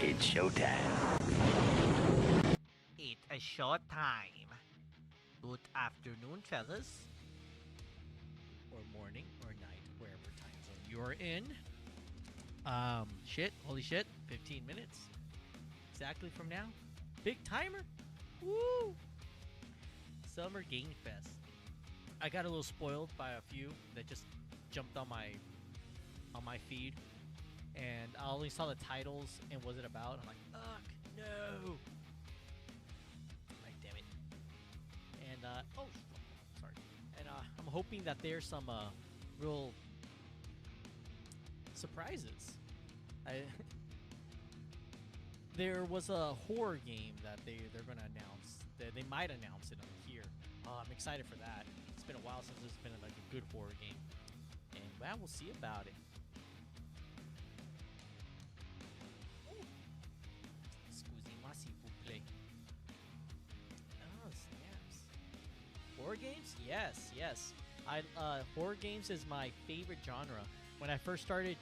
It's showtime. It's a short time. Good afternoon, fellas. Or morning or night, wherever time zone you're in. Holy shit, 15 minutes. Exactly from now. Big timer. Woo! Summer Game Fest. I got a little spoiled by a few that just jumped on my feed, and I only saw the titles and what it about. I'm like, ugh, no. Like, damn it. And sorry. And I'm hoping that there's some real surprises. There was a horror game that they're gonna announce. They might announce it on here. I'm excited for that. It's been a while since there's been like a good horror game, and well, we'll see about it. Excusez-moi, s'il vous plaît. Oh, snaps. Horror games? Yes, yes. Horror games is my favorite genre. When I first started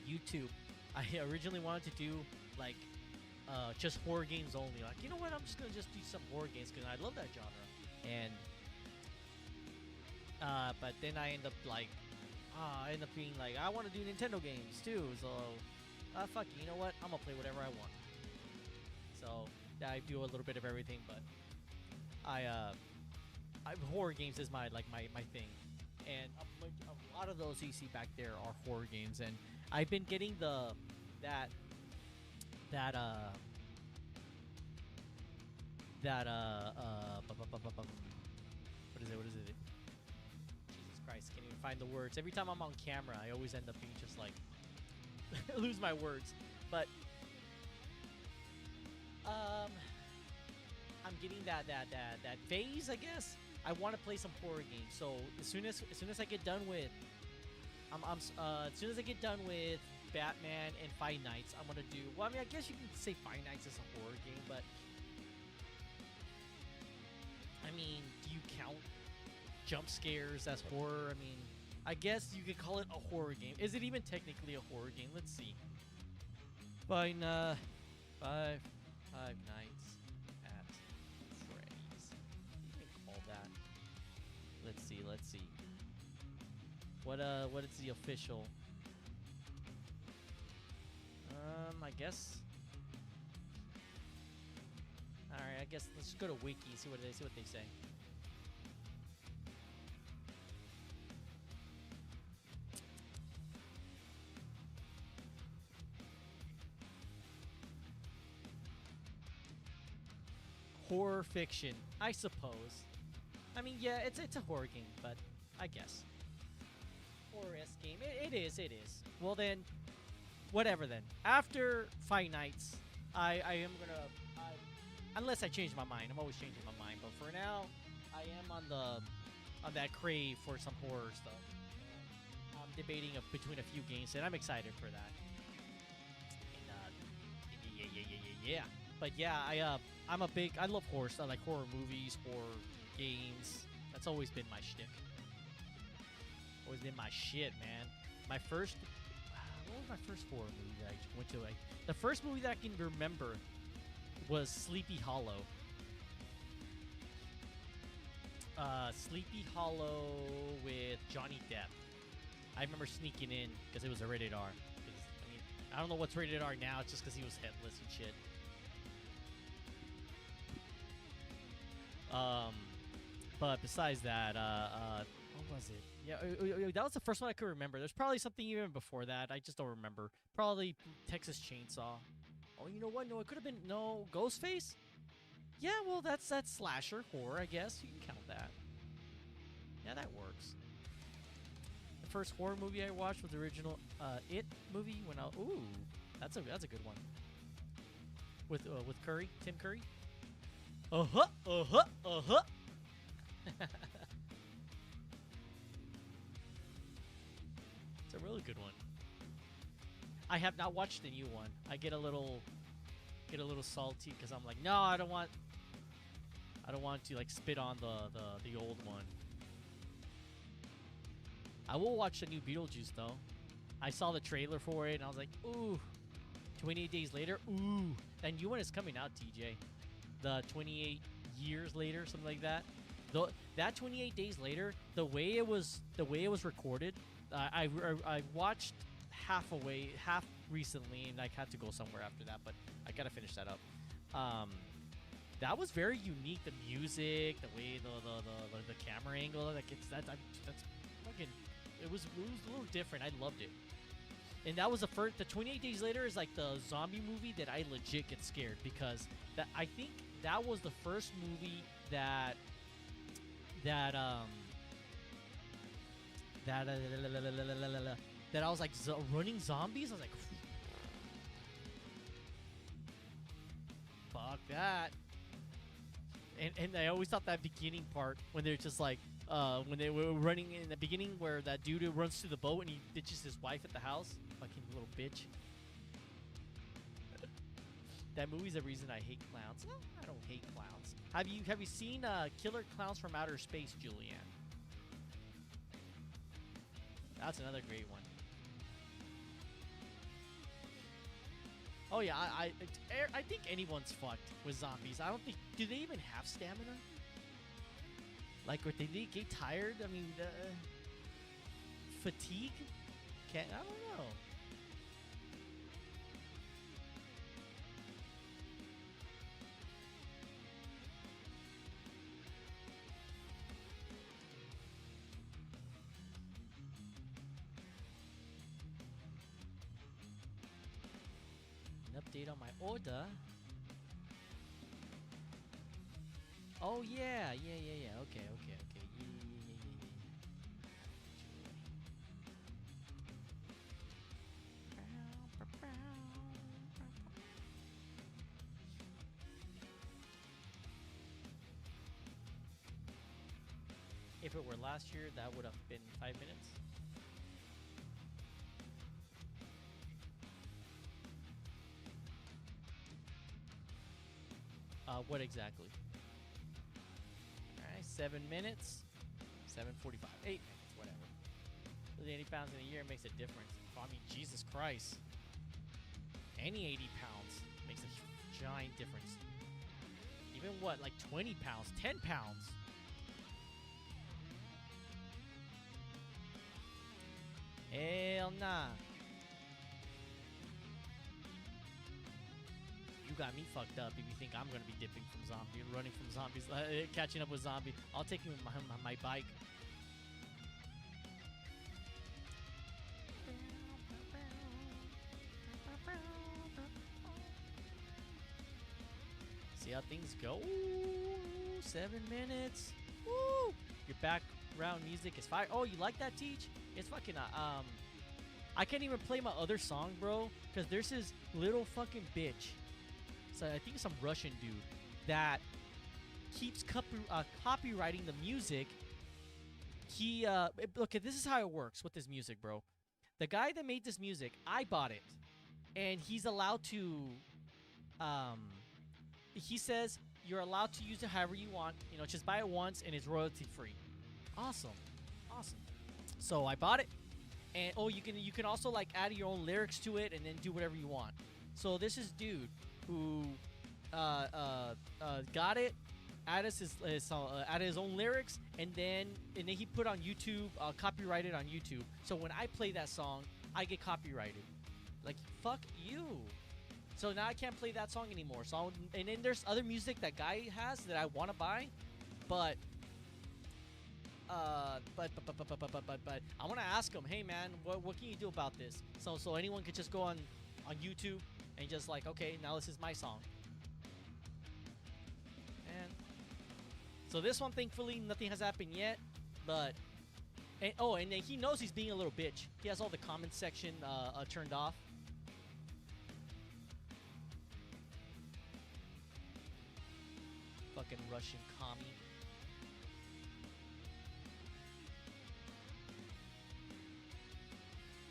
YouTube, I originally wanted to do like just horror games only. Like, you know what? I'm just gonna just do some horror games because I love that genre. And but then I end up being like, I want to do Nintendo games too. So fuck it. You know what? I'm gonna play whatever I want. So I do a little bit of everything, but horror games is my thing. And a lot of those you see back there are horror games, and I've been getting what is it? Jesus Christ, can't even find the words. Every time I'm on camera, I always end up being just like lose my words. But I'm getting that phase, I guess. I want to play some horror games. So as soon as I get done with as soon as I get done with Batman and Five Nights, I'm gonna do. Well, I mean, I guess you can say Five Nights is a horror game, but I mean, do you count jump scares as horror? I mean, I guess you could call it a horror game. Is it even technically a horror game? Let's see. Five Nights at Freddy's. You can call that. Let's see. What is the official? I guess. All right, I guess let's just go to Wiki, see what they say. Horror fiction, I suppose. I mean, yeah, it's a horror game, but I guess horror-esque game. It is. Well then, whatever then. After Five Nights, I am gonna. Unless I change my mind, I'm always changing my mind. But for now, I am on that crave for some horror stuff. I'm debating between a few games, and I'm excited for that. And yeah. But yeah, I love horror stuff, like horror movies, horror games. That's always been my shtick. Always been my shit, man. What was my first horror movie that I went to? The first movie that I can remember was Sleepy Hollow. Sleepy Hollow with Johnny Depp. I remember sneaking in because it was a rated R. I mean, I don't know what's rated R now. It's just because he was headless and shit. But besides that, what was it? Yeah, that was the first one I could remember. There's probably something even before that. I just don't remember. Probably Texas Chainsaw. Oh, you know what? No, it could have been Ghostface. Yeah, well, that's slasher horror, I guess. You can count that. Yeah, that works. The first horror movie I watched was the original It movie. Ooh, that's a good one. With Curry, Tim Curry. It's a really good one. I have not watched the new one. I get a little salty because I'm like, no, I don't want to like spit on the old one. I will watch the new Beetlejuice though. I saw the trailer for it and I was like, ooh, 28 Days Later. Ooh, that new one is coming out, TJ. The 28 years later, something like that. That 28 Days Later, the way it was recorded, I watched half recently, and I had to go somewhere after that, but I gotta finish that up. That was very unique. The music, the way the camera angle, that's fucking. It was a little different. I loved it. And that was the first. The 28 Days Later is like the zombie movie that I legit get scared, because I think that was the first movie that I was like running zombies. I was like, fuck that. And I always thought that beginning part when they're just like when they were running in the beginning, where that dude who runs to the boat and he ditches his wife at the house, fucking little bitch. That movie's the reason I hate clowns. Well, I don't hate clowns. Have you seen Killer Clowns from Outer Space, Julianne? That's another great one. Oh yeah, I think anyone's fucked with zombies. I don't think. Do they even have stamina? Like, or did they get tired? I mean, fatigue? I don't know. An update on my order. Oh yeah. Okay. Yeah. If it were last year, that would have been 5 minutes. What exactly? Alright, 7 minutes. 7:45. 8 minutes, whatever. Losing 80 pounds in a year makes a difference. Oh, I mean, Jesus Christ. Any 80 pounds makes a giant difference. Even what, like 20 pounds, 10 pounds. Hell nah. You got me fucked up if you think I'm gonna be dipping from zombie, running from zombies, catching up with zombie. I'll take you with my bike. See how things go. Ooh, 7 minutes. Woo! Your background music is fire. Oh, you like that, Teach? It's fucking I can't even play my other song, bro, because there's this little fucking bitch. So I think it's some Russian dude that keeps copywriting the music. He look, this is how it works with this music, bro. The guy that made this music, I bought it, and he's allowed to. He says you're allowed to use it however you want. You know, just buy it once and it's royalty free. Awesome. So I bought it, and oh, you can also like add your own lyrics to it and then do whatever you want. So this is dude who got it, added his own lyrics, and then he put on YouTube, copyrighted on YouTube. So when I play that song, I get copyrighted. Like, fuck you. So now I can't play that song anymore. So and then there's other music that guy has that I want to buy, but I want to ask him, hey man, what can you do about this? So anyone could just go on YouTube and just like, okay, now this is my song. And so this one, thankfully, nothing has happened yet. But and then he knows he's being a little bitch. He has all the comment section turned off. Fucking Russian commie.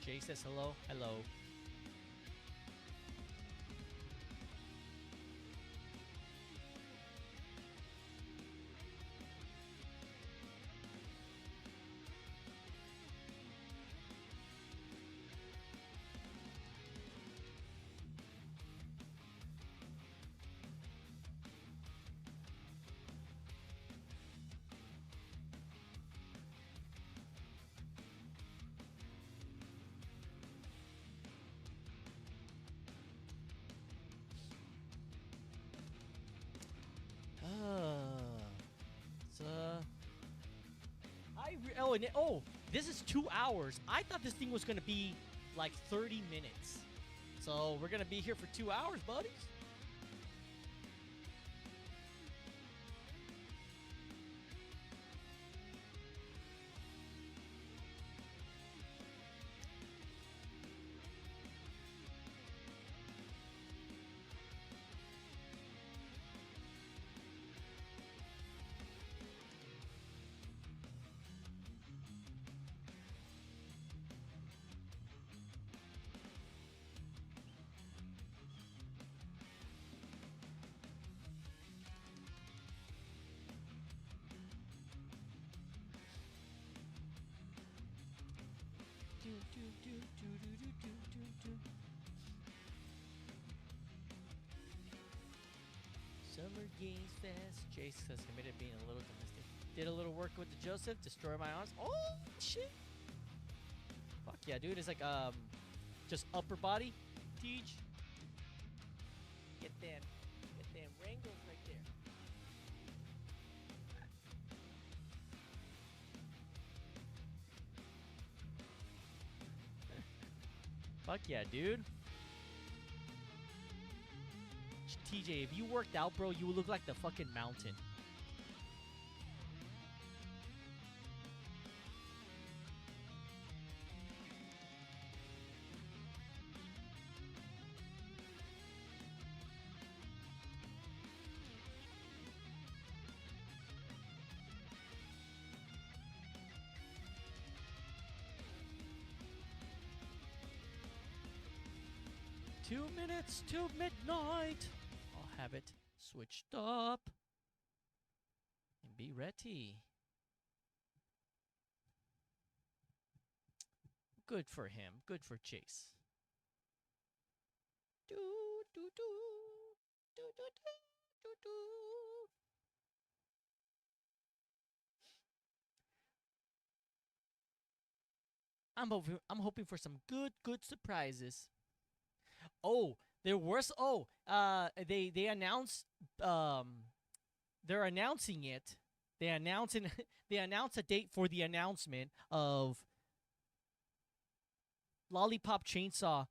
Jay says hello. Hello. Oh, this is 2 hours. I thought this thing was gonna be like 30 minutes. So we're gonna be here for 2 hours, buddies. Summer Games Fest. Jace has committed being a little domestic. Did a little work with the Joseph. Destroy my arms. Oh shit! Fuck yeah, dude. It's like just upper body. Teach. Get them wrangles right there. Fuck yeah, dude. TJ, if you worked out, bro, you would look like the fucking mountain. Two minutes to midnight. I'll have it switched up and be ready. Good for him. Good for Chase. Do do do do do do do. I'm hoping for some good surprises. Oh, there was they announced they're announcing it. They announcing they announced a date for the announcement of Lollipop Chainsaw.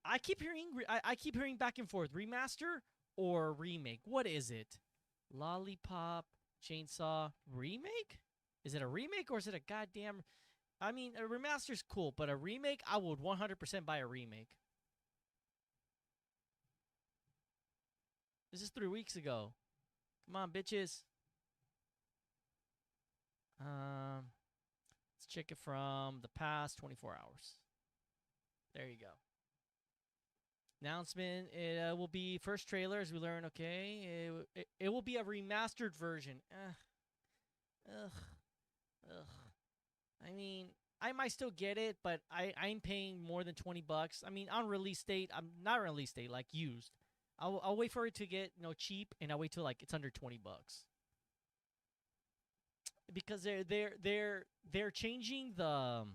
I keep hearing back and forth, remaster or remake. What is it? Lollipop Chainsaw remake? Is it a remake or is it a goddamn? I mean, a remaster's cool, but a remake, I would 100% buy a remake. This is 3 weeks ago. Come on, bitches. Let's check it from the past 24 hours. There you go. Announcement. It will be first trailer as we learn. Okay, it will be a remastered version. Ugh. I mean, I might still get it, but I'm paying more than $20. I mean, on release date, I'm not release date, like used. I'll wait for it to get cheap, and I'll wait till like it's under $20. Because they're changing the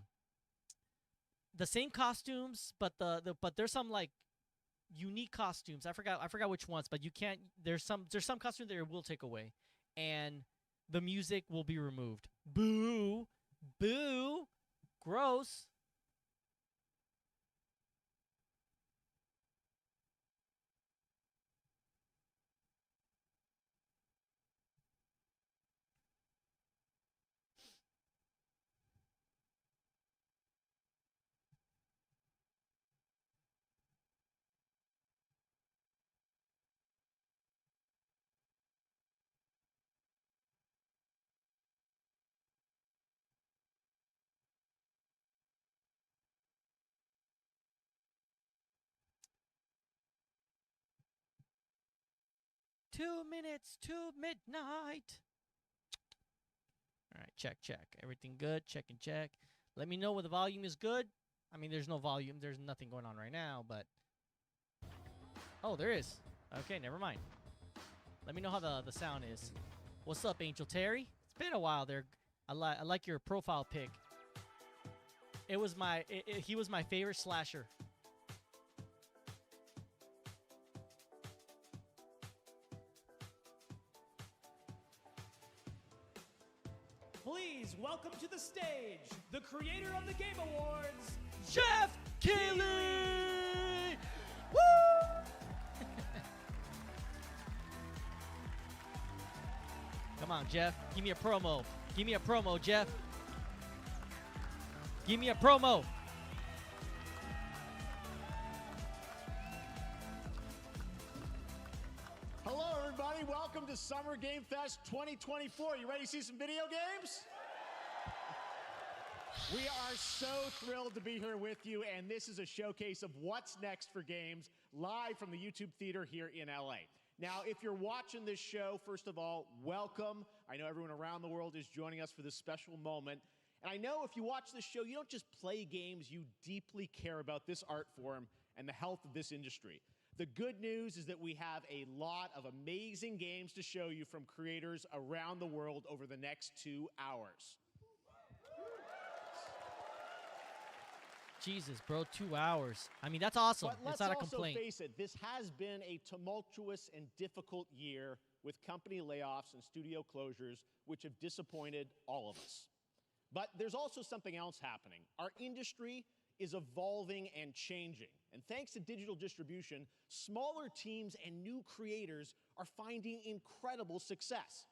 same costumes, but but there's some like unique costumes. I forgot which ones, but you can't. There's some costumes that will take away, and the music will be removed. Boo, boo, gross. Two minutes to midnight. All right, check. Everything good? Check and check. Let me know when the volume is good. I mean, there's no volume. There's nothing going on right now, but... Oh, there is. Okay, never mind. Let me know how the sound is. What's up, Angel Terry? It's been a while there. I like your profile pic. He was my favorite slasher. Please welcome to the stage the creator of the Game Awards, Jeff Keighley! Woo! Come on, Jeff. Give me a promo. Give me a promo, Jeff. Give me a promo. Hello, everybody. Welcome to Summer Game Fest 2024. You ready to see some video games? We are so thrilled to be here with you, and this is a showcase of what's next for games live from the YouTube Theater here in LA. Now, if you're watching this show, first of all, welcome. I know everyone around the world is joining us for this special moment. And I know if you watch this show, you don't just play games, you deeply care about this art form and the health of this industry. The good news is that we have a lot of amazing games to show you from creators around the world over the next 2 hours. Jesus, bro, 2 hours. I mean, that's awesome. But It's not a let's also complaint. face it, this has been a tumultuous and difficult year with company layoffs and studio closures, which have disappointed all of us. But there's also something else happening. Our industry is evolving and changing. And thanks to digital distribution, smaller teams and new creators are finding incredible success.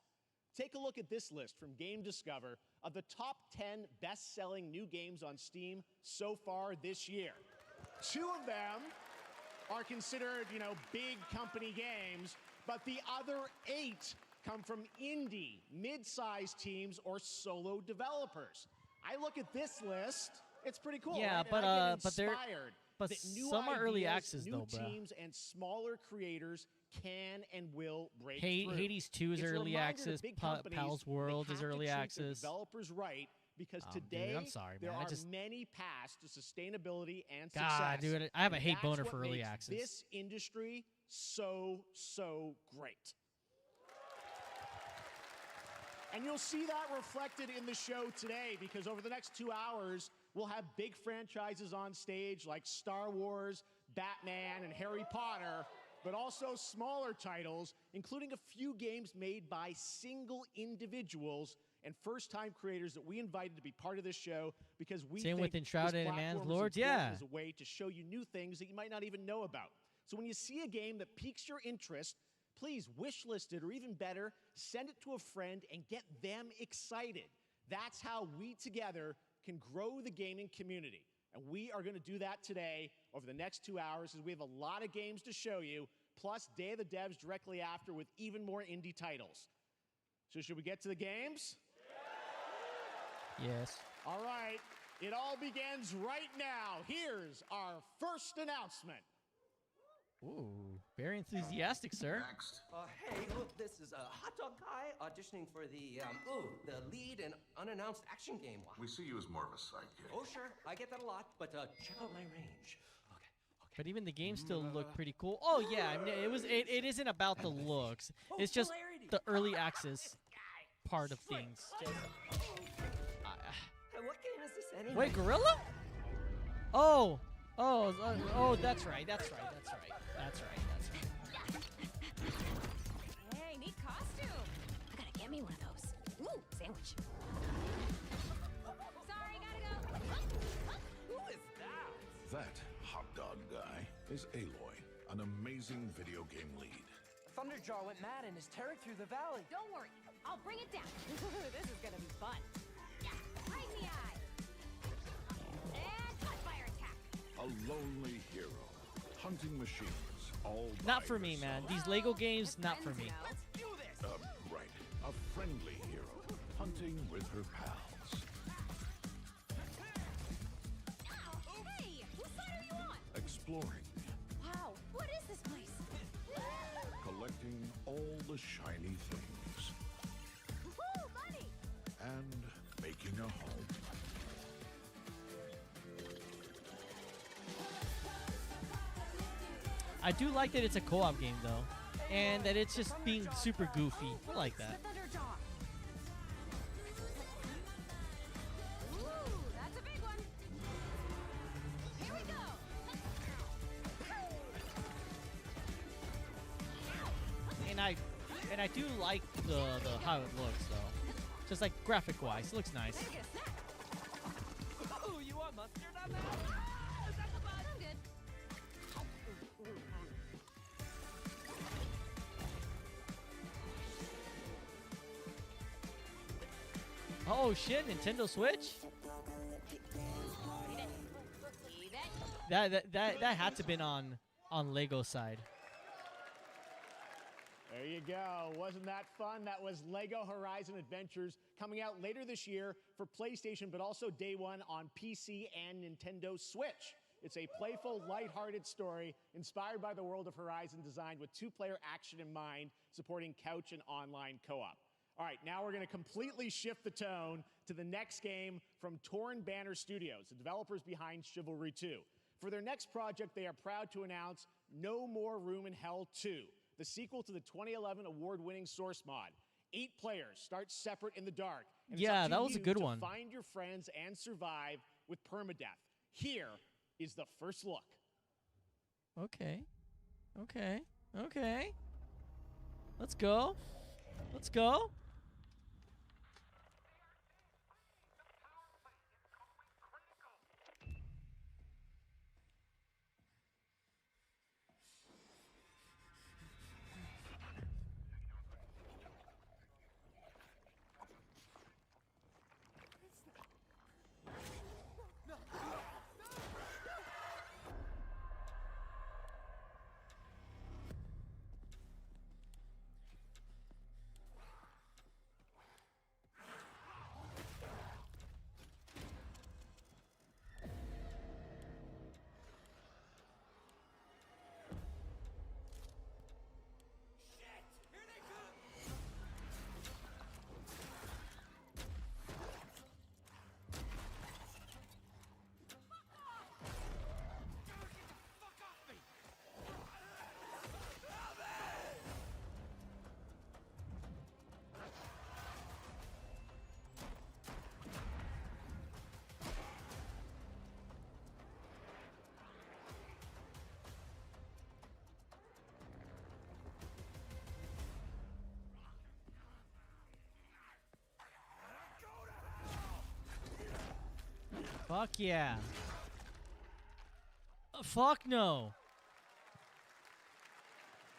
Take a look at this list from Game Discover of the top 10 best-selling new games on Steam so far this year. 2 of them are considered, big company games, but the other 8 come from indie, mid-sized teams or solo developers. I look at this list, it's pretty cool. Yeah, right? but And I get but they're inspired but that new some are early ideas, access new though, bro. teams and smaller creators can and will break through. Hades 2 is It's a early reminder access. that big companies, Pal's World they is have to early treat their access. developers right, because Dude, today I'm sorry, there man. are many paths to sustainability and God, success. dude, I have a and hate that's boner what for early makes access. This industry so great. And you'll see that reflected in the show today, because over the next 2 hours, we'll have big franchises on stage like Star Wars, Batman, and Harry Potter, but also smaller titles, including a few games made by single individuals and first-time creators that we invited to be part of this show because we Same think with this Enshrouded and Man's platform is Lords, important yeah. as a way to show you new things that you might not even know about. So when you see a game that piques your interest, please wishlist it, or even better, send it to a friend and get them excited. That's how we together can grow the gaming community. And we are going to do that today over the next 2 hours, as we have a lot of games to show you, plus Day of the Devs directly after with even more indie titles. So should we get to the games? Yes. All right, it all begins right now. Here's our first announcement. Ooh, very enthusiastic, sir. Next. Hey, look, this is a hot dog guy auditioning for the lead and unannounced action game. We see you as more of a sidekick. Oh, sure, I get that a lot, but check out my range. Okay. But even the games still look pretty cool. Oh yeah, I mean, it isn't about the looks. It's just the early access part of things. Hey, what game is this anyway? Wait, Gorilla? Oh, that's right. That's right. Hey, neat costume. I gotta get me one of those. Ooh, sandwich. Sorry, gotta go. Who is that? That hot dog guy is Aloy, an amazing video game lead. Thunderjaw went mad and is tearing through the valley. Don't worry, I'll bring it down. This is gonna be fun. Yeah, right in the eye. And cut fire attack. A lonely hero, hunting machines, all Not by for me, man. herself. These Lego games, not for me. Let's do this. Right, a friendly hero, hunting with her pals, Hey, whose side are you on? exploring, Wow, what is this place? collecting all the shiny things, Woo, money. and making a home. I do like that it's a co-op game though, and that it's just being super goofy. I like that. The Thunderjaw. Ooh, that's a big one. Here we go. And I do like the how it looks though. Just like graphic-wise, it looks nice. Better get a snack. Ooh, you want mustard on that? I'm good. Oh shit, Nintendo Switch? Leave it. Leave it. That had to been on Lego side. There you go. Wasn't that fun? That was Lego Horizon Adventures coming out later this year for PlayStation, but also day one on PC and Nintendo Switch. It's a playful, lighthearted story inspired by the world of Horizon, designed with two-player action in mind, supporting couch and online co-op. All right, now we're going to completely shift the tone to the next game from Torn Banner Studios, the developers behind Chivalry 2. For their next project, they are proud to announce No More Room in Hell 2, the sequel to the 2011 award-winning Source mod. 8 players start separate in the dark. And it's Yeah, up to that was a you good to one. Find your friends and survive with permadeath. Here is the first look. Okay. Let's go. Let's go. Fuck yeah. Fuck no.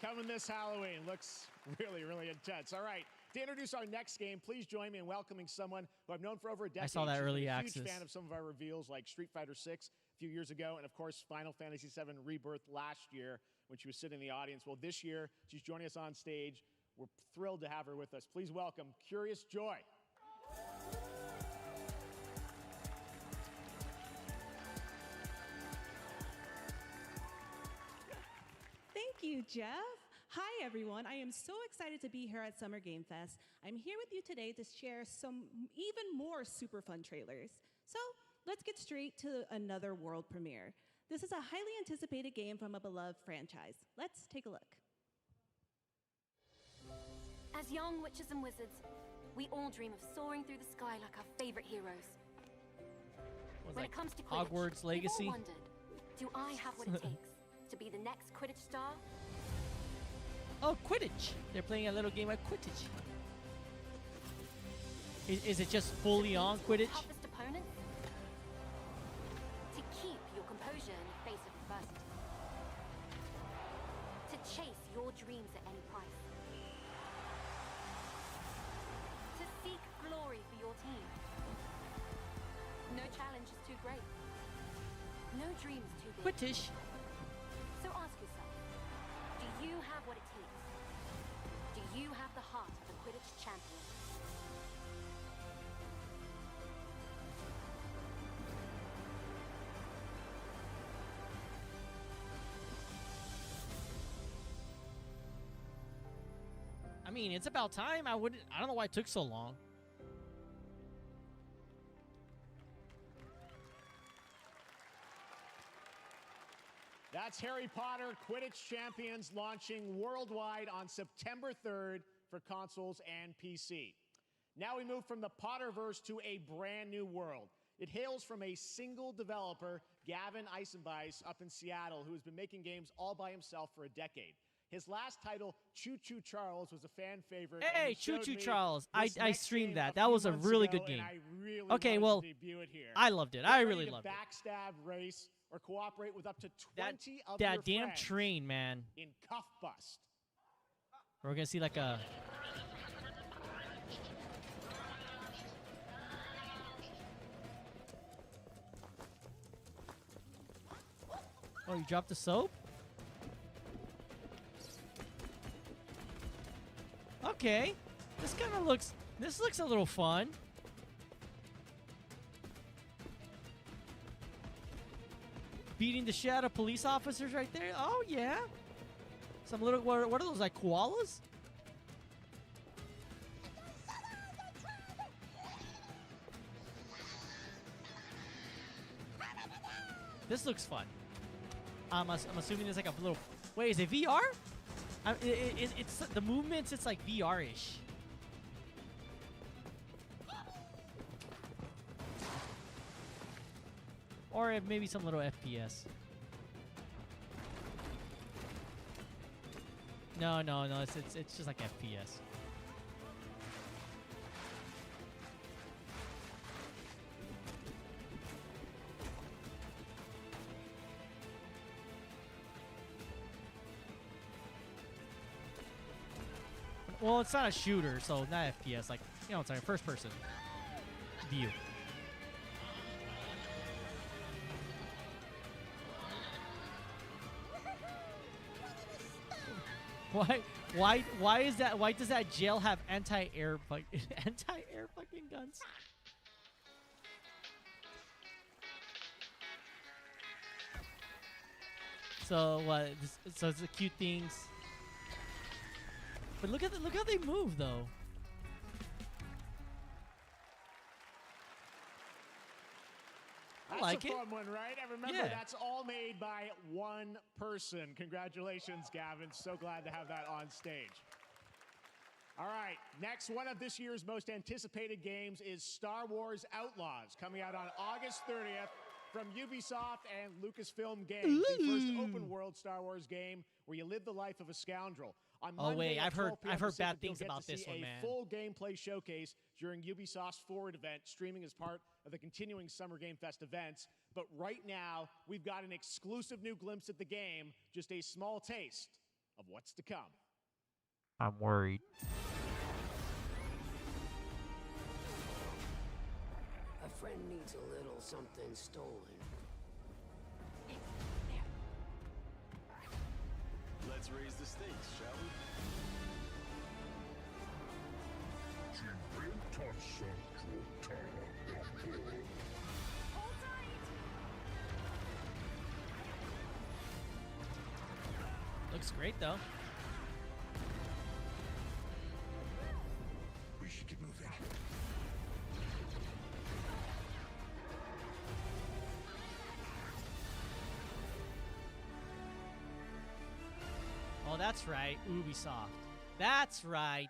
Coming this Halloween. Looks really, really intense. All right. To introduce our next game, please join me in welcoming someone who I've known for over a decade. saw that She's been early a access. huge fan of some of our reveals like Street Fighter 6 a few years ago, and of course Final Fantasy VII Rebirth last year when she was sitting in the audience. Well, this year she's joining us on stage. We're thrilled to have her with us. Please welcome Curious Joy. Thank you, Jeff. Hi, everyone. I am so excited to be here at Summer Game Fest. I'm here with you today to share some even more super fun trailers. So let's get straight to another world premiere. This is a highly anticipated game from a beloved franchise. Let's take a look. As young witches and wizards, we all dream of soaring through the sky like our favorite heroes. When it comes to Quidditch, Hogwarts we've Legacy? all wondered, do I have what it takes to be the next Quidditch star? Oh, Quidditch. They're playing a little game of Quidditch. Is it just fully on Quidditch? Toughest opponents? To keep your composure in the face of adversity. To chase your dreams at any price. To seek glory for your team. No challenge is too great. No dream is too big. Quidditch. So ask yourself, do you have what it takes? Do you have the heart of a Quidditch champion? I mean, it's about time. I don't know why it took so long. That's Harry Potter Quidditch Champions launching worldwide on September 3rd for consoles and PC. Now we move from the Potterverse to a brand new world. It hails from a single developer, Gavin Eisenbeis, up in Seattle, who has been making games all by himself for a decade. His last title, Choo Choo Charles, was a fan favorite. Hey, and he Choo showed Choo me Charles. this I next streamed game that. a That few was a months really ago, good game. and I really Okay, wanted well, to debut it here. I loved it. Get I ready really to loved it. backstab, race, or cooperate with up to 20 of That your damn friends train, man. in Cuff Bust. We're gonna see like a. Oh, you dropped the soap? Okay. This kind of looks. This looks a little fun. Beating the shit out of police officers right there. Oh yeah. Some little. What are those, like koalas? This looks fun. I'm assuming there's like a little. Wait, is it VR? It's the movements. It's like VR-ish. Or maybe some little FPS. No. It's just like FPS. Well, it's not a shooter, so not FPS. Like, you know, it's like a first-person view. Why is that? Why does that jail have anti-air fucking guns? So what? So it's the cute things. But look how they move though. I like it. That's a fun one, right? And remember, Yeah. that's all made by one person. Congratulations, Gavin. So glad to have that on stage. All right, next one of this year's most anticipated games is Star Wars Outlaws, coming out on August 30th from Ubisoft and Lucasfilm Games. The first open-world Star Wars game where you live the life of a scoundrel. On Oh, Monday wait, at I've heard 12 p.m. bad Pacific, things you'll get about to this see one, a man. full gameplay showcase during Ubisoft's Forward event, streaming as part of the continuing Summer Game Fest events. But right now, we've got an exclusive new glimpse at the game, just a small taste of what's to come. I'm worried. A friend needs a little something stolen. Let's raise the stakes, shall we? Looks great though. We should get moving. Oh, that's right, Ubisoft. That's right,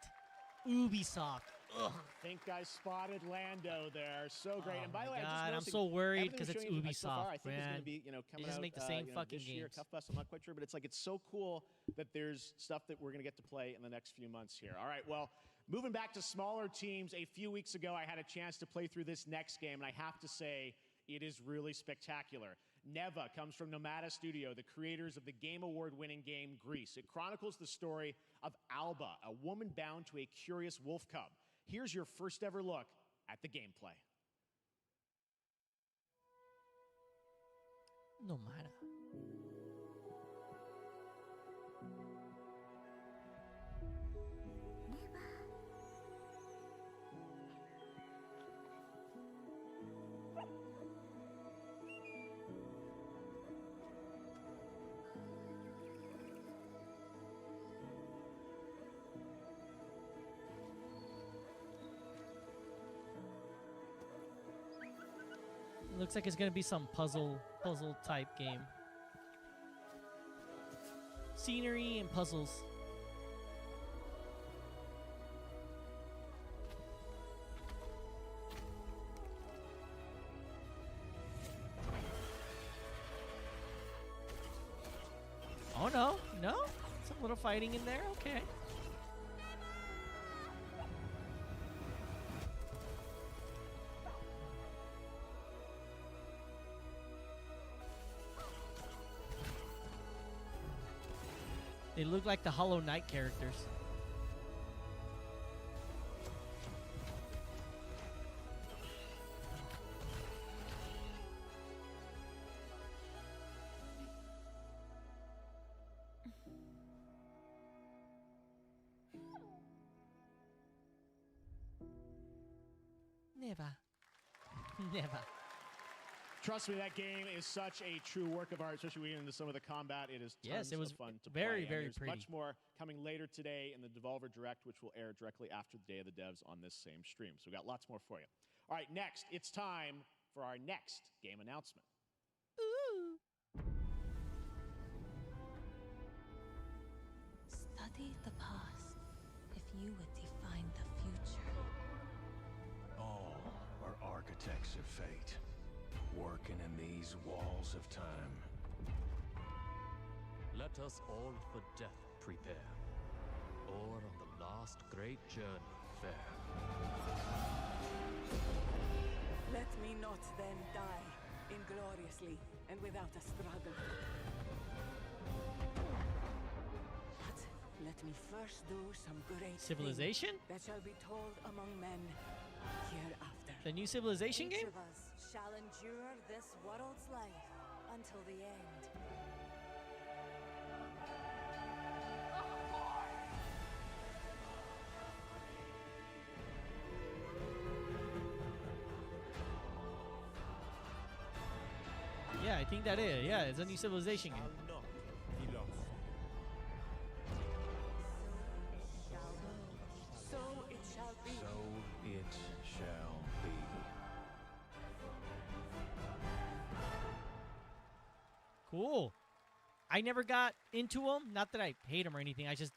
Ubisoft. Ugh. I think I spotted Lando there. So great. Oh and by the my way, God, I'm I'm just so noticing worried everything 'cause we're it's showing you so far, Ubisoft, I think is going man. to be, coming just out. make the same fucking this year. games. Cuff Bust, I'm not quite sure, but it's like it's so cool that there's stuff that we're going to get to play in the next few months here. All right, well, moving back to smaller teams, a few weeks ago I had a chance to play through this next game, and I have to say it is really spectacular. Neva comes from Nomada Studio, the creators of the Game Award-winning game Grease. It chronicles the story of Alba, a woman bound to a curious wolf cub. Here's your first ever look at the gameplay. No matter. Looks like it's gonna be some puzzle type game. Scenery and puzzles. Oh no, no, some little of fighting in there. Okay. They look like the Hollow Knight characters. Never. Never. Trust me, that game is such a true work of art, especially when we get into some of the combat. It is tons Yes, it was of fun to very, play. And very there's pretty. much more coming later today in the Devolver Direct, which will air directly after the Day of the Devs on this same stream. So we got lots more for you. All right, next, it's time for our next game announcement. Study the past if you would define the future. All are architects of fate, working in these walls of time. Let us all for death prepare, or on the last great journey fare. Let me not then die ingloriously and without a struggle. But let me first do some great Civilization? thing that shall be told among men hereafter. The new Civilization Each game? of us shall endure this world's life until the end. Yeah, I think that is. Yeah, it's a new Civilization game. So it shall be. So it shall be. Cool. I never got into them. Not that I hate them or anything. I just,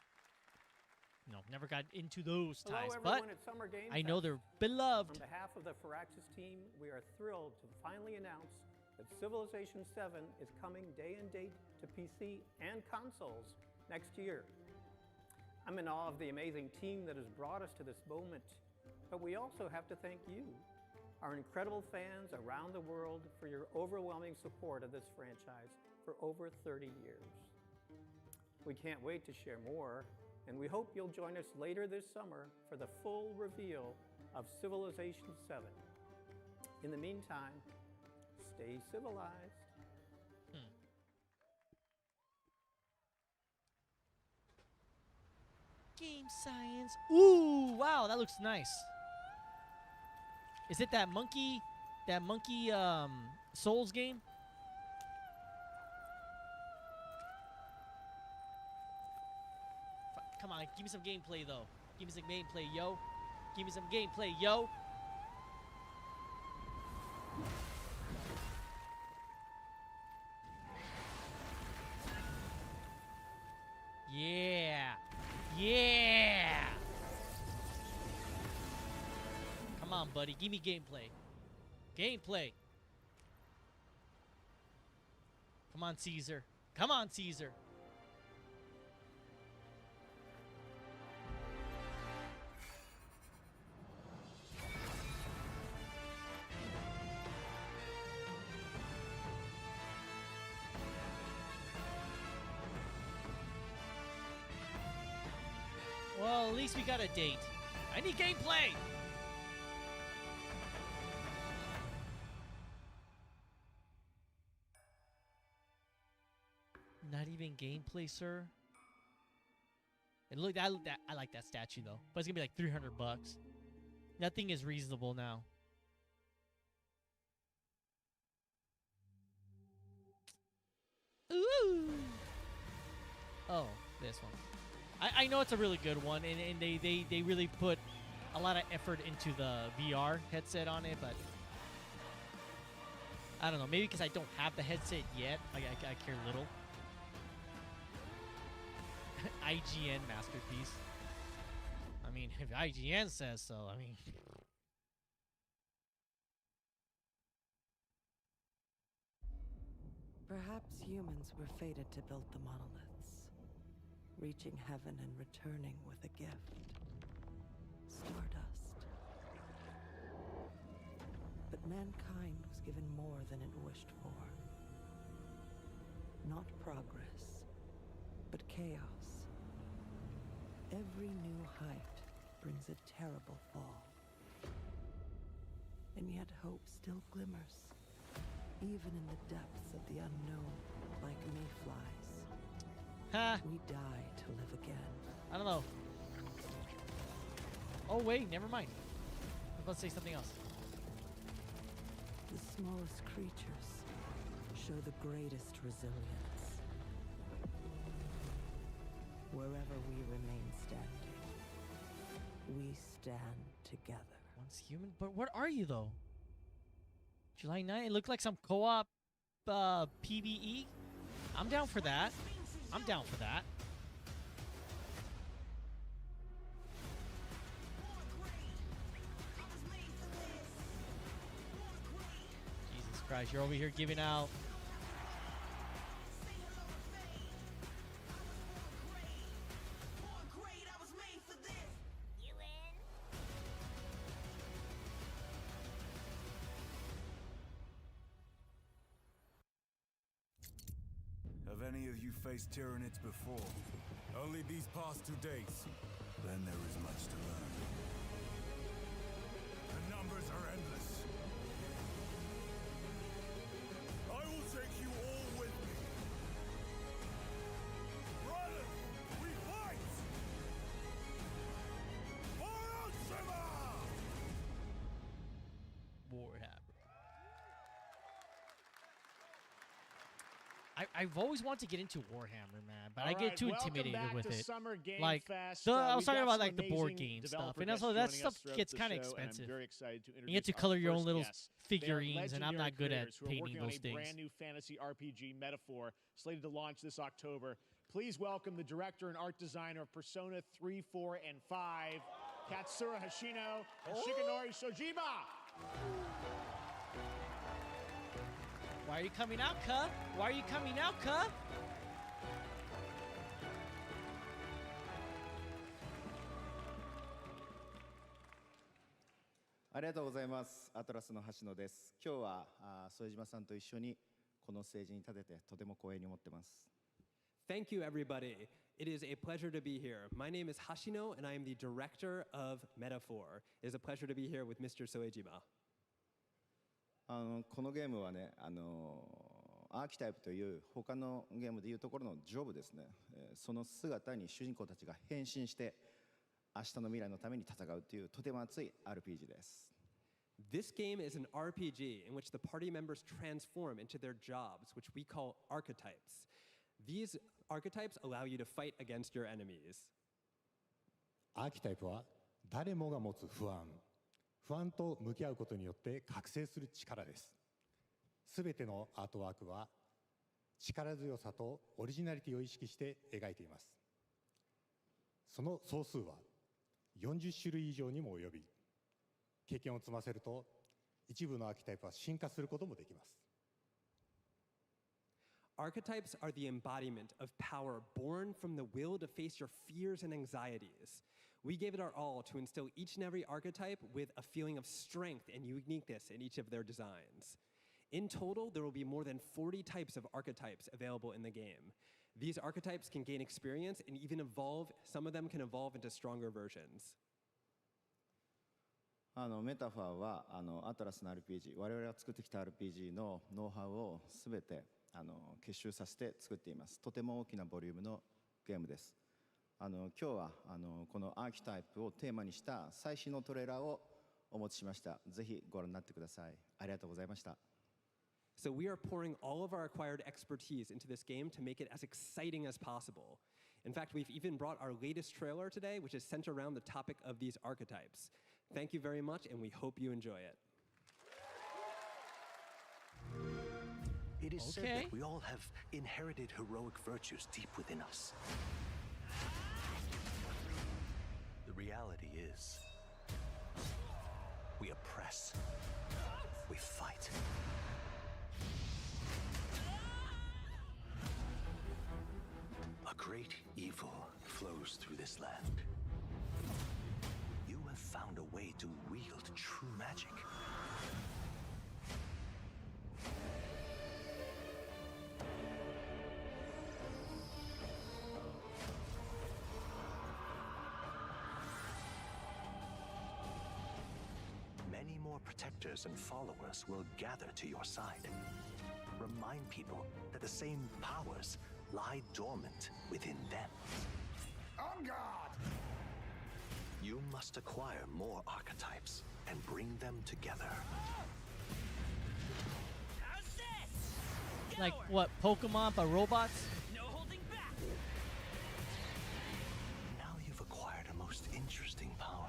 never got into those Hello, ties. everyone But at Summer Game I know Fest. they're beloved. On behalf of the Firaxis team, we are thrilled to finally announce that Civilization 7 is coming day and date to PC and consoles next year. I'm in awe of the amazing team that has brought us to this moment, but we also have to thank you, our incredible fans around the world, for your overwhelming support of this franchise for over 30 years. We can't wait to share more, and we hope you'll join us later this summer for the full reveal of Civilization 7. In the meantime, stay civilized. Game science. Ooh, wow, that looks nice. Is it that monkey Souls game? Come on, give me some gameplay though. Give me some gameplay, yo. Give me some gameplay, yo. Yeah. Yeah. Come on, buddy. Give me gameplay. Gameplay. Come on, Caesar. Come on, Caesar. Well, at least we got a date. I need gameplay! Not even gameplay, sir? And look, I like that statue though. But it's gonna be like $300. Nothing is reasonable now. Ooh. Oh, this one. I know it's a really good one, and they really put a lot of effort into the VR headset on it, but I don't know. Maybe because I don't have the headset yet, I care little. IGN masterpiece. I mean, if IGN says so, I mean... Perhaps humans were fated to build the monoliths. reaching heaven and returning with a gift. Stardust. But mankind was given more than it wished for. Not progress, but chaos. Every new height brings a terrible fall. And yet hope still glimmers, even in the depths of the unknown, like mayflies. Ha! We die to live again. I don't know. Oh wait, never mind. I was about to say something else. The smallest creatures show the greatest resilience. Wherever we remain standing, we stand together. Once human, but what are you though? July 9th? It looked like some co-op PvE. I'm down for that. I'm down for that. Jesus Christ, you're over here giving out. Have any of you faced Tyranids before? Only these past 2 days. Then there is much to learn. The numbers are endless. I will take you all with me. Brothers, we fight! For Oshima! Warhammer. I've always wanted to get into Warhammer, man, but I get too intimidated with it. Like, I was talking about like the board game stuff, and also that stuff gets kind of expensive. You get to color your own little figurines, and I'm not good at painting those things. Brand new fantasy RPG Metaphor, slated to launch this October. Please welcome the director and art designer of Persona 3, 4, and 5, Katsura Hashino and Shigenori Shojima. Why are you coming out, cub? Why are you coming out, cub?ありがとうございます。アトラスの橋野です。今日は副島さんと一緒にこのステージに立ててとても光栄に思ってます。Thank you, everybody. It is a pleasure to be here. My name is Hashino, and I am the director of Metaphor. It is a pleasure to be here with Mr. Soejima. このゲームはね、アーキタイプという他のゲームでいうところのジョブですね。その姿に主人公たちが変身して明日の未来のために戦うというとても熱い RPG です。This game is an RPG in which the party members transform into their jobs, which we call archetypes. These archetypes allow you to fight against your enemies. アーキタイプは誰もが持つ不安と向き合うことによって覚醒する力です。すべてのアートワークは力強さとオリジナリティを意識して描いています。その総数は40種類以上にも及び、経験を積ませると一部のアーキタイプは進化することもできます。Archetypes are the embodiment of power born from the will to face your fears and anxieties. We gave it our all to instill each and every archetype with a feeling of strength and uniqueness in each of their designs. In total, there will be more than 40 types of archetypes available in the game. These archetypes can gain experience and even evolve. Some of them can evolve into stronger versions. メタファーはアトラスの RPG、我々が作ってきた RPG のノウハウをすべて結集させて作っています。とても大きなボリュームのゲームです。今日はこのアーキタイプをテーマにした最新のトレーラーをお持ちしました。ぜひご覧になってください。ありがとうございました。So we are pouring all of our acquired expertise into this game to make it as exciting as possible. In fact, we've even brought our latest trailer today, which is centered around the topic of these archetypes. Thank you very much, and we hope you enjoy it. It is said that we all have inherited heroic virtues deep within us. The reality is, we oppress, we fight. A great evil flows through this land. You have found a way to wield true magic. Many more protectors and followers will gather to your side. Remind people that the same powers lie dormant within them. On guard! You must acquire more archetypes and bring them together. Like what, Pokemon but robots? No holding back! Now you've acquired a most interesting power.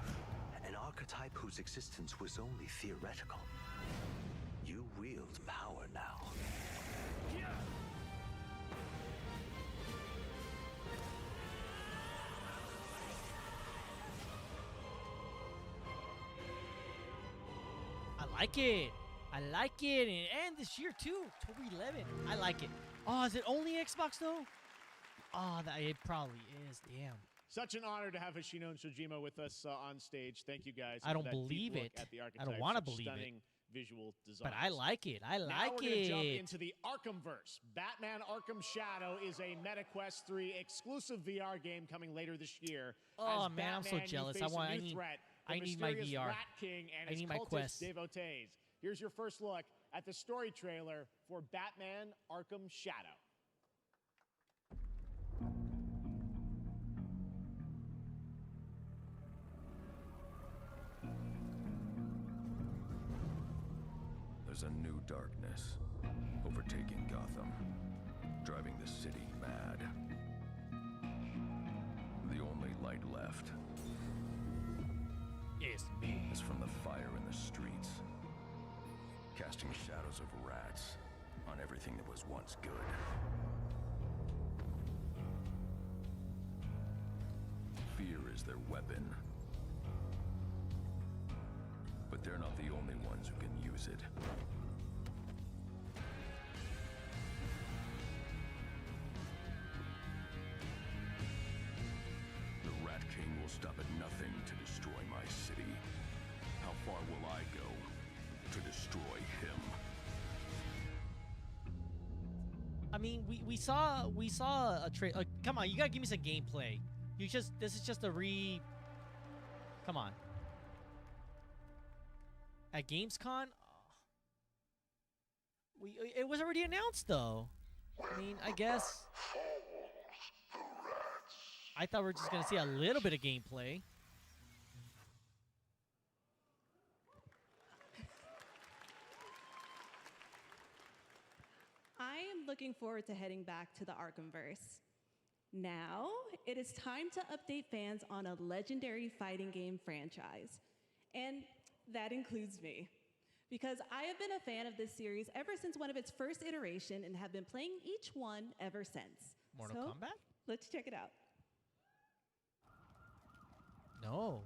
An archetype whose existence was only theoretical. You wield power now. I like it. I like it. And this year too, October 11. I like it. Oh, is it only Xbox though? Oh, it probably is. Damn. Such an honor to have Hoshino and Shojima with us on stage. Thank you guys. I don't for that believe deep look it. At the I don't archetypes. want to Such believe stunning it. Visual design. But I like it. I Now like we're gonna jump it. into the Arkhamverse. Batman Arkham Shadow is a MetaQuest 3 exclusive VR game coming later this year. Oh, As man, I'm so Batman, you jealous. face a I new need- threat, I the need my mysterious VR. Rat King and I his need my cultist Quest. devotees. Here's your first look at the story trailer for Batman Arkham Shadow. There's a new darkness overtaking Gotham, driving the city mad. The only light left is me. Is from the fire in the streets, casting shadows of rats on everything that was once good. Fear is their weapon. But they're not the only ones who can use it. The Rat King will stop at nothing to destroy my city. How far will I go to destroy him? I mean, we saw a trailer. Come on, you gotta give me some gameplay. This is just a Come on. At Gamescom, it was already announced though. I mean, I guess. I thought we were just gonna see a little bit of gameplay. I am looking forward to heading back to the Arkhamverse. Now, it is time to update fans on a legendary fighting game franchise. And that includes me. Because I have been a fan of this series ever since one of its first iteration and have been playing each one ever since. Mortal So, Kombat? Let's check it out. No.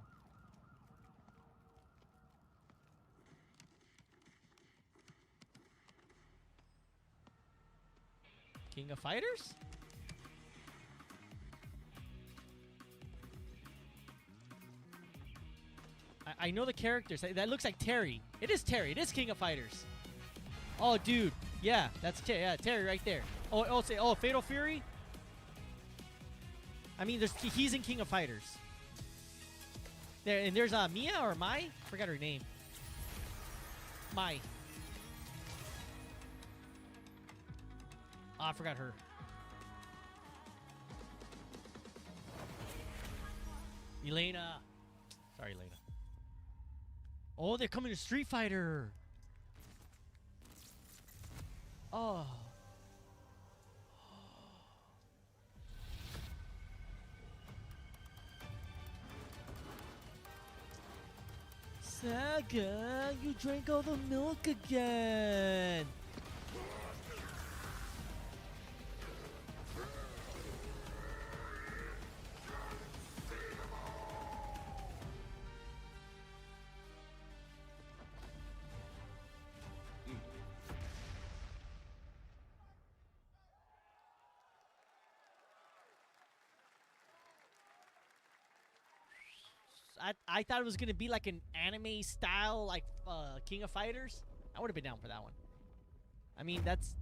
King of Fighters? I know the characters. That looks like Terry. It is Terry. It is King of Fighters. Oh, dude. Yeah, that's Terry right there. Oh, Fatal Fury? I mean, he's in King of Fighters. There's Mia or Mai? Forgot her name. Mai. Oh, I forgot her. Elena. Sorry, Elena. Oh, they're coming to Street Fighter. Oh. Saga, you drank all the milk again. I thought it was gonna be like an anime style, like King of Fighters. I would have been down for that one. I mean, that's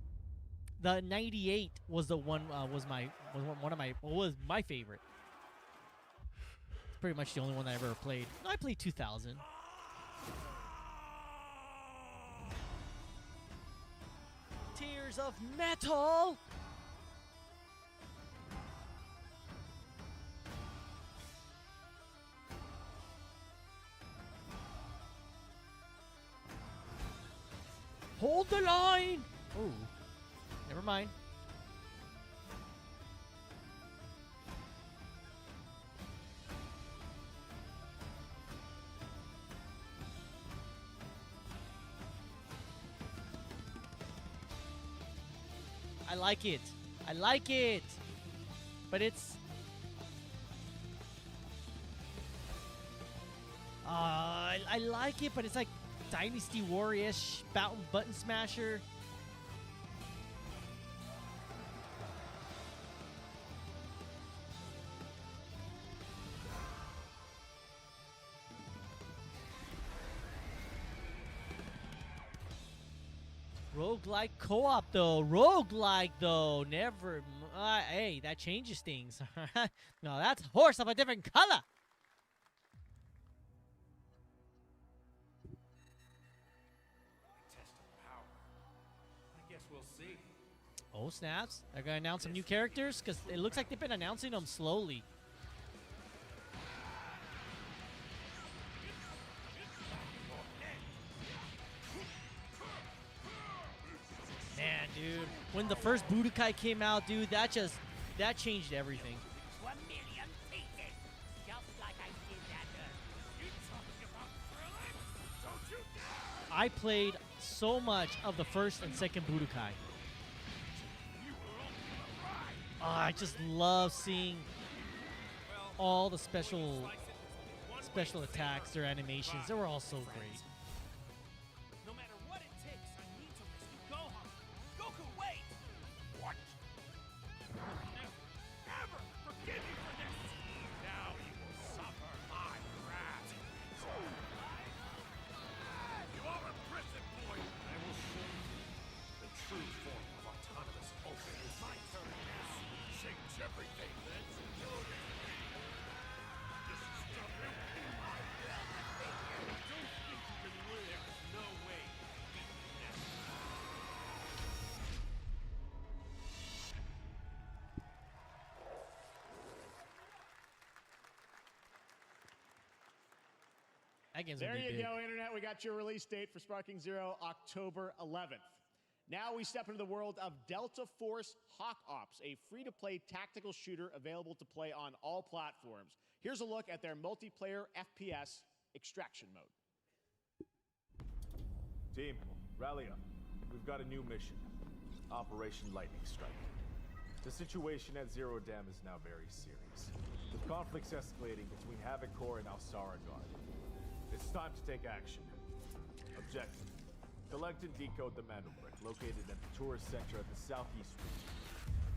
the 98 was the one was my favorite. It's pretty much the only one I ever played. No, I played 2000. Tears of Metal. Hold the line! Oh, never mind. I like it. I like it. But it's... I like it, but it's like Dynasty Warrior-ish, button smasher. Roguelike co-op though. Roguelike though. Never. Hey, that changes things. No, that's a horse of a different color. Oh, snaps. They're going to announce some new characters? Because it looks like they've been announcing them slowly. Man, dude. When the first Budokai came out, dude, that changed everything. 1 million pieces. Just like I did that You talking about thrilling? Don't you dare! I played so much of the first and second Budokai. I just love seeing all the special attacks, their animations. They were all so great. No matter what it takes, I need to rescue Gohan. Goku, wait! What? Ever forgive me for this? Now you will suffer my wrath. You are a prison boy. I will show you the true form of autonomous Ultra. It's my turn now. Change everything. Let's do it. This is stubborn. Don't think you can win. There's no way you can beat me now. That game's There gonna be you big. go, Internet. We got your release date for Sparking Zero, October 11th. Now we step into the world of Delta Force Hawk Ops, a free-to-play tactical shooter available to play on all platforms. Here's a look at their multiplayer FPS extraction mode. Team, rally up. We've got a new mission. Operation Lightning Strike. The situation at Zero Dam is now very serious, with conflicts escalating between Havoc Corps and Alsara Guard. It's time to take action. Objective: collect and decode the Mandelbrick, located at the tourist center at the southeast region.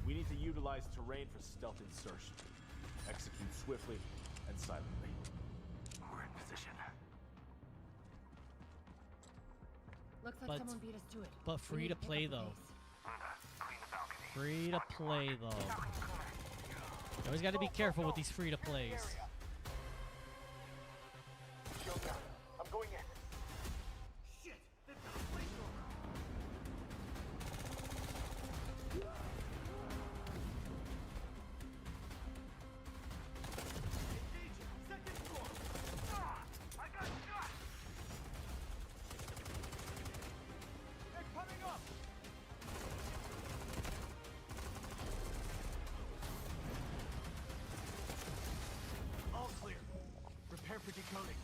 We need to utilize terrain for stealth insertion. Execute swiftly and silently. We're in position. Looks like But- someone beat us to it. But free to play though. Free to play though. You always got to be careful with these free to plays. I'm going in. Shit! They've got a flamethrower. Engaging. Second floor. Ah! I got shot! They're coming up! All clear. Prepare for decoding.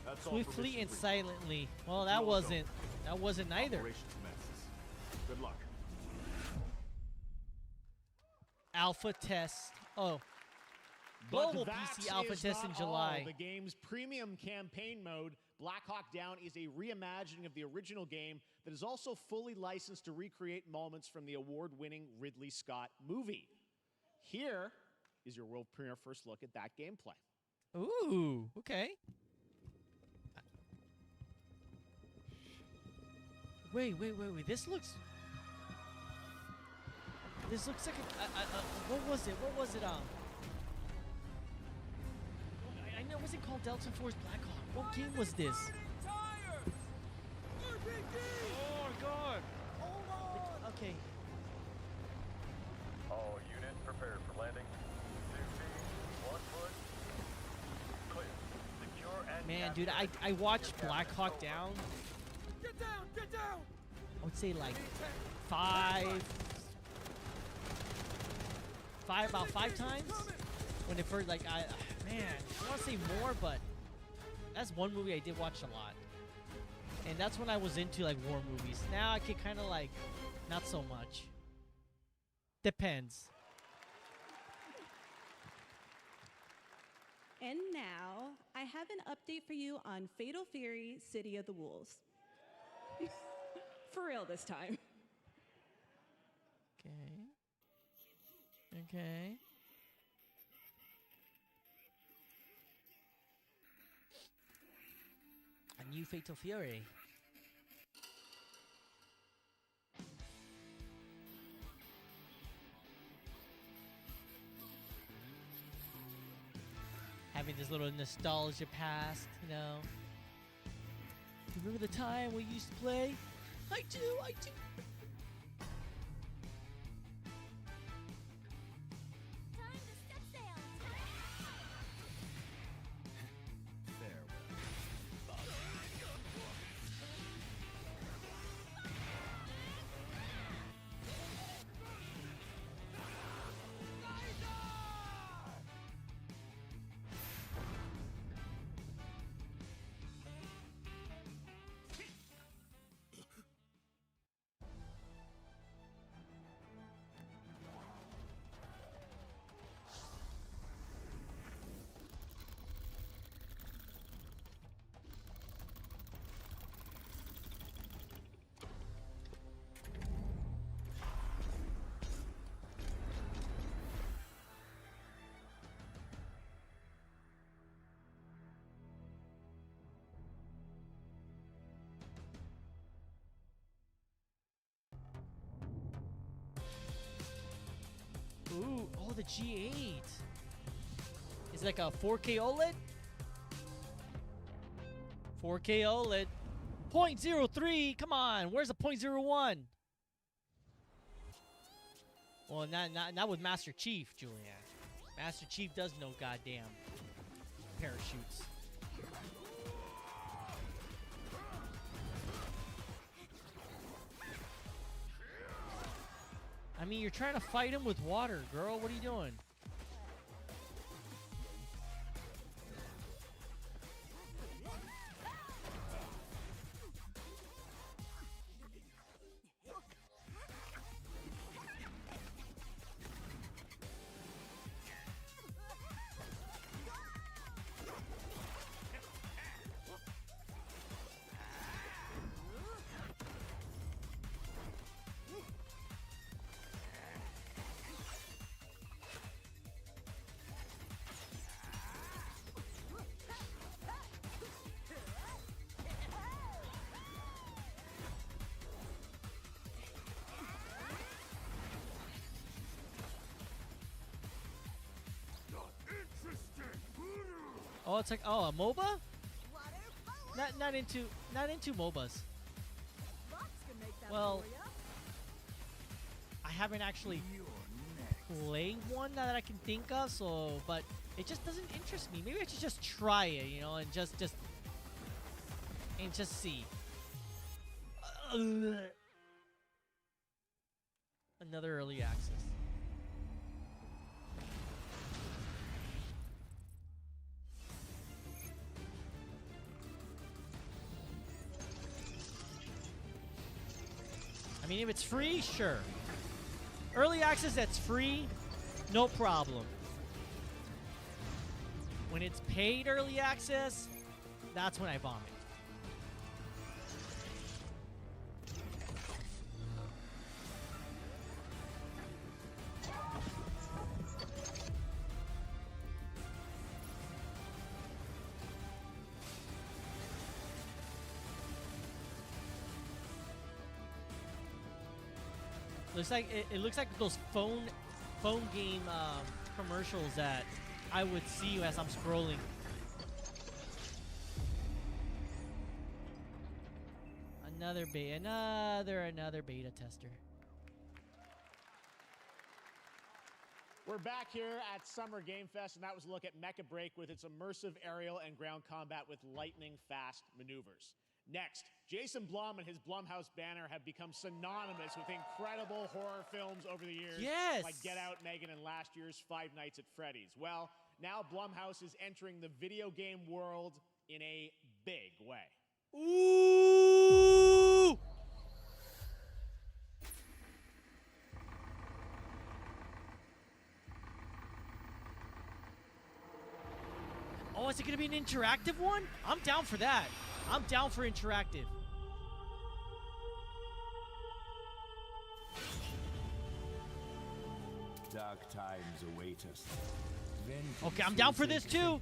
That's all for Swiftly mission and three. silently. Well, that You all wasn't. go. That wasn't either. Operation commences. Good luck. Alpha test. Oh. But Global that PC alpha is test in not July. all. The game's premium campaign mode, Black Hawk Down, is a reimagining of the original game that is also fully licensed to recreate moments from the award-winning Ridley Scott movie. Here, is your world premiere first look at that gameplay. Ooh, okay. Wait. This looks like a. What was it? I know. Was it called Delta Force Blackhawk? What game was this? Oh my god. Okay. All units prepared for landing. 2 feet, 1 foot. Clear. Secure and Man, dude, I watched Black Hawk Down. Get down! Get down! I would say like about five times. When it first, like, man, I want to say more, but that's one movie I did watch a lot. And that's when I was into like war movies. Now I can kind of like, not so much. Depends. And now, I have an update for you on Fatal Fury City of the Wolves. For real this time. Okay. A new Fatal Fury. Having this little nostalgia past, you know. Remember the time we used to play? I do. Ooh, oh, the G8. Is it like a 4K OLED? 4K OLED. 0.03, come on, where's the 0.01? Well, not with Master Chief, Julian. Master Chief does know goddamn parachutes. I mean, you're trying to fight him with water, girl. What are you doing? Oh, it's like a MOBA? Not into MOBAs. Well, I haven't actually played one that I can think of, so but it just doesn't interest me. Maybe I should just try it, you know, and just see. Another early access. I mean, if it's free, sure. Early access that's free, no problem. When it's paid early access, that's when I vomit. It looks like those phone game commercials that I would see as I'm scrolling. Another beta tester. We're back here at Summer Game Fest, and that was a look at Mecha Break with its immersive aerial and ground combat with lightning-fast maneuvers. Next, Jason Blum and his Blumhouse banner have become synonymous with incredible horror films over the years. Yes! Like Get Out, Megan, and last year's Five Nights at Freddy's. Well, now Blumhouse is entering the video game world in a big way. Ooh! Oh, is it going to be an interactive one? I'm down for that. I'm down for interactive. Dark times await us. Okay, I'm down for this too.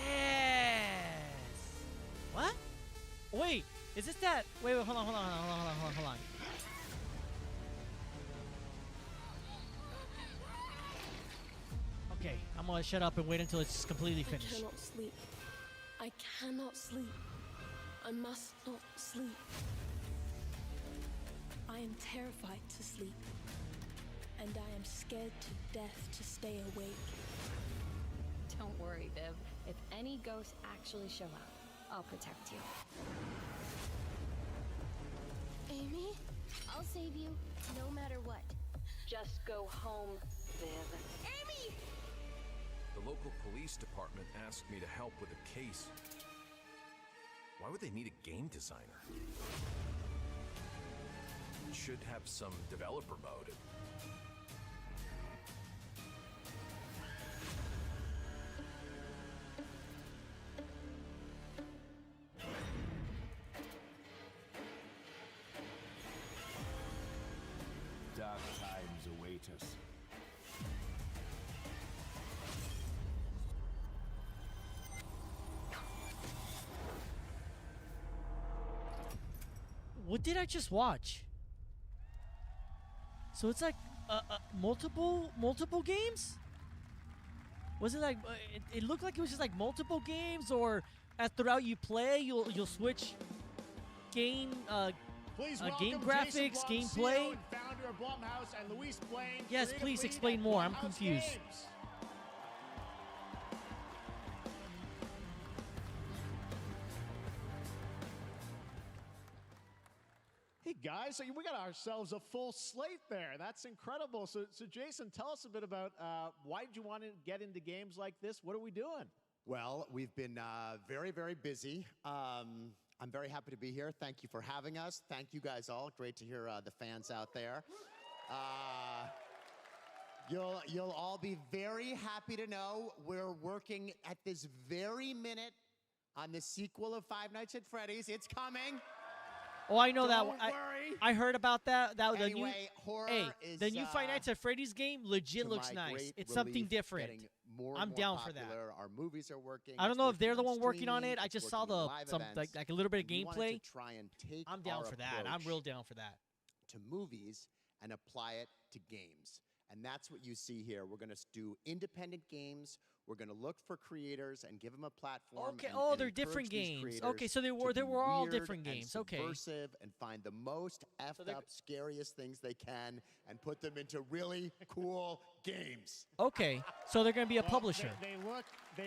Yes. What? Wait, is this that? Wait, hold on. Okay, I'm gonna shut up and wait until it's completely finished. I cannot sleep. I cannot sleep. I must not sleep. I am terrified to sleep. And I am scared to death to stay awake. Don't worry, Viv. If any ghosts actually show up, I'll protect you. Amy? I'll save you, no matter what. Just go home, Viv. Amy! The local police department asked me to help with a case. Why would they need a game designer? It should have some developer mode. Dark times await us. What did I just watch? So it's like multiple games? Was it like it looked like it was just like multiple games, or as throughout you play you'll switch game Please game welcome graphics, Jason Blum, gameplay? CEO and founder of Blumhouse, and Luis Blaine. Yes, creative please lead explain at more. I'm Blumhouse confused. Games. Hey guys, so we got ourselves a full slate there. That's incredible. So Jason, tell us a bit about why did you want to get into games like this? What are we doing? Well, we've been very, very busy. I'm very happy to be here. Thank you for having us. Thank you guys all. Great to hear the fans out there. You'll all be very happy to know we're working at this very minute on the sequel of Five Nights at Freddy's. It's coming. Oh, I know Don't that. worry. I heard about that. Anyway, horror is, the new Five Nights at Freddy's game legit to looks my nice. great It's something relief, different. getting more and I'm more down for that. popular. Our movies are working. I don't It's know if they're the working one working on streaming, it. I it's just saw working in the live some events. like a little bit of And we wanted gameplay. to try and take I'm down our for that. I'm approach real down for that. to movies and apply it to games. And that's what you see here. We're going to do independent games. We're going to look for creators and give them a platform. Okay. And, oh, and they're encourage different these games. creators Okay, so they to were be all weird different and games. Okay. subversive and find the most effed up, scariest things they can and put them into really cool games. Okay. So they're going to be a Well, publisher. They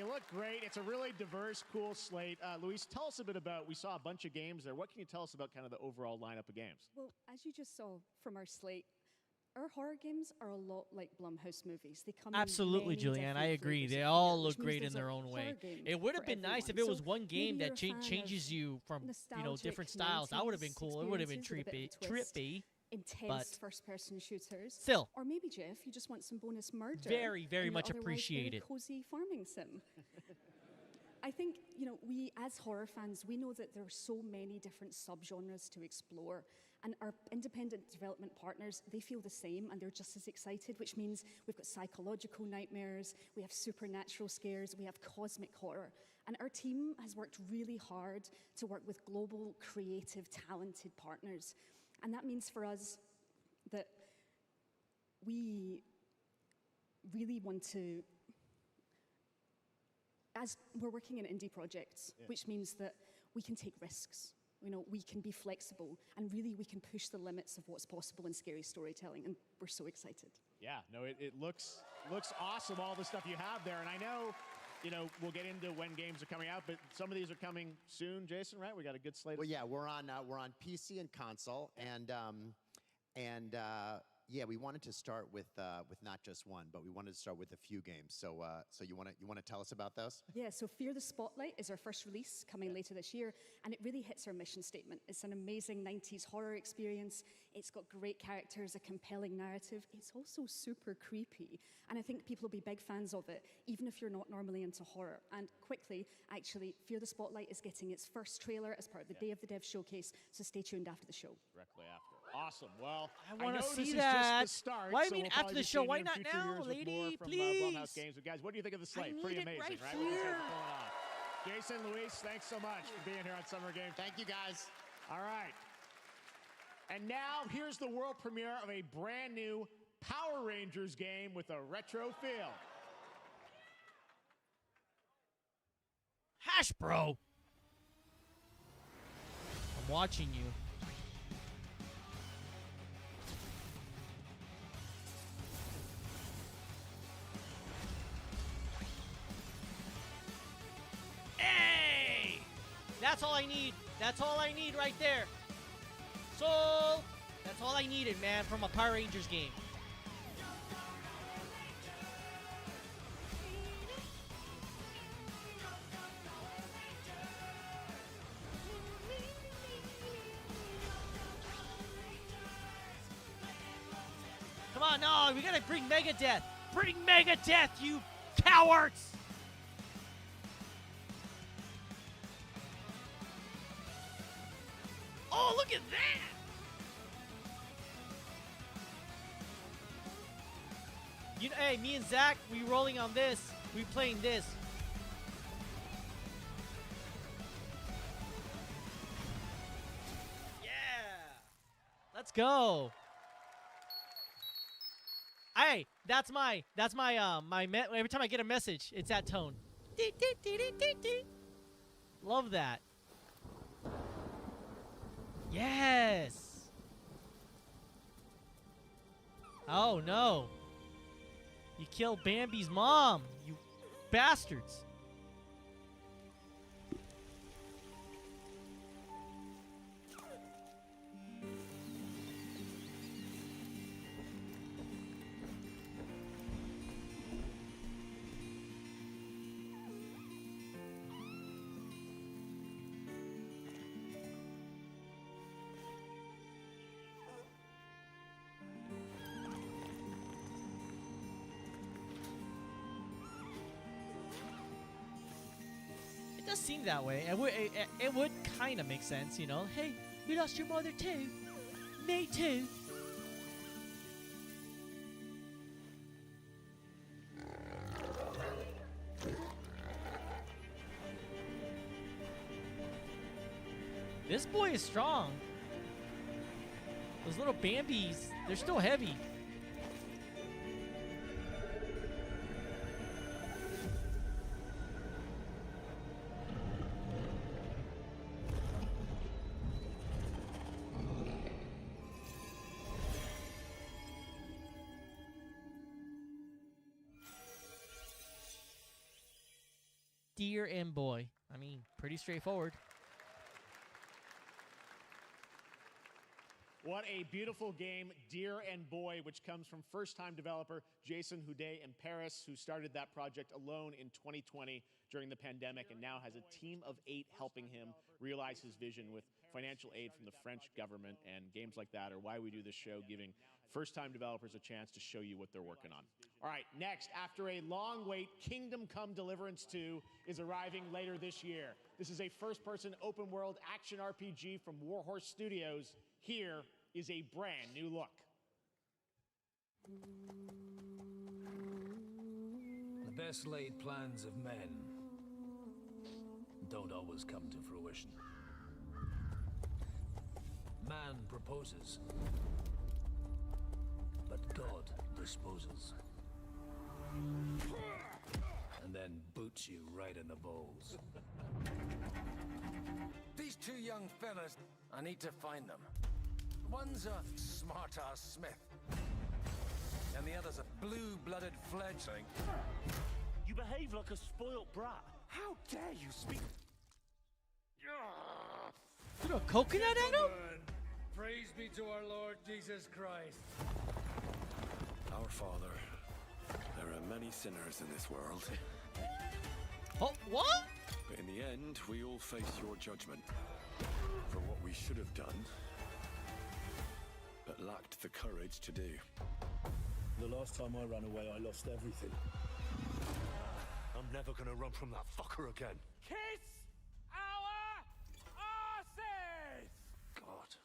look great. It's a really diverse, cool slate. Luis, tell us a bit about. We saw a bunch of games there. What can you tell us about kind of the overall lineup of games? Well, as you just saw from our slate, our horror games are a lot like Blumhouse movies. They come Absolutely, in many Julianne. I different agree. flavors They of all horror, look which means great in there's a their own way. horror game It would have for been nice if everyone. it was one maybe game you're that a fan changes of you from nostalgic different styles. That would have been 90s cool. It would have been experiences with a bit of a twist, trippy. intense but first-person shooters. Still. Or maybe, Jeff, you just want some bonus murder. Very, very in your much otherwise appreciated. Very cozy farming sim. I think, we as horror fans, we know that there are so many different subgenres to explore. And our independent development partners, they feel the same and they're just as excited, which means we've got psychological nightmares, we have supernatural scares, we have cosmic horror. And our team has worked really hard to work with global, creative, talented partners. And that means for us that we really want to, as we're working in indie projects, which means that we can take risks. You know, we can be flexible, and really we can push the limits of what's possible in scary storytelling, and we're so excited. Yeah, no, it looks awesome, all the stuff you have there. And I know, you know, we'll get into when games are coming out, but some of these are coming soon, Jason, right? We got a good slate. Well, yeah, we're on PC and console, yeah, we wanted to start with not just one, but we wanted to start with a few games. So you want to tell us about those? Yeah, so Fear the Spotlight is our first release coming later this year, and it really hits our mission statement. It's an amazing 90s horror experience. It's got great characters, a compelling narrative. It's also super creepy, and I think people will be big fans of it, even if you're not normally into horror. And quickly, actually, Fear the Spotlight is getting its first trailer as part of the Day of the Dev showcase, so stay tuned after the show. Directly after. Awesome. Well, I want to know see this that. Is just the start, Why do so you mean we'll after the probably be show? seeing Why you in not future now, years with more lady? from, Please. Blumhouse Games. But guys, what do you think of the slate? need Pretty it amazing, right right? What do you think here. is going on? Jason, Luis, thanks so much for being here on Summer Game. Thank you, guys. All right. And now here's the world premiere of a brand new Power Rangers game with a retro feel. Hasbro. I'm watching you. Hey! That's all I need. That's all I need right there. So, that's all I needed, man, from a Power Rangers game. Come on, no, we gotta bring Megadeth. Bring Megadeth, you cowards! Oh, look at that! You know, hey, me and Zach, we rolling on this. We playing this. Yeah! Let's go. Hey, that's my every time I get a message, it's that tone. Love that. Yes. Oh no. You killed Bambi's mom, you bastards. It does seem that way. It would kind of make sense, you know. Hey, you lost your mother too. Me too. This boy is strong. Those little Bambis, they're still heavy. Deer and boy. I mean, pretty straightforward. What a beautiful game, Deer and Boy, which comes from first-time developer Jason Houdet in Paris, who started that project alone in 2020 during the pandemic and now has a team of 8 helping him realize his vision with financial aid from the French government. And games like that are why we do this show, giving first-time developers a chance to show you what they're working on. All right, next, after a long wait, Kingdom Come Deliverance 2 is arriving later this year. This is a first-person open-world action RPG from Warhorse Studios. Here is a brand new look. The best laid plans of men don't always come to fruition. Man proposes, but God disposes. And then boots you right in the balls. These two young fellas, I need to find them. One's a smart-ass Smith, and the other's a blue-blooded fledgling. You behave like a spoilt brat. How dare you speak? Threw a coconut at him? Praise be to our Lord Jesus Christ. Our Father, there are many sinners in this world. Oh, what? But in the end, we all face your judgment for what we should have done, but lacked the courage to do. The last time I ran away, I lost everything. I'm never gonna run from that fucker again. Kiss our asses! God,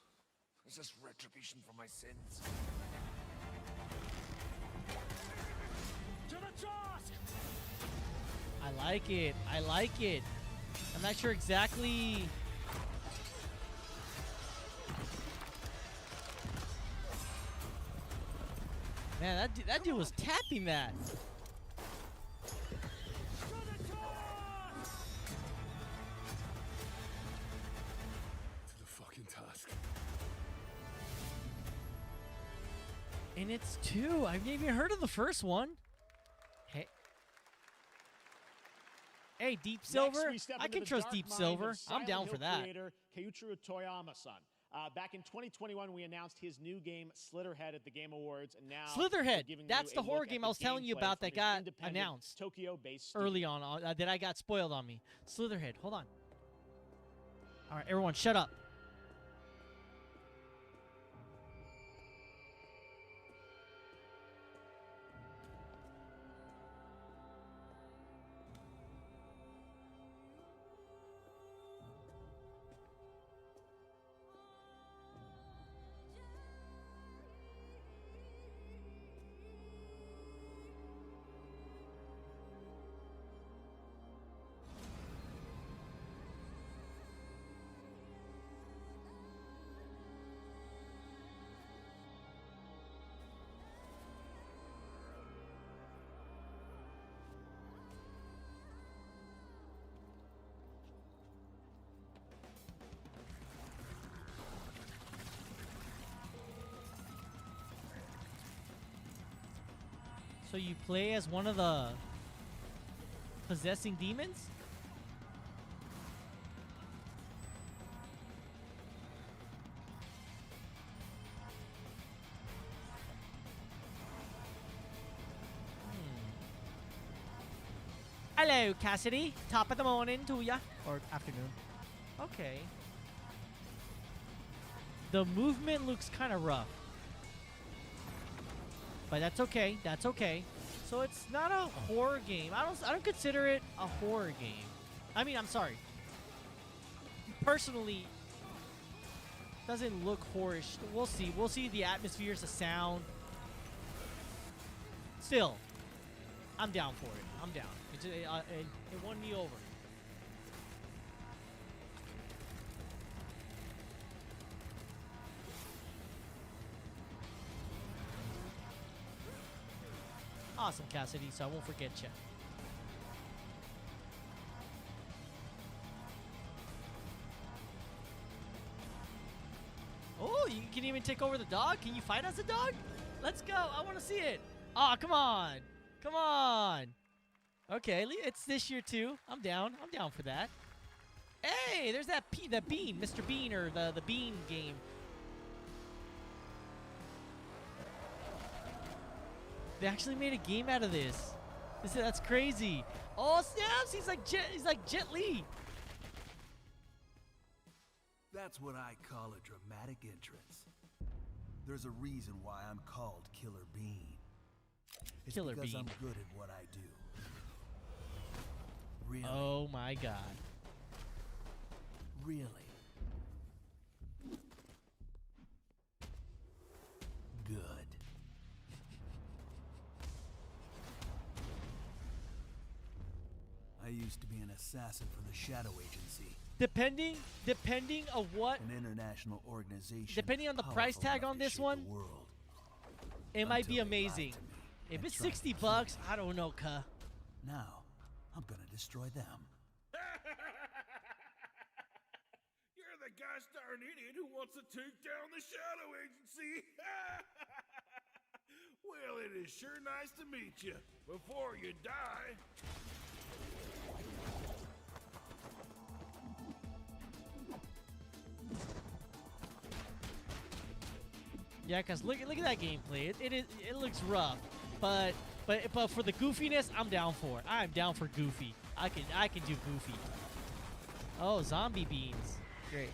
is this retribution for my sins? To the task! I like it. I like it. I'm not sure exactly. Man, that dude was tapping that. To the fucking task. And it's 2. I've never even heard of the first one. Hey, Deep Silver. I can trust Deep Silver. I'm down for that. Creator Keiichiro Toyama-san. Back in 2021, we announced his new game, Slitherhead, at the Game Awards, and now Slitherhead. giving That's you the a horror look at game the I was telling you gameplay about from that his got independent announced Tokyo-based early on that I got spoiled on me. Slitherhead. Hold on. All right, everyone, shut up. So you play as one of the possessing demons? Hello, Cassidy. Top of the morning to ya. Or afternoon. Okay. The movement looks kind of rough. But that's okay. That's okay. So it's not a horror game. I don't consider it a horror game. I mean, I'm sorry. Personally, doesn't look horrorish. We'll see. We'll see the atmospheres, the sound. Still, I'm down for it. I'm down. It won me over. Awesome, Cassidy, so I won't forget you. Oh, you can even take over the dog? Can you fight as a dog? Let's go. I want to see it. Oh, come on. Come on. Okay, it's this year too. I'm down. I'm down for that. Hey, there's that Bean, Mr. Bean, or the Bean game. They actually made a game out of this. That's crazy. Oh snaps! He's like Jet Li. That's what I call a dramatic entrance. There's a reason why I'm called Killer Bean. It's Killer because Bean. I'm good at what I do. Really? Oh my god. Really? Good. I used to be an assassin for the Shadow Agency. depending of what, An international organization. depending on the price powerful tag enough on to this shape one, the world. it might be Until they lied amazing. to me If and it's tried to $60, kill me. I don't know, cuh. Now, I'm gonna destroy them. You're the gosh darn idiot who wants to take down the Shadow Agency. Well, it is sure nice to meet you. Before you die. Yeah, cause look at that gameplay. It looks rough, but for the goofiness, I'm down for it. I'm down for goofy. I can do goofy. Oh, zombie beans, great.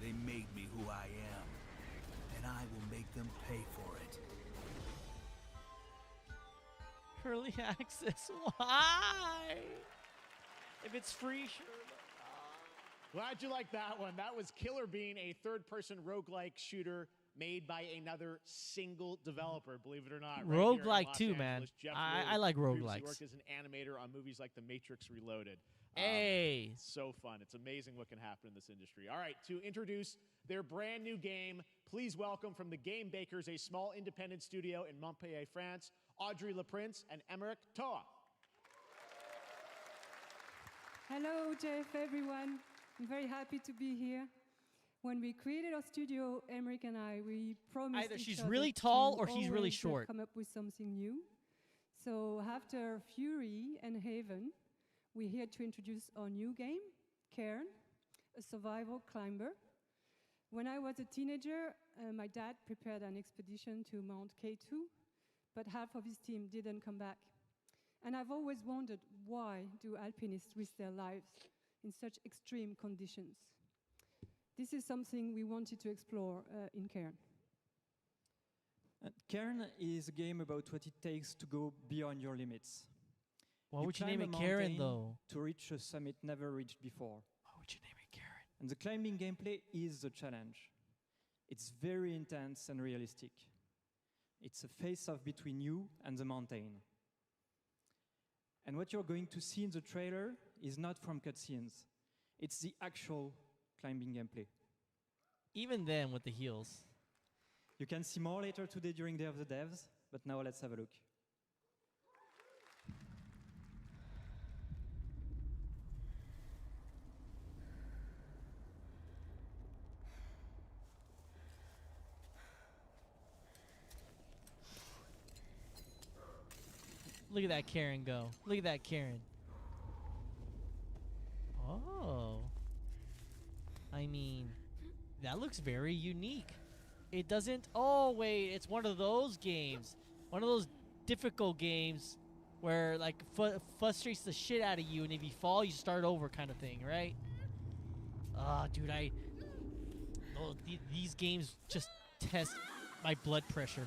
They made me who I am, and I will make them pay for it. Early access. Why? If it's free, sure. Glad you like that one. That was Killer Bean, a third-person roguelike shooter made by another single developer, believe it or not. Right here in Roguelike Los too, Angeles. man. Jeff I Liu like previously roguelikes. worked as an animator on movies like The Matrix Reloaded. Hey. So fun. It's amazing what can happen in this industry. All right, to introduce their brand new game, please welcome from the Game Bakers, a small independent studio in Montpellier, France, Audrey Laprince and Emmerich Toa. Hello, Jeff, everyone. I'm very happy to be here. When we created our studio, Emmerich and I, we promised Either each she's other really to tall or he's really always, short. Come up with something new. So after Fury and Haven, we're here to introduce our new game, Cairn, a survival climber. When I was a teenager, my dad prepared an expedition to Mount K2, but half of his team didn't come back. And I've always wondered, why do alpinists risk their lives in such extreme conditions? This is something we wanted to explore in Cairn. Cairn is a game about what it takes to go beyond your limits. Why would you name climb it a Cairn, mountain though? To reach a summit never reached before. Why would you name it Cairn? And the climbing gameplay is the challenge. It's very intense and realistic. It's a face-off between you and the mountain. And what you're going to see in the trailer is not from cutscenes. It's the actual climbing gameplay. Even then, with the heels. You can see more later today during Day of the Devs, but now let's have a look. Look at that Karen go. Look at that Karen. Oh. I mean, that looks very unique. It doesn't... Oh, wait. It's one of those games. One of those difficult games where, like, frustrates the shit out of you, and if you fall, you start over kind of thing, right? Ah, dude, Oh, these games just test my blood pressure.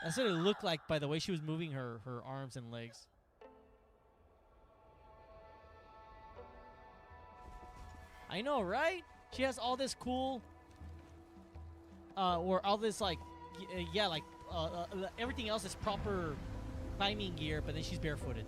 That's what it looked like by the way she was moving her arms and legs. I know, right? She has all this cool, or all this like, everything else is proper climbing gear, but then she's barefooted.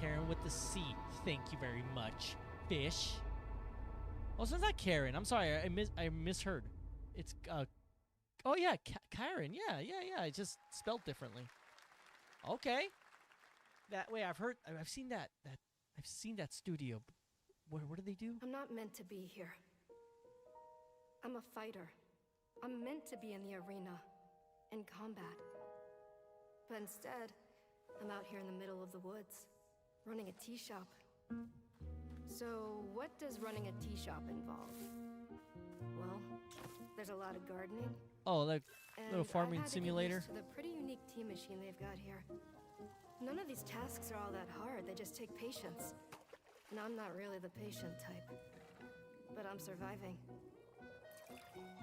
Karen with the C. Thank you very much, fish. Oh, so it's not Karen. I'm sorry, I misheard. It's oh yeah, Karen. Yeah. It's just spelled differently. Okay. That way, I've seen that studio. What do they do? I'm not meant to be here. I'm a fighter. I'm meant to be in the arena, in combat. But instead, I'm out here in the middle of the woods, running a tea shop. So, what does running a tea shop involve? Well, there's a lot of gardening. Oh, like and little farming I've had to get simulator. used to the pretty unique tea machine they've got here. None of these tasks are all that hard. They just take patience. And I'm not really the patient type. but I'm surviving.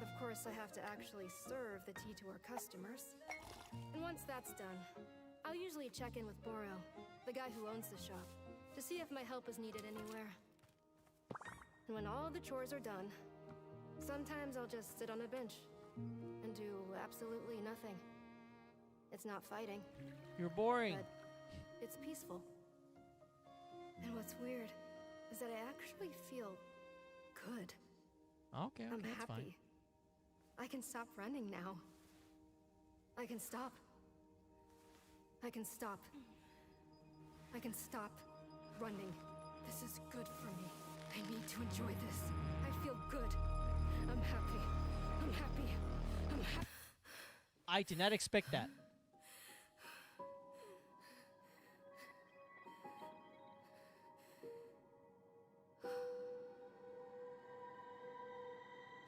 Of course, I have to actually serve the tea to our customers. And once that's done, I'll usually check in with Boro, the guy who owns the shop, to see if my help is needed anywhere. And when all the chores are done, sometimes I'll just sit on a bench and do absolutely nothing. It's not fighting. You're boring. But it's peaceful. And what's weird is that I actually feel good. Okay, I'm that's happy. fine. I can stop running now. I can stop. I can stop. I can stop running. This is good for me. I need to enjoy this. I feel good. I'm happy. I'm happy. I'm happy. I did not expect that.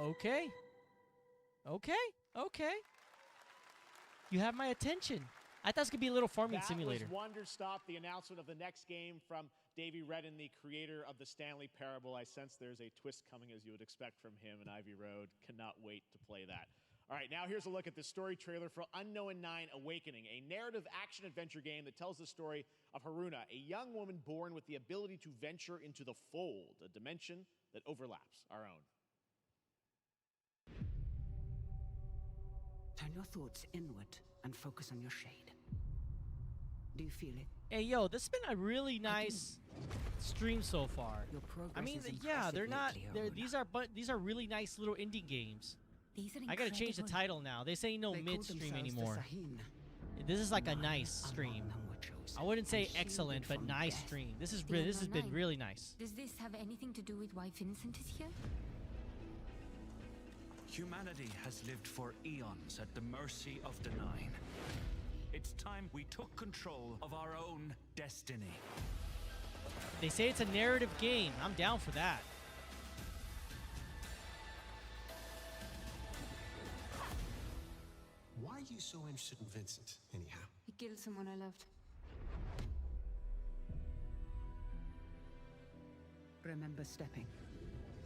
Okay. Okay. You have my attention. I thought it was going to be a little farming simulator. That was Wonder Stop, the announcement of the next game from Davey Redden, the creator of the Stanley Parable. I sense there's a twist coming, as you would expect from him in Ivy Road. Cannot wait to play that. All right, now here's a look at the story trailer for Unknown 9 Awakening, a narrative action-adventure game that tells the story of Haruna, a young woman born with the ability to venture into the fold, a dimension that overlaps our own. Turn your thoughts inward and focus on your shade. Do you feel it? Hey, yo, this has been a really nice stream so far. I mean, yeah, they're not. These are really nice little indie games. I gotta change the title now. This ain't no mid-stream anymore. This is like a nice stream. I wouldn't say excellent, but nice stream. This has been really nice. Does this have anything to do with why Vincent is here? Humanity has lived for eons at the mercy of the Nine. It's time we took control of our own destiny. They say it's a narrative game. I'm down for that. Why are you so interested in Vincent, anyhow? He killed someone I loved. Remember stepping.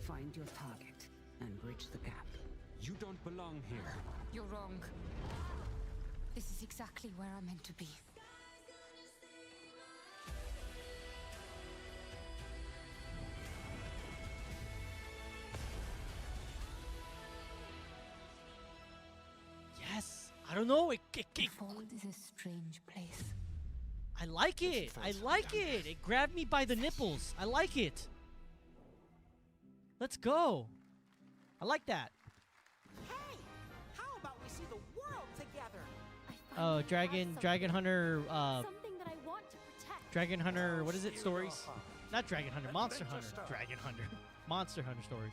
Find your target and bridge the gap. You don't belong here. You're wrong. This is exactly where I'm meant to be. Yes. I don't know. The fold is a strange place. I like it. I like it. It grabbed me by the nipples. I like it. Let's go. I like that. How about we see the world together? Oh, Dragon Hunter, Something that I want to protect. Dragon Hunter, what is it, stories? Not Dragon Hunter, Monster Hunter. Dragon Hunter. Monster Hunter stories.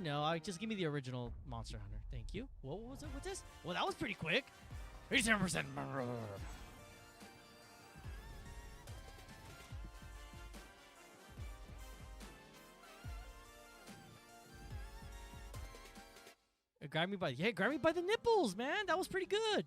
No, just give me the original Monster Hunter. Thank you. What was it? What's this? Well, that was pretty quick. 87%. Grab me by the nipples, man. That was pretty good.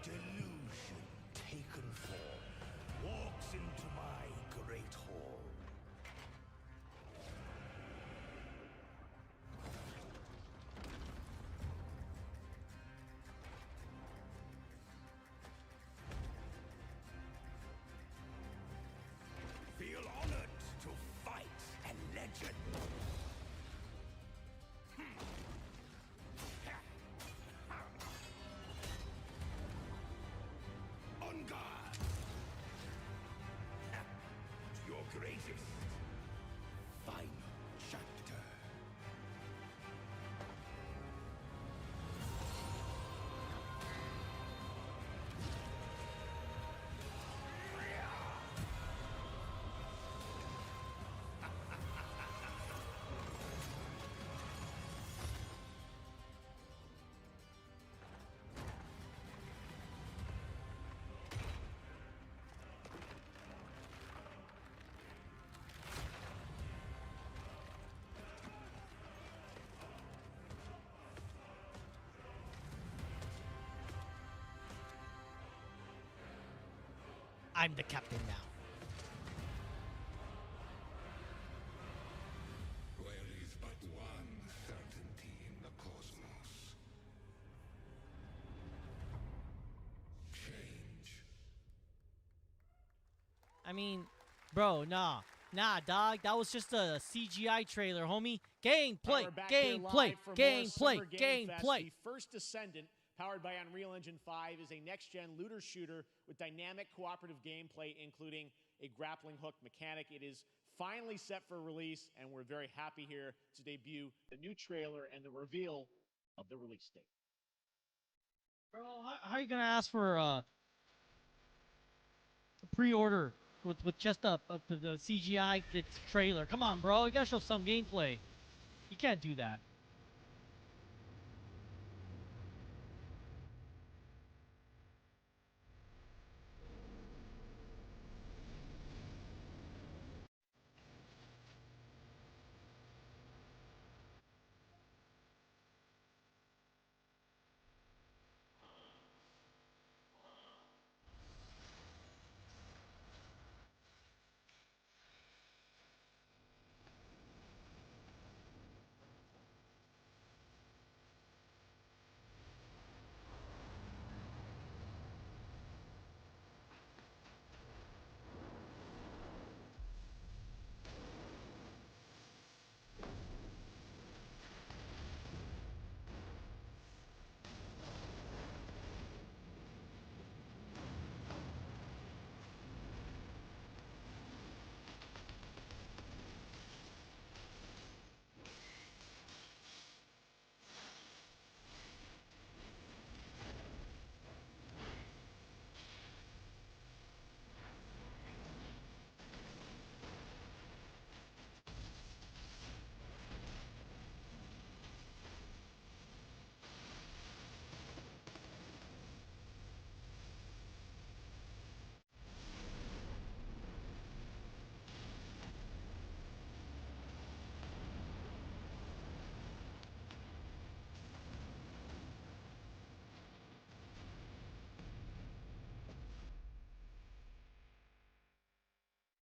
Delusion taken form walks into my great hall. I'm the captain now. There is but one certainty in the cosmos. Change. I mean, bro, nah, dog. That was just a CGI trailer, homie. Gameplay, We're back here gameplay, live for more gameplay, Summer Game Fest. gameplay. The first Descendant, powered by Unreal Engine 5, is a next-gen looter shooter with dynamic cooperative gameplay, including a grappling hook mechanic. It is finally set for release, and we're very happy here to debut the new trailer and the reveal of the release date. Bro, how are you gonna ask for a pre-order with just the CGI trailer? Come on, bro. You gotta show some gameplay. You can't do that.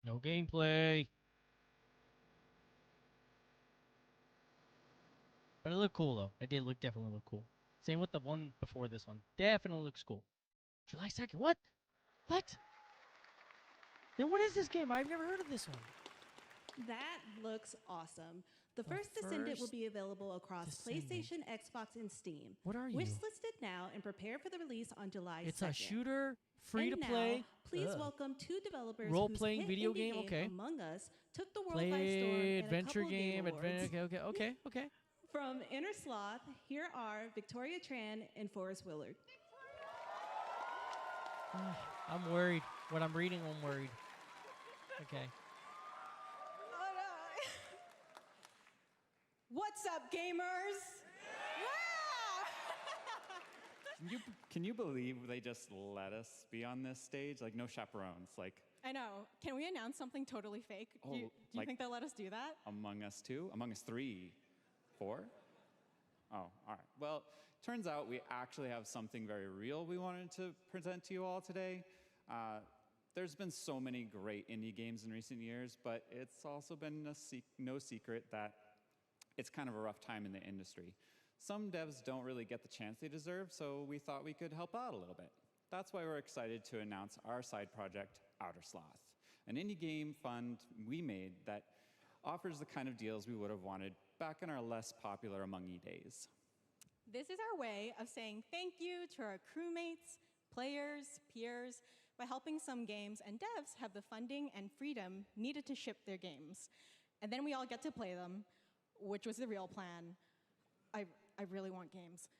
No gameplay. But it looked cool, though. It did definitely look cool. Same with the one before this one. Definitely looks cool. July 2nd. What? What? Then what is this game? I've never heard of this one. That looks awesome. The first Descendant will be available across PlayStation, Xbox, and Steam. What are you? Wish listed now and prepare for the release on July 2nd. It's a shooter, free to And now, play. please welcome two developers Role-playing whose hit video indie game, okay. Among Us took the world by storm Play and adventure a couple game. Game Awards. Okay. From Inner Sloth, here are Victoria Tran and Forrest Willard. I'm worried. When I'm reading, I'm worried. Okay. What's up, gamers? Can you believe they just let us be on this stage? Like, no chaperones. Like, I know. Can we announce something totally fake? Do you like- think they'll let us do that? Among Us 2? Among Us 3? 4? Oh, all right. Well, turns out we actually have something very real we wanted to present to you all today. There's been so many great indie games in recent years, but it's also been no secret that it's kind of a rough time in the industry. Some devs don't really get the chance they deserve, so we thought we could help out a little bit. That's why we're excited to announce our side project, Outer Sloth, an indie game fund we made that offers the kind of deals we would have wanted back in our less popular Among Ye days. This is our way of saying thank you to our crewmates, players, peers, by helping some games and devs have the funding and freedom needed to ship their games. And then we all get to play them, which was the real plan. I really want games.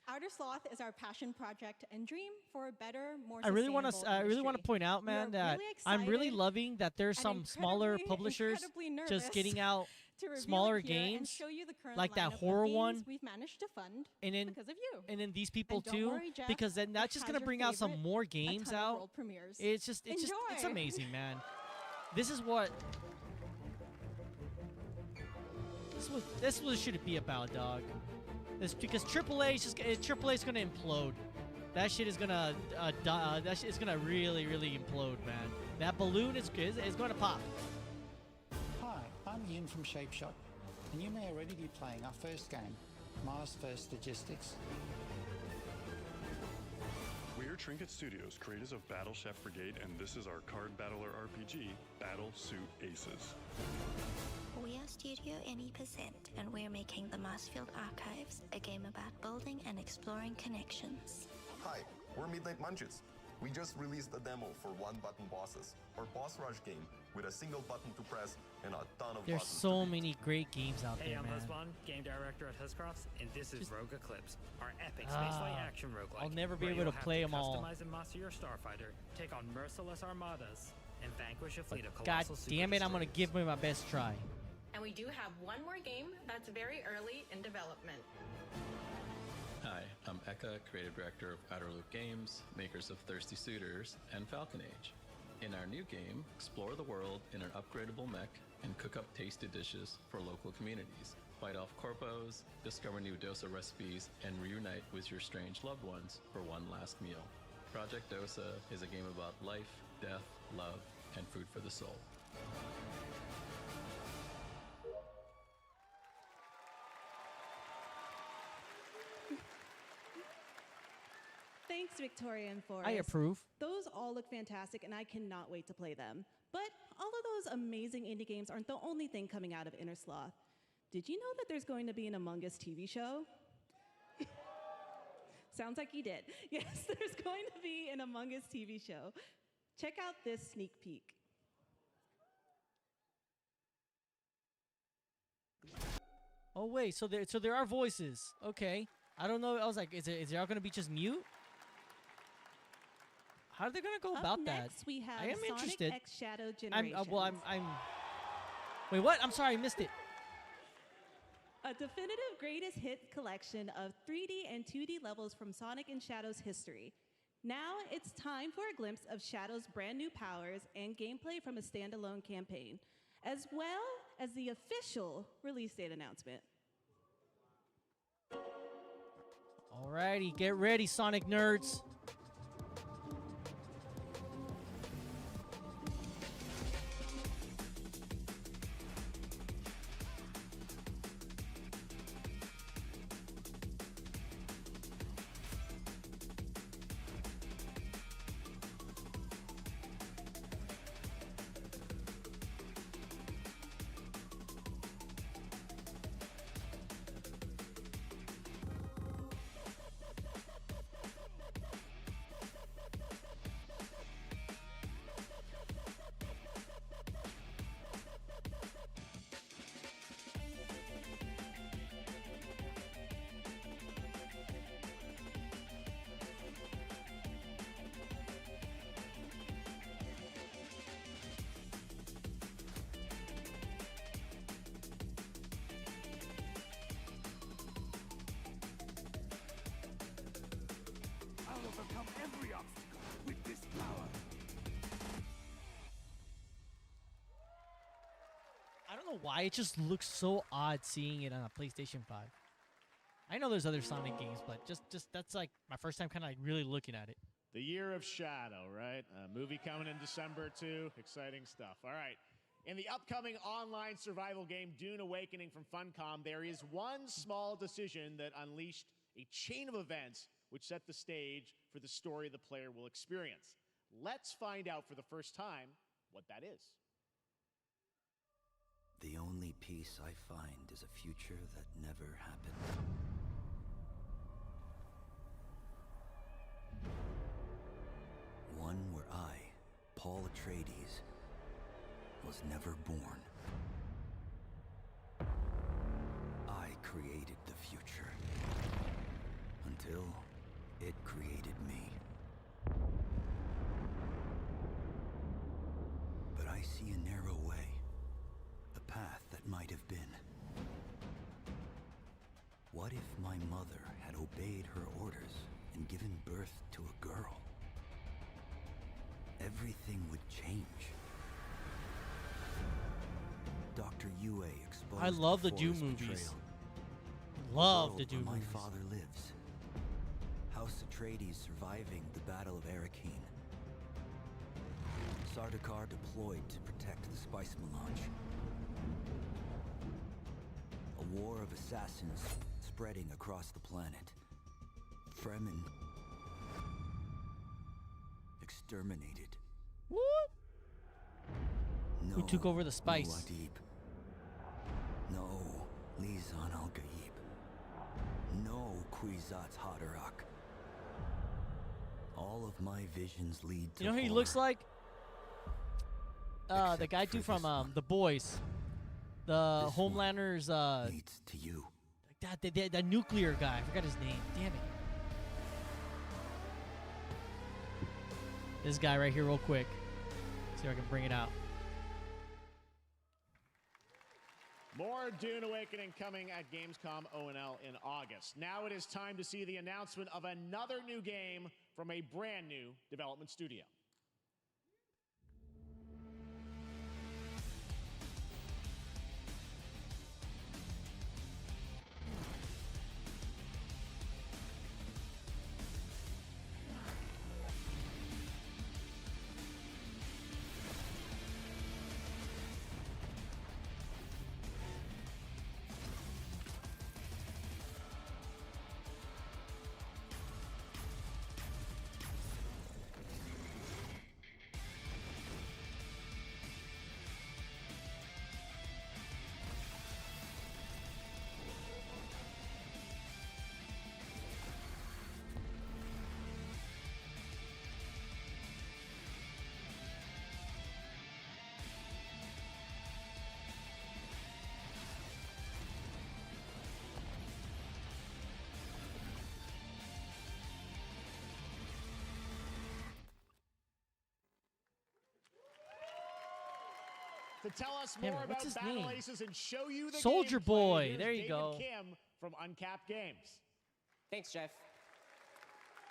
Outer Sloth is our passion project and dream for a better, more I really want sustainable to. I really want to industry. point out, man, We are that really I'm really excited loving that there's and some smaller publishers incredibly just nervous getting out to reveal smaller it here and games, show you the current like that lineup of horror games one, we've managed to fund and then because of you. and then these people And don't too, worry, Jeff, because then that's it just has gonna your bring out some favorite, more a games ton of out. world premieres. It's it's Enjoy. amazing, man. This is what this should it be about, dog. This because AAA is gonna implode. that shit is gonna that shit is gonna really implode, man. That balloon is going to pop. Hi, I'm Ian from Shapeshot, and you may already be playing our first game, Mars First Logistics. We're Trinket Studios, creators of Battle Chef Brigade, and this is our card battler RPG, Battle Suit Aces. We are Studio NE%, and we're making the Marsfield Archives, a game about building and exploring connections. Hi, we're Midnight Munches. We just released a demo for one-button bosses, our boss rush game with a single button to press and a ton of There's buttons so many great games out Hey, there, I'm man. Husband, game director at Huscrafts, and this is Rogue Eclipse, our epic spaceflight action roguelike. I'll never be where able to you'll play have them all. Customize and master your starfighter, take on merciless armadas, and vanquish a fleet of God colossal damn it, I'm gonna super give me my best try. And we do have one more game that's very early in development. Hi, I'm Eka, creative director of Outer Loop Games, makers of Thirsty Suitors and Falcon Age. In our new game, explore the world in an upgradable mech and cook up tasty dishes for local communities. Fight off corpos, discover new dosa recipes, and reunite with your strange loved ones for one last meal. Project Dosa is a game about life, death, love, and food for the soul. Thanks, Victoria and Forrest. I approve. Those all look fantastic, and I cannot wait to play them. But all of those amazing indie games aren't the only thing coming out of Inner Sloth. Did you know that there's going to be an Among Us TV show? Sounds like you did. Yes, there's going to be an Among Us TV show. Check out this sneak peek. Oh wait, so there are voices. Okay, I don't know. I was like, is it all gonna be just mute? How are they gonna go about that? Next, we have I am Sonic interested. X Shadow Generation. I'm. Wait, what? I'm sorry, I missed it. A definitive greatest hit collection of 3D and 2D levels from Sonic and Shadow's history. Now it's time for a glimpse of Shadow's brand new powers and gameplay from a standalone campaign, as well as the official release date announcement. Alrighty, get ready, Sonic nerds. I'll overcome every obstacle with this power. I don't know why it just looks so odd seeing it on a PlayStation 5. I know there's other Sonic games, but just that's like my first time kind of like really looking at it. The Year of Shadow, right? A movie coming in December, too. Exciting stuff. All right. In the upcoming online survival game Dune Awakening from Funcom, there is one small decision that unleashed a chain of events which set the stage for the story the player will experience. Let's find out for the first time what that is. The only peace I find is a future that never happened. One where I, Paul Atreides, was never born. I created the future until it created me. But I see a narrow way, a path that might have been. What if my mother had obeyed her orders and given birth to a girl? Everything would change. Dr. Yue exposed I love the Doom Forest movies. betrayal. Love world the Doom where my movies. father lives. How House Atreides surviving the Battle of Arrakeen. Sardaukar deployed to protect the spice melange. A war of assassins spreading across the planet. Fremen exterminated. What? No, Who took over the spice? Muad'Dib. No, Lisan al-Gaib. No, Kwisatz Haderach. All of my visions lead to You know who he horror. looks like? The guy dude from The Boys. The Homelander's leads to you. that nuclear guy. I forgot his name. Damn it. This guy right here real quick. See if I can bring it out. More Dune Awakening coming at Gamescom ONL in August. Now it is time to see the announcement of another new game from a brand new development studio. To tell us Damn it, more what's about his Battle name? Aces and show you the Soldier gameplay, Boy, here's there you David go. Kim from Uncapped Games. Thanks, Jeff.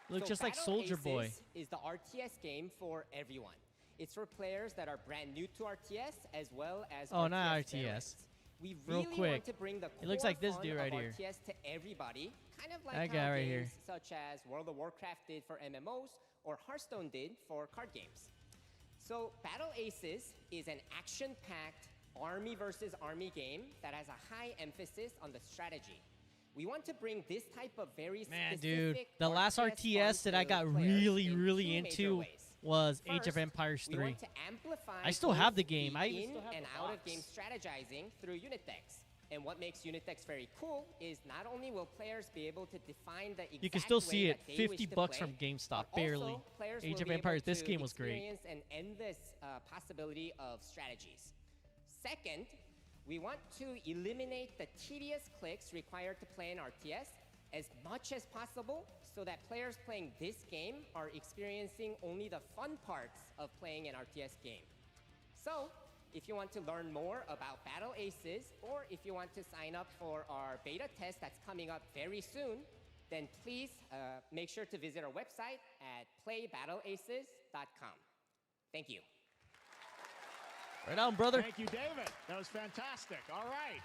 Looks just like Battle Soldier Aces Boy. is the RTS game for everyone. It's for players that are brand new to RTS as well as Oh, not RTS veterans. RTS. We Real really quick. want to bring the He looks core like this fun dude of right here. RTS to everybody, kind of like That how guy right games here. such as World of Warcraft did for MMOs or Hearthstone did for card games. So Battle Aces is an action-packed army versus army game that has a high emphasis on the strategy. We want to bring this type of very Man, specific dude, the last RTS that I got really into was Age of Empires we 3. want to amplify I still have the both game. I in still have and the out box. of game strategizing through unit decks. And what makes unit decks very cool is not only will players be able to define the exact You can still way see it. that they 50 wish to bucks play, from GameStop, but barely. also players Age will of be able Empires, this to game was great. experience an endless possibility of strategies. Second, we want to eliminate the tedious clicks required to play an RTS as much as possible so that players playing this game are experiencing only the fun parts of playing an RTS game. So, if you want to learn more about Battle Aces, or if you want to sign up for our beta test that's coming up very soon, then please make sure to visit our website at playbattleaces.com. Thank you. Right on, brother. Thank you, David. That was fantastic. All right.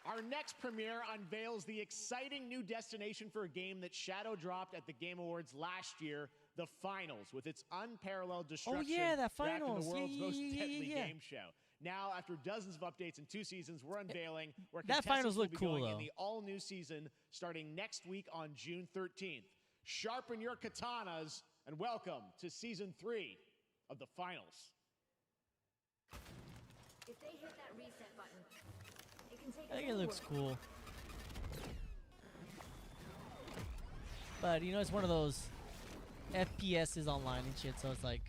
Our next premiere unveils the exciting new destination for a game that shadow dropped at the Game Awards last year, the Finals, with its unparalleled destruction. Oh, yeah, that wrapped in Finals. the world's most Yeah. deadly game show. Now, after dozens of updates and 2 seasons, we're unveiling where That contestants Finals will looked be cool, going in though. the all-new season starting next week on June 13th. Sharpen your katanas and welcome to Season 3 of the Finals. If they hit that reset button, it can take I think it looks cool. But, you know, it's one of those FPSs online and shit, so it's like...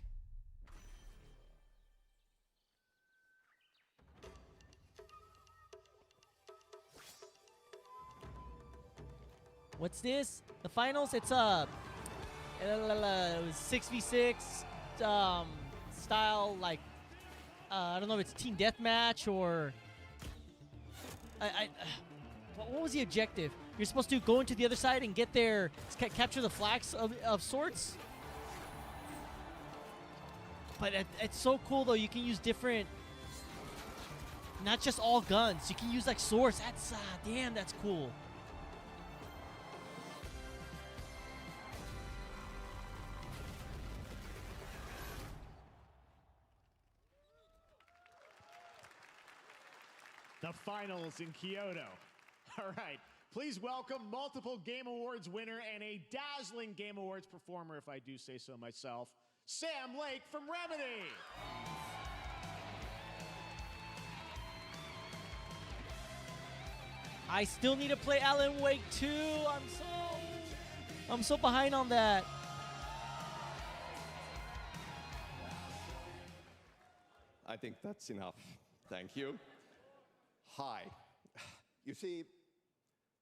What's this? The Finals? It's it was 6v6 style, like, I don't know if it's team deathmatch or... what was the objective? You're supposed to go into the other side and get there, capture the flags of sorts. But it's so cool, though. You can use different, not just all guns. You can use, like, swords. That's, damn, that's cool. the finals in Kyoto. All right, please welcome multiple Game Awards winner and a dazzling Game Awards performer, if I do say so myself, Sam Lake from Remedy. I still need to play Alan Wake 2. I'm so behind on that. I think that's enough. Thank you. Hi. You see,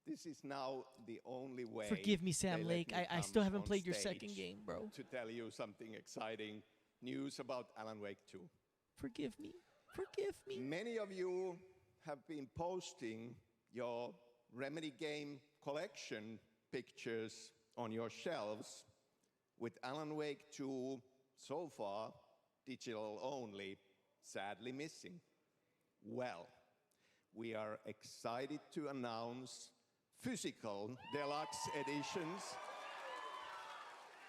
this is now the only way. Forgive me, Sam they let Lake. me I come still haven't on played your stage second game, bro. To tell you something exciting news about Alan Wake 2. Forgive me. Forgive me. Many of you have been posting your Remedy game collection pictures on your shelves with Alan Wake 2 so far digital only, sadly missing. Well, we are excited to announce physical deluxe editions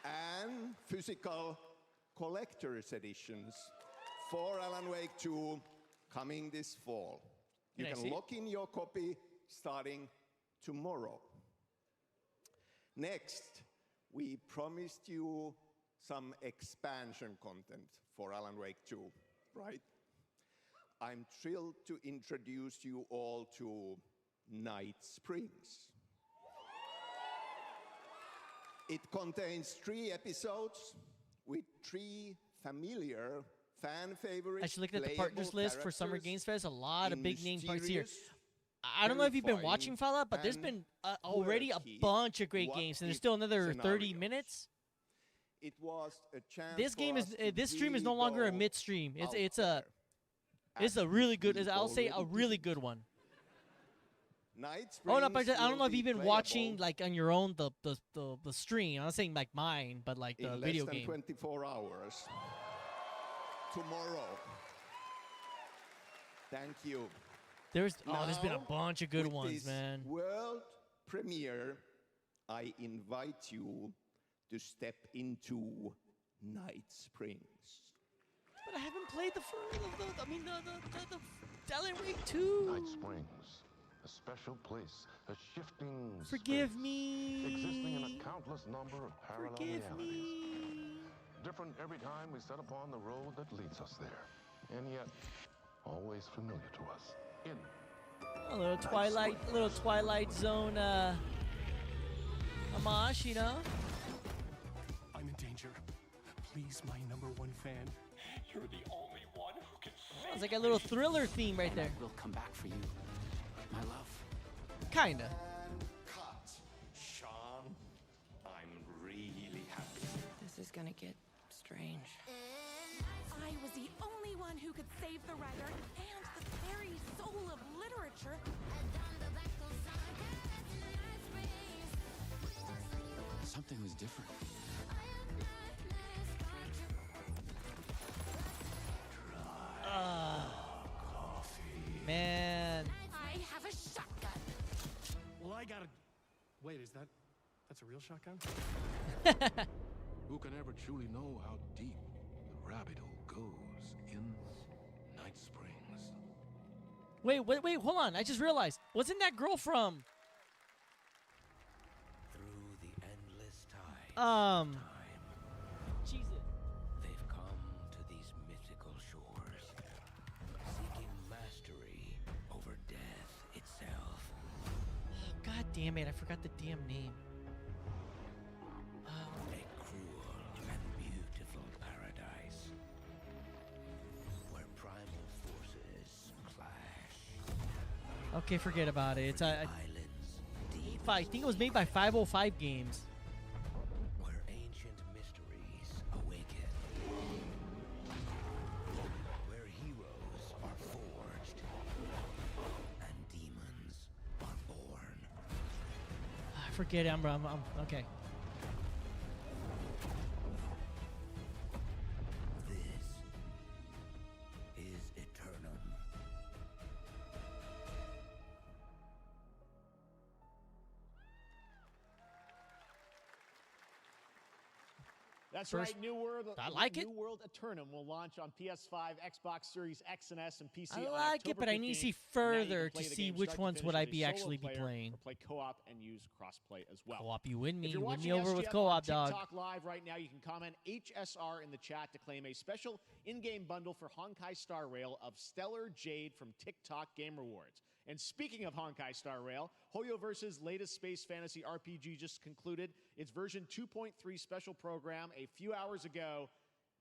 and physical collector's editions for Alan Wake 2 coming this fall. You Can I can see it? lock in your copy starting tomorrow. Next, we promised you some expansion content for Alan Wake 2, right? I'm thrilled to introduce you all to Night Springs. It contains 3 episodes with 3 familiar fan favorites. I should look at the partners list for Summer Games Fest. A lot of big name parts here. mysterious, I don't know if you've been watching terrifying, Fallout, but there's and been already a quirky bunch of great what games, and there's if still another 30 scenarios. minutes. It was a chance This for game is us to this stream is no really longer a go midstream. out It's there. a really good. Actually, I'll say a already really did good one. Night Oh no, but Springs I don't know will if you've be been watching playable like on your own the stream. I'm not saying like mine, but like the in video less than game. 24 hours. Tomorrow. Thank you. There's been a Now, bunch of good with ones, this man. World premiere, I invite you to step into Night Springs. But I haven't played the Alan Wake 2. Night Springs, a special place, a shifting Forgive space, me. existing in a countless number of parallel Forgive realities. me. Different every time we set upon the road that leads us there, and yet always familiar to us. In A little Twilight Zone homage, you know. I'm in danger. Please, my #1 fan. You're the only one who can save It's like a little thriller theme right there. We'll come back for you, my love. Kinda. Cut. Sean, I'm really happy. This is gonna get strange. I was the only one who could save the writer and the very soul of literature. Something was different. Man. I have a shotgun. Well, I gotta. Wait, that's a real shotgun? who can ever truly know how deep the rabbit hole goes in Night Springs? Wait, hold on. I just realized. Wasn't that girl from Through the endless tide. Jesus. They've come to these mythical shores, seeking mastery over death itself. God damn it, I forgot the damn name. A cruel and beautiful paradise where primal forces clash. Okay, forget about it. It's Islands I think it was made by 505 Games. where ancient mysteries awaken. Where heroes are forged and demons are born. Forget it. I'm okay. This is Eternum. That's First- right. New World. I like it. New World Eternum will launch on PS5, Xbox Series X and S, and PC. I on like it, October but I need to 15th. see And now you can further play to the see game which start to ones finish would I as a be solo actually be player playing. Or play co-op and use cross-play as well. Co-op, you win me. If you're Win me watching over with SGF co-op, on dog. TikTok Live right now, you can comment HSR in the chat to claim a special in-game bundle for Honkai Star Rail of Stellar Jade from TikTok Game Rewards. And speaking of Honkai Star Rail, Hoyoverse's latest space fantasy RPG just concluded its version 2.3 special program a few hours ago.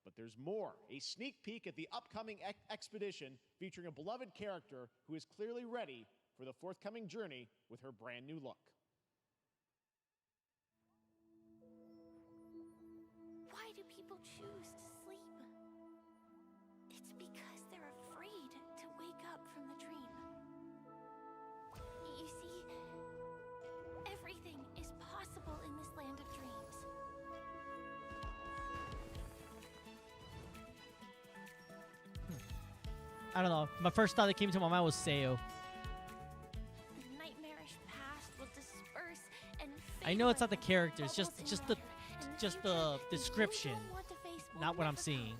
But there's more. A sneak peek at the upcoming expedition featuring a beloved character who is clearly ready for the forthcoming journey with her brand new look. Why do people choose to sleep? It's because they're afraid to wake up from the dream. You see, everything is possible in this land of dreams. I don't know. My first thought that came to my mind was Seo. The nightmarish past will disperse and I know it's not the character. It's just the description, not what I'm seeing.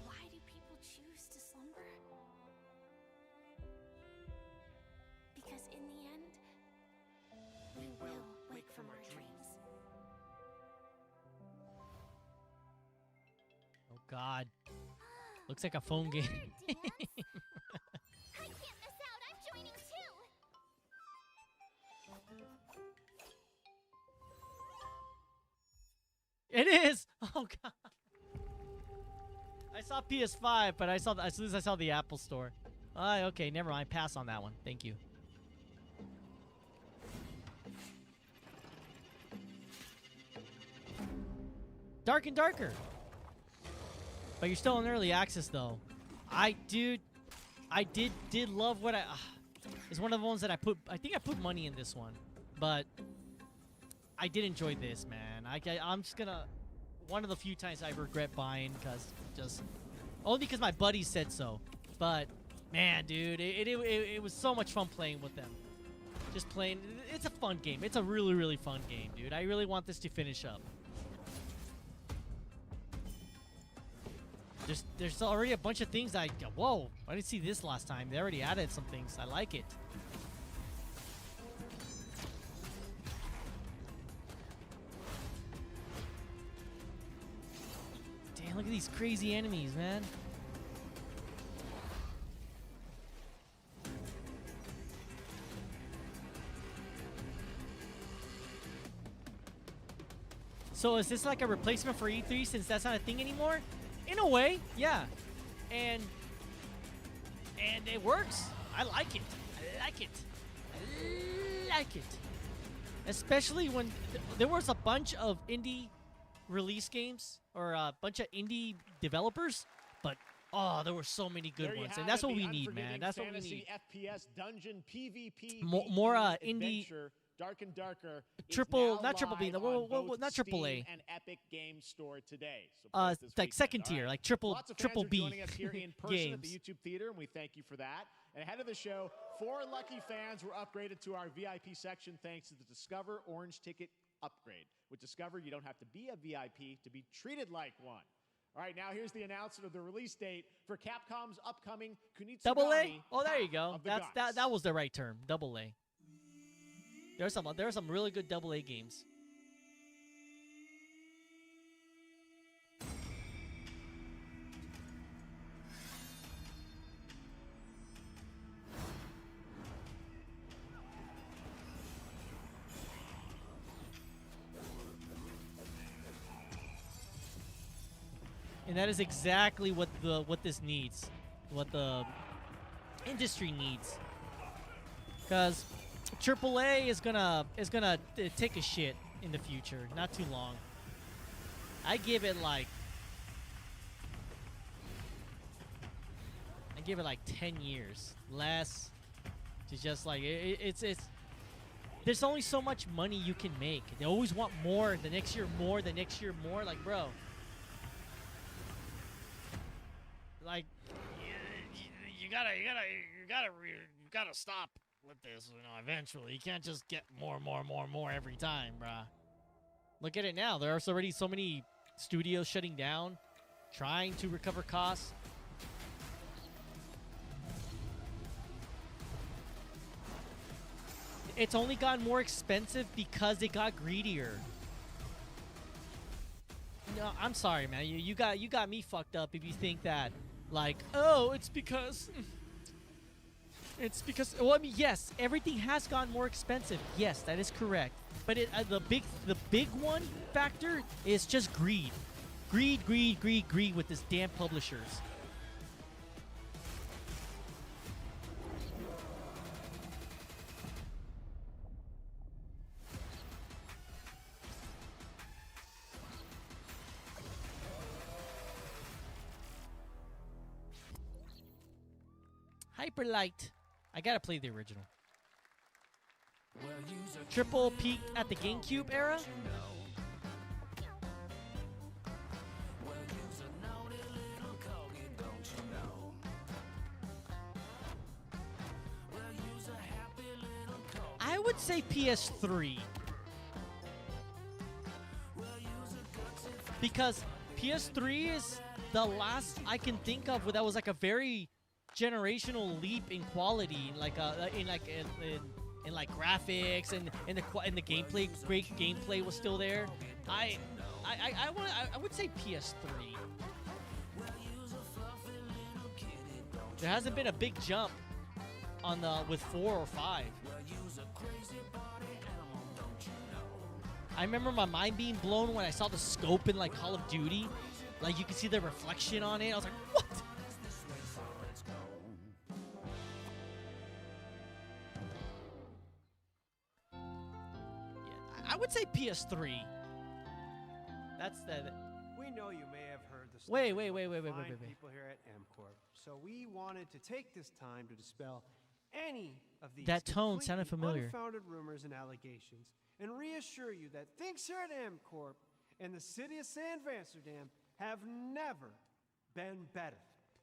Why do people choose to slumber? Because in the end, we will wake from our dreams. Oh God. Looks like a phone game. I can't miss out. I'm joining too. It is. Oh God. I saw PS5, but as soon as I saw the Apple Store. Okay, never mind. Pass on that one. Thank you. Dark and darker. But you're still in early access though. I did love what it's one of the ones that I think I put money in this one. But I did enjoy this, man. I'm just gonna one of the few times I regret buying because only because my buddy said so. But man, dude, it was so much fun playing with them. Just playing. It's a fun game. It's a really, really fun game, dude. I really want this to finish up. There's already a bunch of things whoa, I didn't see this last time. They already added some things. I like it. Damn, look at these crazy enemies, man. So is this like a replacement for E3 since that's not a thing anymore? In a way, yeah. And it works. I like it. I like it. I like it. Especially when there was a bunch of indie release games or a bunch of indie developers, but there were so many good ones, and that's what we need, man. That's what we need. FPS dungeon PvP. More indie. Dark and Darker. Not triple B. Not triple A. And Epic Game Store today. So like weekend, second tier, like triple Lots of fans are B joining us here in person games. at the YouTube Theater, and we thank you for that. And ahead of the show, 4 lucky fans were upgraded to our VIP section thanks to the Discover Orange Ticket upgrade. With Discover, you don't have to be a VIP to be treated like one. All right, now here's the announcement of the release date for Capcom's upcoming Kunitsugami. Double A? Oh, there you go. Path of the That Gods. was the right term. Double A. There are some really good double A games. And that is exactly what this needs, what the industry needs. Because AAA is gonna take a shit in the future, not too long. I give it like give it like 10 years less to just like it's there's only so much money you can make. They always want more. The next year more. The next year more. Like, bro. Like, you gotta stop with this. You know, eventually, you can't just get more every time, bruh. Look at it now. There's already so many studios shutting down, trying to recover costs. It's only gotten more expensive because it got greedier. No, I'm sorry, man. You got me fucked up if you think that, like, oh, it's because. Well, I mean, yes, everything has gotten more expensive. Yes, that is correct. But the big one factor is just greed, greed with this damn publishers. Hyperlight. I gotta play the original. Triple peak at the GameCube era. I would say PS3. Because PS3 is the last I can think of that was like a very generational leap in quality, like in graphics and the gameplay. Great gameplay was still there. I would say PS3. There hasn't been a big jump on with 4 or 5. I remember my mind being blown when I saw the scope in like Call of Duty. Like you could see the reflection on it. I was like, what? I would say PS3. That's the. We know you may have heard the Wait. people here at MCorp. So we wanted to take this time to dispel any of these That tone sounded familiar. unfounded rumors and allegations, and reassure you that things here at MCorp and the city of San Amsterdam have never been better.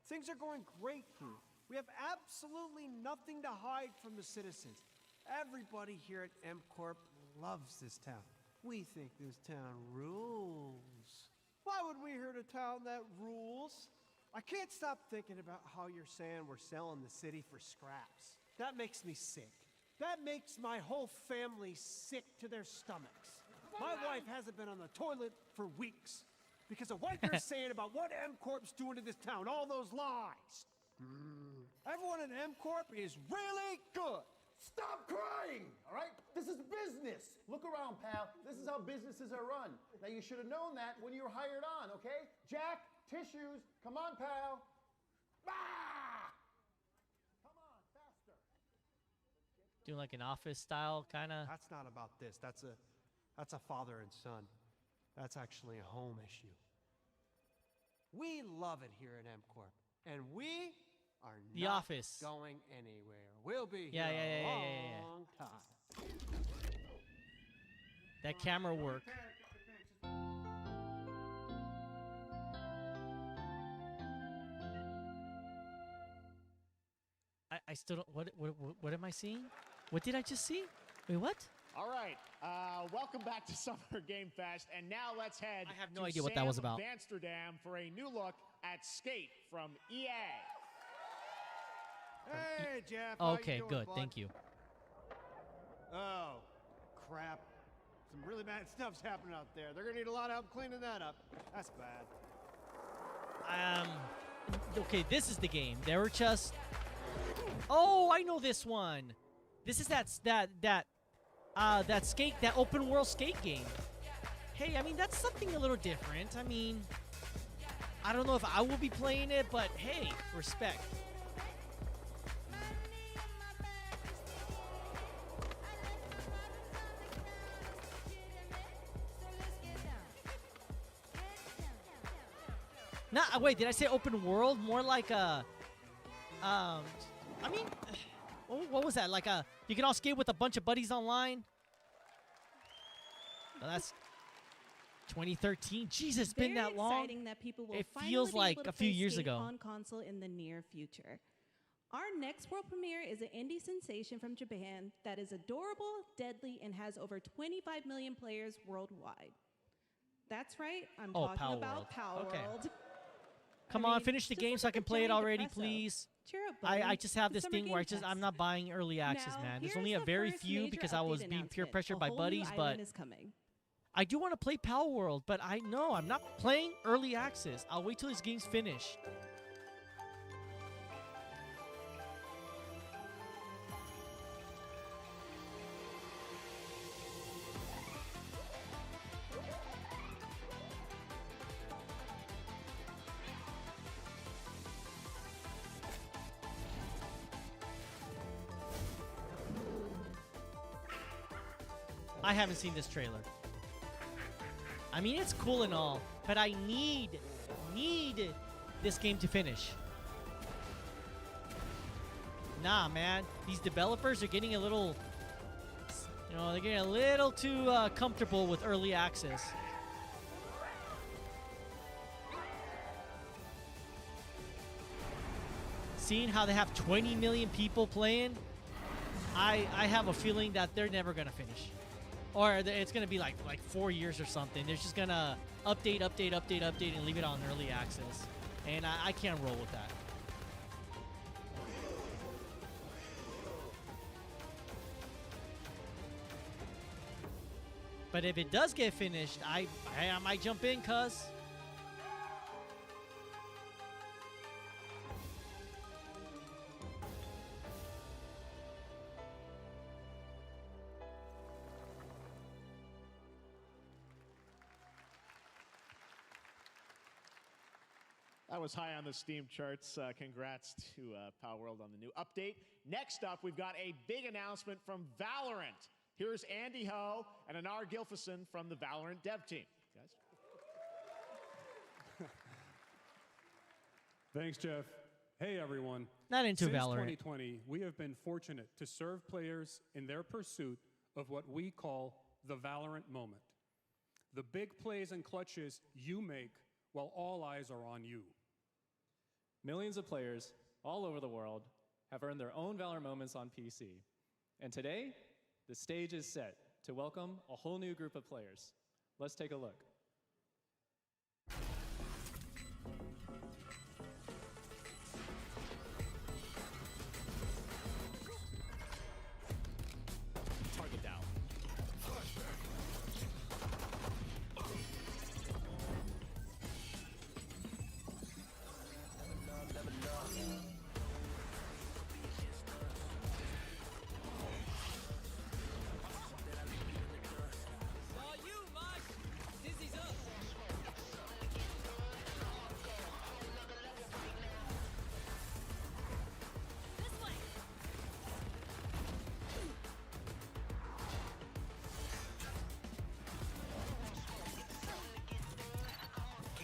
Things are going great here. We have absolutely nothing to hide from the citizens. Everybody here at MCorp loves this town. We think this town rules. Why would we hurt a town that rules? I can't stop thinking about how you're saying we're selling the city for scraps. That makes me sick. That makes my whole family sick to their stomachs. My wife hasn't been on the toilet for weeks because of what you're saying about what MCorp's doing to this town, all those lies. Everyone in MCorp is really good. Stop crying, all right? This is business. Look around, pal. This is how businesses are run. Now, you should have known that when you were hired on, okay? Jack, tissues. Come on, pal. Ah! Come on, faster. Doing like an office style kind of. That's not about this. That's a father and son. That's actually a home issue. We love it here at MCorp, and we are The not Office. going anywhere. We'll be Yeah, here yeah, a yeah, yeah. long time. That camera work. I still don't. What am I seeing? What did I just see? Wait, what? All right, welcome back to Summer Game Fest, and now let's head. I have no idea what that was about. Amsterdam for a new look at Skate from EA. Hey, Jeff. how you Okay, doing, good. bud? Thank you. Oh, crap. Some really bad stuff's happening out there. They're going to need a lot of help cleaning that up. That's bad. Okay, this is the game. They were just. Oh, I know this one. This is that skate, that open world skate game. Hey, I mean that's something a little different. I mean, I don't know if I will be playing it, but hey, respect. Wait, did I say open world? More like a I mean, what was that? Like you can all skate with a bunch of buddies online. Well, that's 2013. Jesus, it's been that long. Exciting that people will It finally feels be like able to a few play years Skate ago. on console in the near future. Our next world premiere is an indie sensation from Japan that is adorable, deadly, and has over 25 million players worldwide. That's right, I'm Oh, talking Power about World. Power Okay. World. Come I on, mean, finish the just game look so I at can the play it giant already, depresso. please. Cheer up, buddy. I just have The this Summer thing where Game I'm Pass. not buying early access, Now, man. There's here's only a the very first few major because I was update being peer announcement. pressured A by whole new buddies, but island is coming. I do want to play Power World, but I know I'm not playing early access. I'll wait till this game's finished. I haven't seen this trailer. I mean, it's cool and all, but I need this game to finish. Nah, man. These developers are getting a little, they're getting a little too comfortable with early access. Seeing how they have 20 million people playing, I have a feeling that they're never gonna finish. Or it's gonna be like 4 years or something. They're just gonna update, and leave it on early access. And I can't roll with that. But if it does get finished, I might jump in, cuz. That was high on the Steam charts. Congrats to Power World on the new update. Next up, we've got a big announcement from Valorant. Here's Andy Ho and Anar Gilfison from the Valorant dev team. Guys. Thanks, Jeff. Hey, everyone. Not into Since Valorant. 2020, we have been fortunate to serve players in their pursuit of what we call the Valorant moment. The big plays and clutches you make while all eyes are on you. Millions of players all over the world have earned their own Valorant moments on PC. And today, the stage is set to welcome a whole new group of players. Let's take a look. Target down.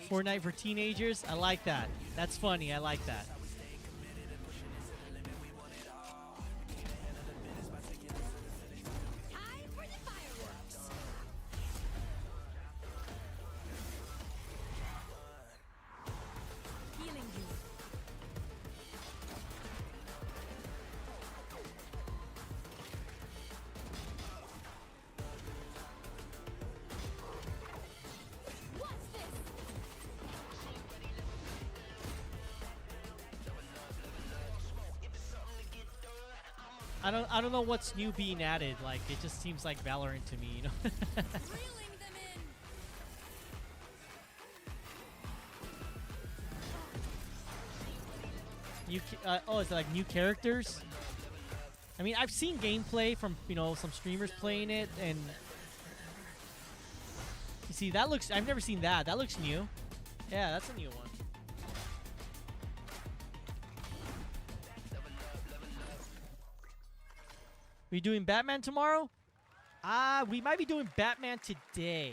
Fortnite for teenagers. I like that. That's funny. I like that. I don't know what's new being added. Like, it just seems like Valorant to me, you know. Is it like new characters? I mean, I've seen gameplay from, some streamers playing it, and you see, that looks, I've never seen that. That looks new. Yeah, that's a new one. We doing Batman tomorrow? We might be doing Batman today.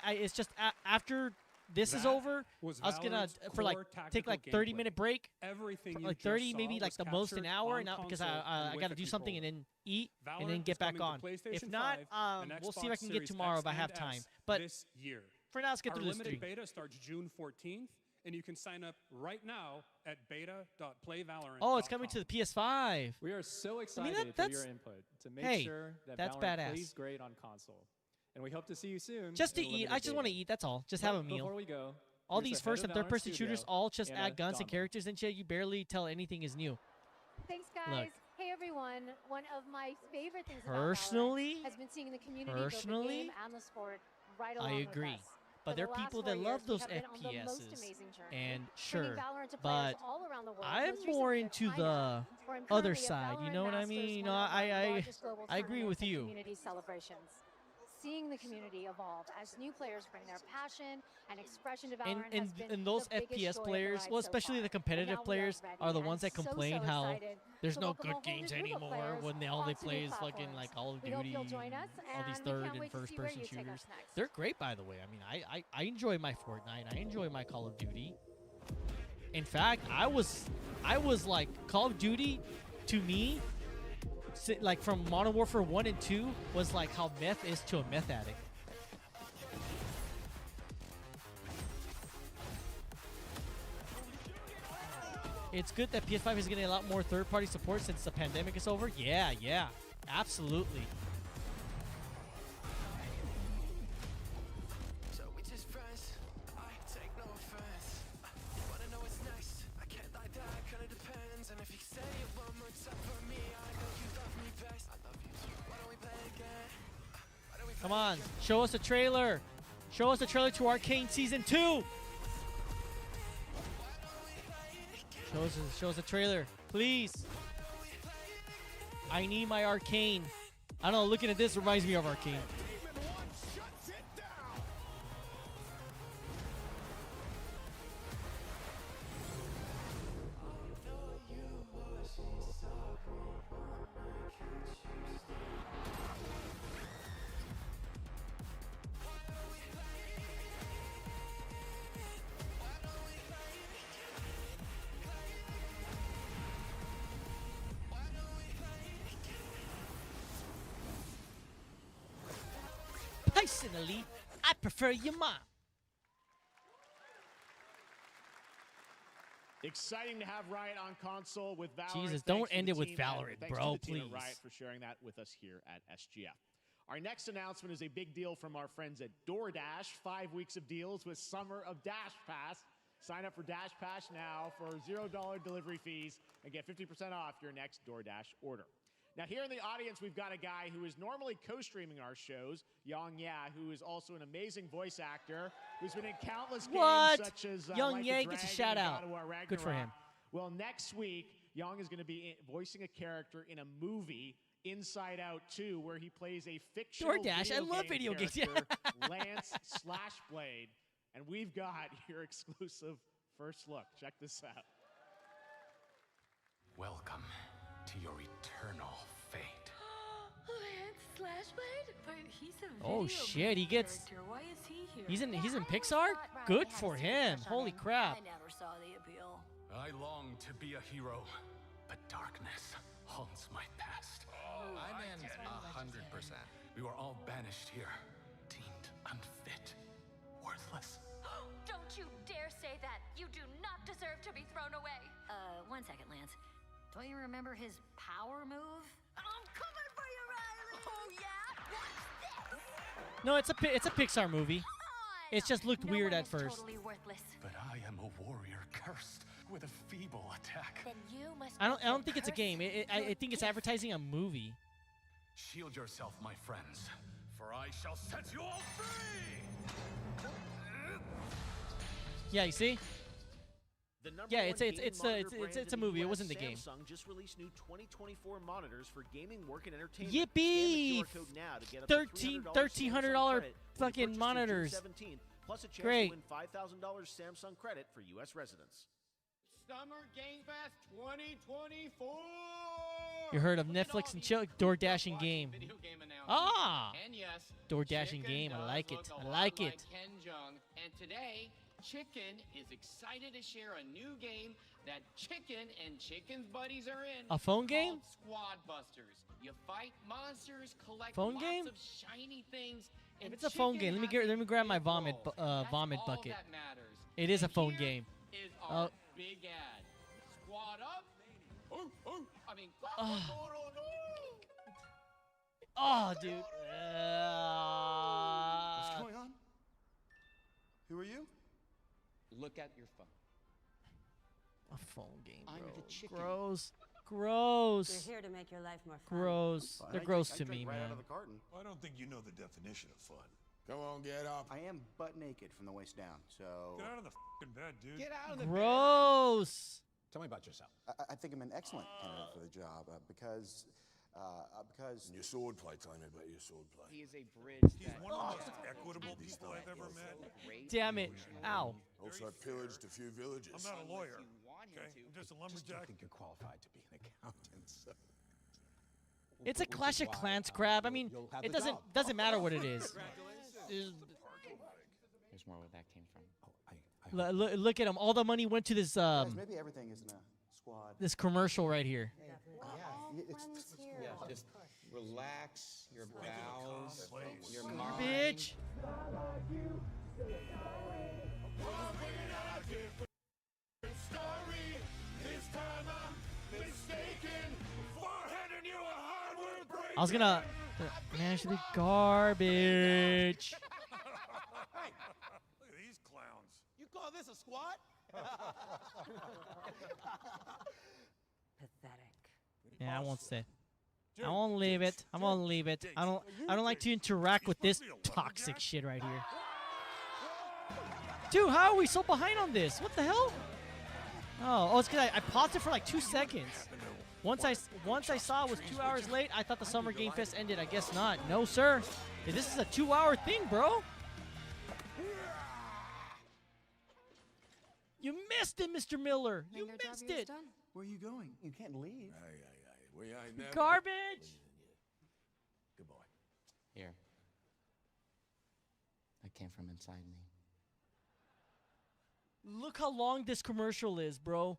It's just after this is That over, was I was gonna Valorant's for like core take tactical like 30-minute gameplay. break, Everything for you like just 30, saw maybe like was the most an captured hour, on now because console I and got to with do a something and controller. then eat and then Valorant get is back coming on. to If PlayStation not, 5 and we'll see if Xbox I can get Series tomorrow X if I have and time. S But this year. for now, let's get Our through this limited stream. beta starts June 14th, and you can sign up right now at beta.playvalorant.com. Oh, it's coming to the PS5. We are so excited for that's your input to make hey, sure that that's Valorant badass. plays great on console. And we hope to see you soon. Just to in a eat. limited I just want to beta. eat. That's all. Just But have a meal. Before we go, All here's these the head first of and third Valorant person Studio, shooters all just Anna add guns and Donlin. characters and shit. You barely tell anything is new. Thanks, guys. Look. Hey, everyone. One of my favorite things Personally- about Valorant has been seeing the community build the personally, game and the sport right along I with agree. us. But For there the are last people 4 that love years, we those have been on the most FPSs. amazing journey, And bringing sure, Valorant to players but all around the world, I'm most more recently into in China, the where I'm other currently a side. You Valorant know what I Masters, mean? You one know, of our I largest global agree tournaments with and you. community celebrations. Seeing the community evolve as new players bring their passion and expression to Valorant has been And those the biggest FPS joy of the players, ride well, so especially far. the competitive And now we players, ready are the and ones that so complain how excited there's to no welcome a good whole new games group of anymore players when all they onto play new is fucking platforms. like Call of We hope Duty, you'll join us, all these and we third can't and wait to first see where person you take us shooters. next. They're great, by the way. I mean, I enjoy my Fortnite. I enjoy my Call of Duty. In fact, I was like Call of Duty to me, like from Modern Warfare 1 and 2 was like how meth is to a meth addict. It's good that PS5 is getting a lot more third-party support since the pandemic is over. Yeah, absolutely. So we just friends. I take no offense. You wanna know what's next? I can't lie, that kinda depends. And if you say it one more time for me, I know you love me best. I love you too. Why don't we play again? Why don't we play Come on, show us a trailer. Show us a trailer to Arcane Season 2. Show us a trailer, please. I need my Arcane. I don't know, looking at this reminds me of Arcane. Personally, I prefer your mom. Exciting to have Riot on console with Valorant. Jesus, Thanks don't to end the it with team at- Valorant, thanks bro, to the team at please. Riot for sharing that with us here at SGF. Our next announcement is a big deal from our friends at DoorDash. 5 weeks of deals with Summer of Dash Pass. Sign up for Dash Pass now for $0 delivery fees and get 50% off your next DoorDash order. Now, here in the audience, we've got a guy who is normally co-streaming our shows, Yang Ya, who is also an amazing voice actor, who's been in countless What? games such as Young Like a Yang gets a Dragon shout and out. God of War Good for Ragnarok. him. Well, next week, Yang is going to be voicing a character in a movie, Inside Out 2, where he plays a fictional DoorDash, I love video games. character, Lance Slashblade. And we've got your exclusive first look. Check this out. Welcome to your eternal fate. Lance Slashblade? But he's a Oh video shit, he game gets. character. Why is he here? He's in Pixar. Good for him. Holy crap. I never saw the appeal. I long to be a hero, but darkness haunts my past. I'm in 100%. We were all banished here, deemed unfit, worthless. Don't you dare say that! You do not deserve to be thrown away! 1 second, Lance. Don't you remember his power move? I'm coming for you, Riley! Oh, yeah? Watch this! No, it's a Pixar movie. It just looked No weird one at is first. Totally worthless. But I am a warrior cursed with a feeble attack. Then you must I don't also think it's a curse game. I your think it's gift. advertising a movie. Shield yourself, my friends, for I shall set you all free! Yeah, you see? The number Yeah, one it's gaming a monitor brand it's a in the movie. It US, wasn't the game. Samsung just released new 2024 monitors for gaming, work, and entertainment. Yippee! Scan the QR code now to get up to $1,300 Samsung credit when you fucking purchase through June monitors. 17th, plus a chance Great. to win $5,000 Samsung credit for U.S. residents. Summer Game Fest 2024. You heard of Netflix and chill, DoorDash and game. Video game announcements. County. Ah! And yes, Door dashing Chicken game. I does like look it. a I lot like it. Ken Jeong. And today, Chicken is excited to share a new game that Chicken and Chicken's buddies are in. A phone game? called Squad Busters. You fight monsters, collect Phone lots game? of shiny things. If and it's a phone game, Chicken let me grab my vomit That's vomit all bucket. that matters. It is a And phone here game. Is our Oh. big ad. Squad up. I mean, Oh, dude. What's going on? Who are you? Look at your phone. A phone game, bro. I'm the chicken. Gross. Gross. We're here to make your life more fun. Gross. They're gross to me, right man. out of the carton. I don't think you know the definition of fun. Come on, get up. I am butt naked from the waist down, so. Get out of the f***ing bed, dude. Get out of the Gross. Tell me about yourself. I think I'm an excellent candidate for the job because. Your sword play. Tell me about your sword play. He is a bridge. He's one of the most equitable people I've ever met. Damn it. Ow. Also, I pillaged a few villages. I'm not a lawyer. Okay, I'm just a lumberjack. I think you're qualified to be an accountant. So. It's a Clash of Clans crap. I mean, it doesn't matter what it is. There's more where that came from. Look at him. All the money went to this Guys, maybe everything isn't a squad. this commercial right here. Just relax your bowels, your mind. Bitch. I was gonna manage the garbage. Hey, look at these clowns. You call this a squat? Pathetic. Yeah, I won't say. I won't leave it. I won't leave it. I don't like to interact with this toxic shit right here. Dude, how are we so behind on this? What the hell? Oh, it's because I paused it for like 2 seconds. Once I saw it was 2 hours late, I thought the Summer Game Fest ended. I guess not. No, sir. This is a 2-hour thing, bro. You missed it, Mr. Miller. You missed it. Where are you going? You can't leave. Garbage. Good boy. Here. That came from inside me. Look how long this commercial is, bro.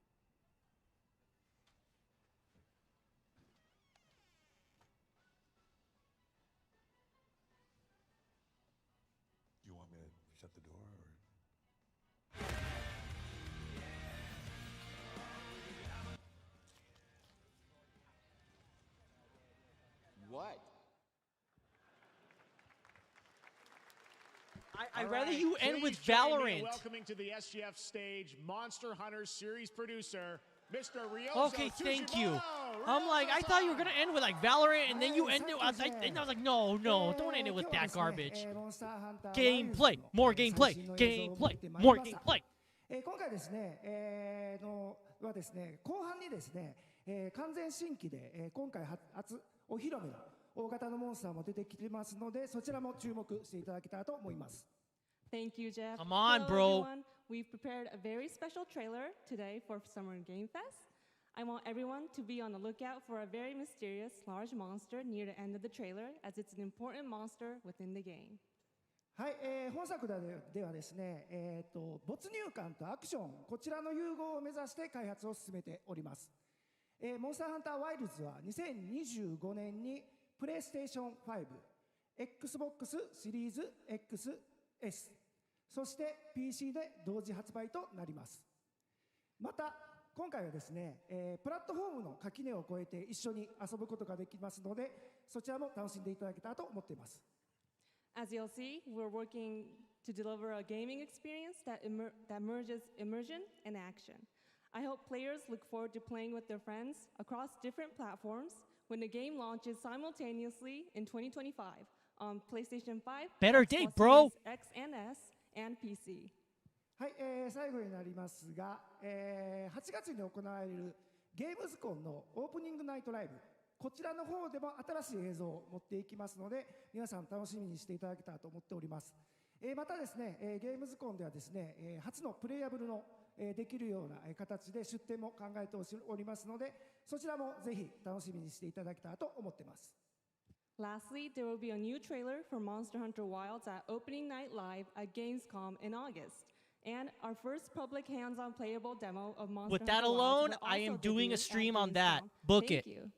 You want me to shut the door, or? What? I'd rather you end with Please join me in Valorant. welcoming to the SGF stage, Monster Hunter series producer, Mr. Ryozo Okay, thank you. Tsushimoto. I'm like, I thought you were gonna end with like Valorant, and then you end it. I was like, no, don't end it with that garbage. Gameplay, more gameplay, gameplay, more gameplay. 今回ですね、はですね、後半にですね、完全新規で、今回初お披露目の大型のモンスターも出てきてますので、そちらも注目していただけたらと思います。 Thank you, Jeff. Come on, Hello, bro. Everyone. We've prepared a very special trailer today for Summer Game Fest. I want everyone to be on the lookout for a very mysterious large monster near the end of the trailer, as it's an important monster within the game. はい、本作ではですね、没入感とアクション、こちらの融合を目指して開発を進めております。モンスターハンターワイルズは2025年にプレイステーション5、Xbox シリーズ XS、そして PC で同時発売となります。また、今回はですね、プラットフォームの垣根を越えて一緒に遊ぶことができますので、そちらも楽しんでいただけたらと思っています。As you'll see, we're working to deliver a gaming experience that merges immersion and action. I hope players look forward to playing with their friends across different platforms when the game launches simultaneously in 2025 on PlayStation 5, Better Xbox date, bro. Series X and S, and PC. はい、最後になりますが、8月に行われるゲームズコンのオープニングナイトライブ、こちらの方でも新しい映像を持っていきますので、皆さん楽しみにしていただけたらと思っております。またですね、ゲームズコンではですね、初のプレイヤブルのできるような形で出展も考えておりますので、そちらもぜひ楽しみにしていただけたらと思っています。Lastly, there will be a new trailer for Monster Hunter Wilds at Opening Night Live at Gamescom in August. And our first public hands-on playable demo of Monster With that Hunter Wilds alone, will I am also doing a debut at stream on that. Gamescom. Book Thank it. you.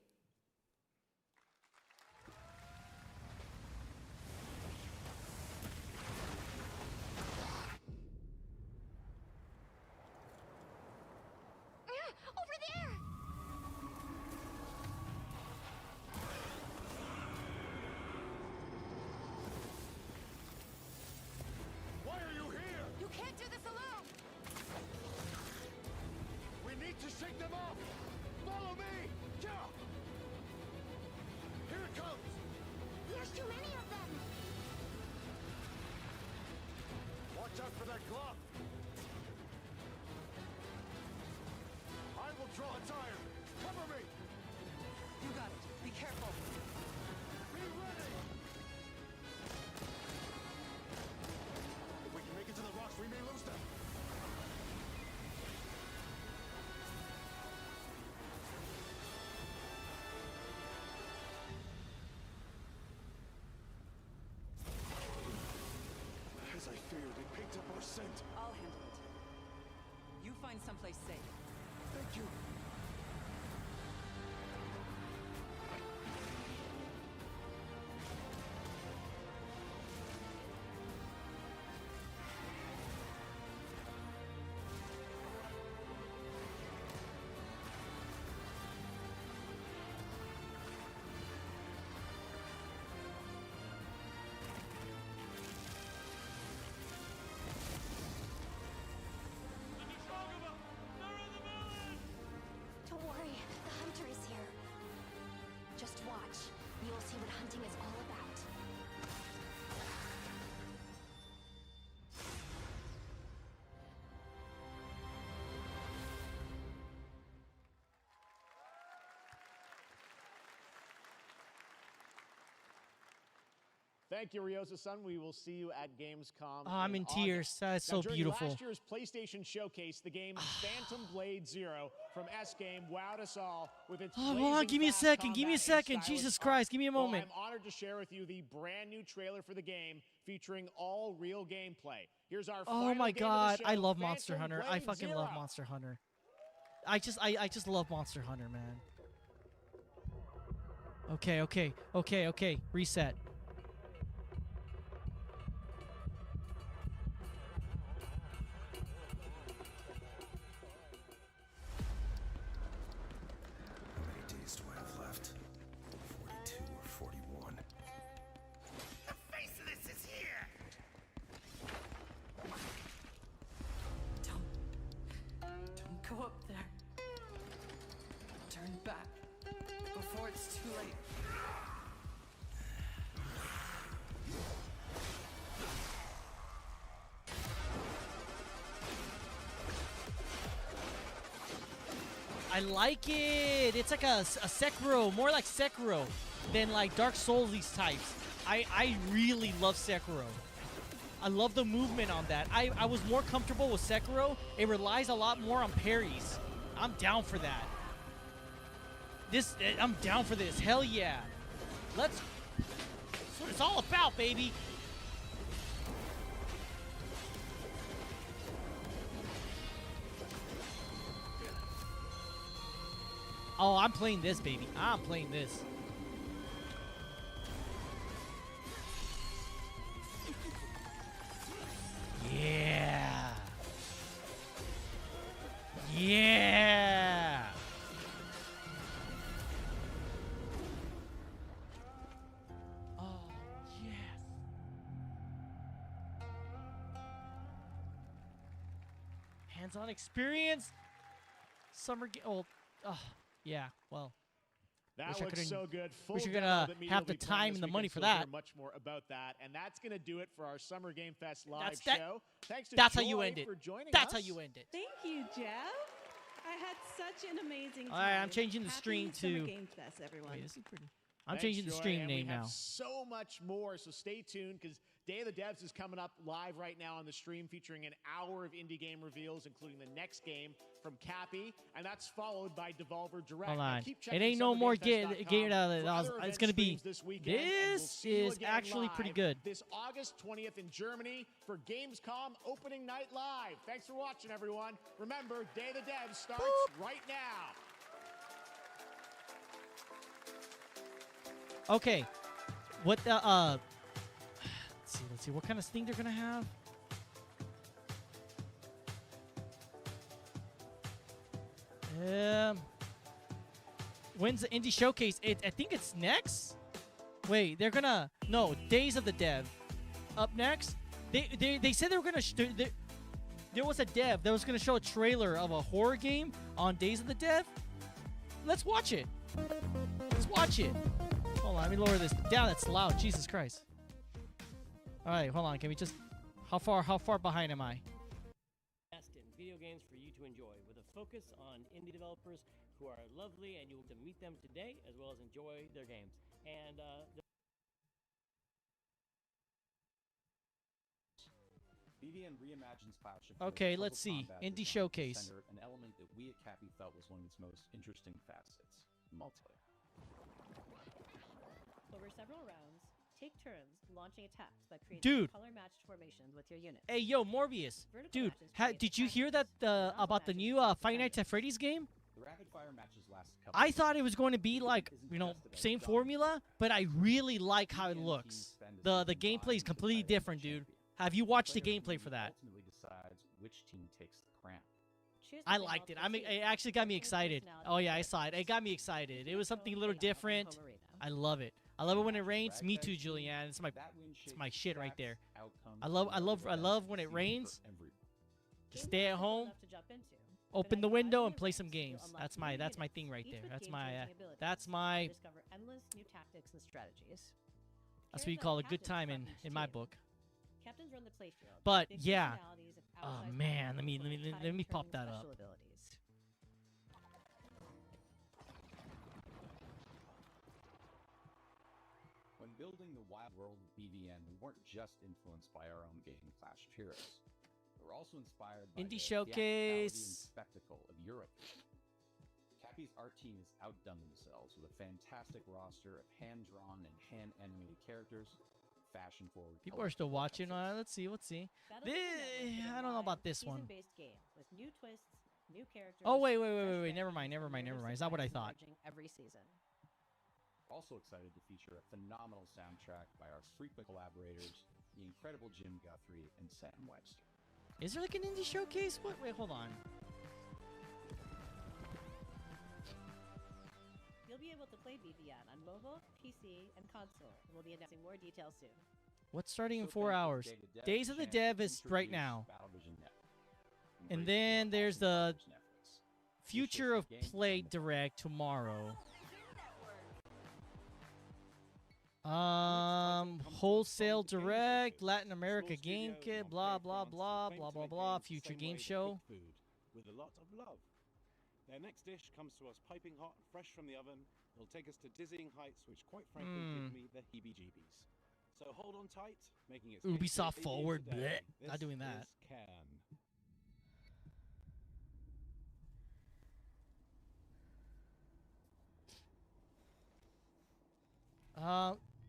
Over there! Why are you here? You can't do this alone! We need to shake them off! Follow me! Yeah! Here it comes! There's too many of them! Watch out for that glove! I will draw its iron! Cover me! You got it. Be careful. Be ready! If we can make it to the rocks, we may lose them! As I feared, it picked up our scent. I'll handle it. You find someplace safe. Thank you. Don't worry, the hunter is here. Just watch. You'll see what hunting is all about. Thank you, Ryosa-san. We will see you at Gamescom. Oh, I'm in August. tears. That's Now, so during beautiful. Last year's PlayStation Showcase, the game Phantom Blade Zero from S-Game wowed us all with its Oh, hold on, blazing give me a fast second. Give me a combat and second. stylish Jesus art. Christ, give me a Well, moment. I'm honored to share with you the brand new trailer for the game featuring all real gameplay. Here's our Oh final my game of God, the I show, love Phantom Monster Hunter. I Blade fucking Zero. love Monster Hunter. I just love Monster Hunter, man. Okay. Reset. How many days do I have left? 42 or 41? The Faceless is here! Don't go up there. Turn back before it's too late. I like it. It's like a Sekiro, more like Sekiro than like Dark Souls these types. I really love Sekiro. I love the movement on that. I was more comfortable with Sekiro. It relies a lot more on parries. I'm down for that. I'm down for this. Hell yeah. That's what it's all about, baby. Oh, I'm playing this, baby. I'm playing this. Yeah. Yeah. Oh, yes. Hands-on experience. Summer game. Oh, yeah. Well, That wish I looks couldn't- so good. Full wish you're demo gonna that media have will the be playing time this and the weekend, money so for we'll hear that. much more about that, and that's going to do it for our Summer Game Fest live That's that- show. Thanks to that's how Joy you end it. for joining That's us. how you end it. Thank you, Jeff. I had such an amazing time. All right, I'm changing the Happy stream Summer to- Game Fest, everyone. Wait, this is pretty. I'm Thanks, changing the Joy, stream and name we have now. so much more, so stay tuned because Day of the Devs is coming up live right now on the stream, featuring an hour of indie game reveals, including the next game from Cappy, and that's followed by Devolver Direct. Hold Now, on. keep It checking ain't no more SummerGameFest.com get out for of other it's event gonna be. streams this weekend, and we'll This see you is again actually pretty live good. This August 20th in Germany for Gamescom Opening Night Live. Thanks for watching, everyone. Remember, Day of the Devs starts right now. Okay, what the let's see what kind of thing they're gonna have. When's the indie showcase? I think it's next. Wait, they're gonna Days of the Dev up next. They said they were gonna. There was a dev that was gonna show a trailer of a horror game on Days of the Dev. Let's watch it. Let's watch it. Hold on, let me lower this down. That's loud. Jesus Christ. All right, hold on. Can we just? How far behind am I? In video games for you to enjoy, with a focus on indie developers who are lovely, and you'll meet them today as well as enjoy their games. And BVN reimagines Clash of Okay, Heroes let's Puzzle see. Combat Indie designed to Showcase. center an element that we at Cappy felt was one of its most interesting facets: multiplayer. Over several rounds, take turns launching attacks that create Dude. color-matched formations with your units. Hey, yo, Morbius. Vertical Dude, matches create did you hear that about the new Five Nights at Freddy's game? The rapid fire matches last a couple I of thought it was going to be like, same formula, but I really like how it looks. The gameplay is completely different, dude. Have you watched the gameplay for that? Ultimately decides which team takes the crown. I liked it. It actually got me excited. Oh yeah, I saw it. It got me excited. It was something a little different. I love it. I love it when it rains. Me too, Julianne. It's my shit right there. I love when it rains. Just stay at home, open the window, and play some games. That's my thing right there. That's my Discover endless new tactics and strategies. that's what you call a good time in my book. Captains run the playfield. But big yeah. personalities of Oh outsized man, performance let me with pop high that up. special abilities. When building the wild world of BVN, we weren't just influenced by our own game, Clash of Heroes. We were also inspired by Indie the Showcase. theatricality and spectacle of Europe. Cappy's art team has outdone themselves with a fantastic roster of hand-drawn and hand-animated characters, fashion-forward. People are still watching. Let's see. I don't know about this one. Season-based game with new twists, new characters. Oh wait. fresh Never mind. It's not what I thought. emerging every season. Also excited to feature a phenomenal soundtrack by our frequent collaborators, the incredible Jim Guthrie and Sam Webster. Is there like an indie showcase? What? Wait, hold on. You'll be able to play BVN on mobile, PC, and console. And we'll be announcing more details soon. What's starting in So 4 thank you, hours? Day to Dev, Days of the chance Dev to is right introduce now. Battlevision Network. And Embrace then the there's awesome the Netflix. Future of This is the Play game Direct tomorrow. Wholesale Direct, Latin America Game Kit, blah blah blah blah blah blah. Future Game Show. Food with a lot of love. Their next dish comes to us piping hot, fresh from the oven. It'll take us to dizzying heights, which quite frankly give me the heebie-jeebies. So hold on tight, making it Ubisoft forward, bleh. Not doing that. Can.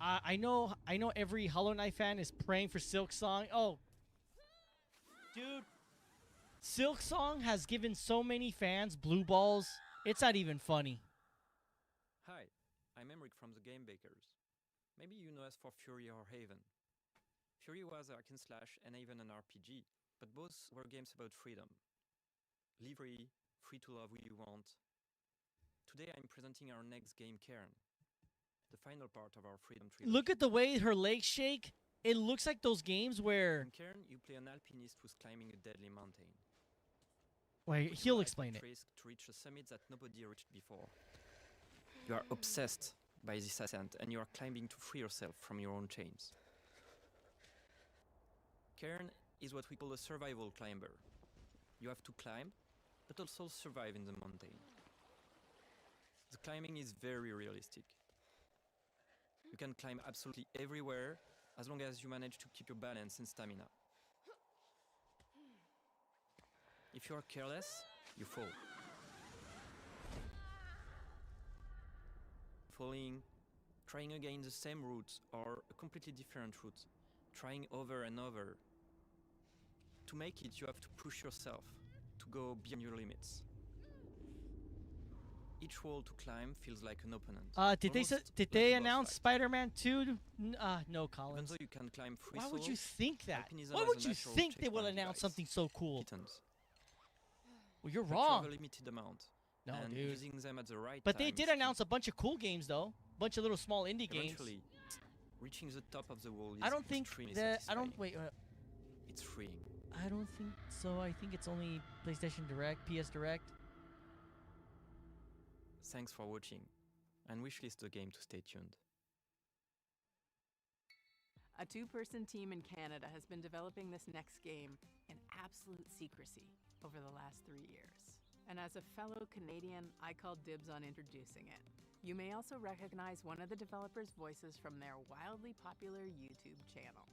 I know every Hollow Knight fan is praying for Silk Song. Oh, dude, Silk Song has given so many fans blue balls. It's not even funny. Hi, I'm Emric from the Game Bakers. Maybe you know us for Fury or Haven. Fury was a hack and slash and Haven an RPG, but both were games about freedom. Live free to love who you want. Today I'm presenting our next game, Cairn, the final part of our Freedom Trilogy. Look at the way her legs shake. It looks like those games where. In Cairn, you play an alpinist who's climbing a deadly mountain. Wait, Put he'll your life explain at it. risk to reach a summit that nobody reached before. You are obsessed by this ascent, and you are climbing to free yourself from your own chains. Cairn is what we call a survival climber. You have to climb, but also survive in the mountain. The climbing is very realistic. You can climb absolutely everywhere as long as you manage to keep your balance and stamina. If you are careless, you fall. Falling, trying again the same route or a completely different route, trying over and over. To make it, you have to push yourself, to go beyond your limits. Each wall to climb feels like an opponent. Did they announce Spider-Man 2? No, Collins. Even though you can climb free Why would solo, you think that? alpinism Why has would a you natural think they would checkpoint announce device. something so cool? Kittens. Well, you're But you wrong. have a limited amount. No, and dude. using them at the right But time they is did key. announce a bunch of cool games, though. A bunch of little small indie games. Eventually, reaching the top of the wall is I don't think extremely that. I satisfying. don't wait. It's freeing. I don't think so. I think it's only PlayStation Direct, PS Direct. Thanks for watching, and wishlist the game to stay tuned. A two-person team in Canada has been developing this next game in absolute secrecy over the last 3 years. And as a fellow Canadian, I call dibs on introducing it. You may also recognize one of the developers' voices from their wildly popular YouTube channel.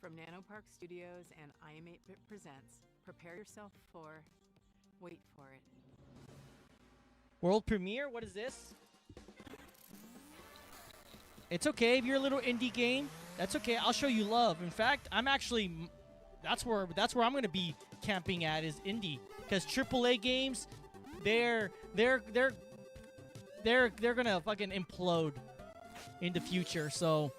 From Nanopark Studios and I Am 8-Bit Presents, prepare yourself for... wait for it. World premiere? What is this? It's okay if you're a little indie game. That's okay. I'll show you love. In fact, I'm actually that's where I'm gonna be camping at is indie, because AAA games, they're gonna fucking implode in the future. So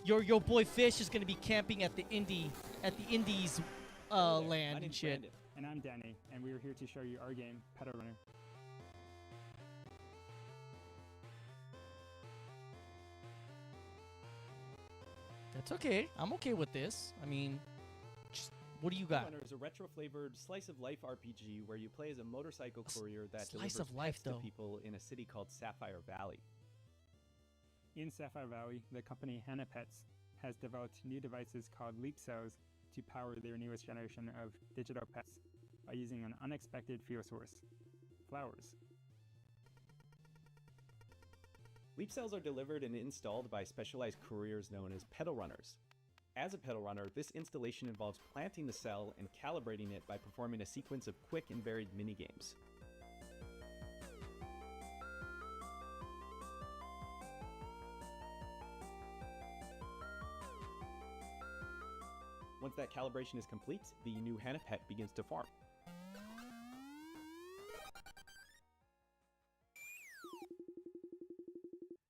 your boy Fish is gonna be camping at the indies land My and name's shit. Brandon. And I'm Danny, and we are here to show you our game, Pedal Runner. That's okay. I'm okay with this. I mean, just, what do you got? Runner is a retro-flavored slice-of-life RPG where you play as a motorcycle courier that slice delivers of life, pets to though. people in a city called Sapphire Valley. In Sapphire Valley, the company Hannah Pets has developed new devices called Leap Cells to power their newest generation of digital pets by using an unexpected fuel source: flowers. Leap cells are delivered and installed by specialized couriers known as pedal runners. As a pedal runner, this installation involves planting the cell and calibrating it by performing a sequence of quick and varied minigames. Once that calibration is complete, the new Hannah Pet begins to form.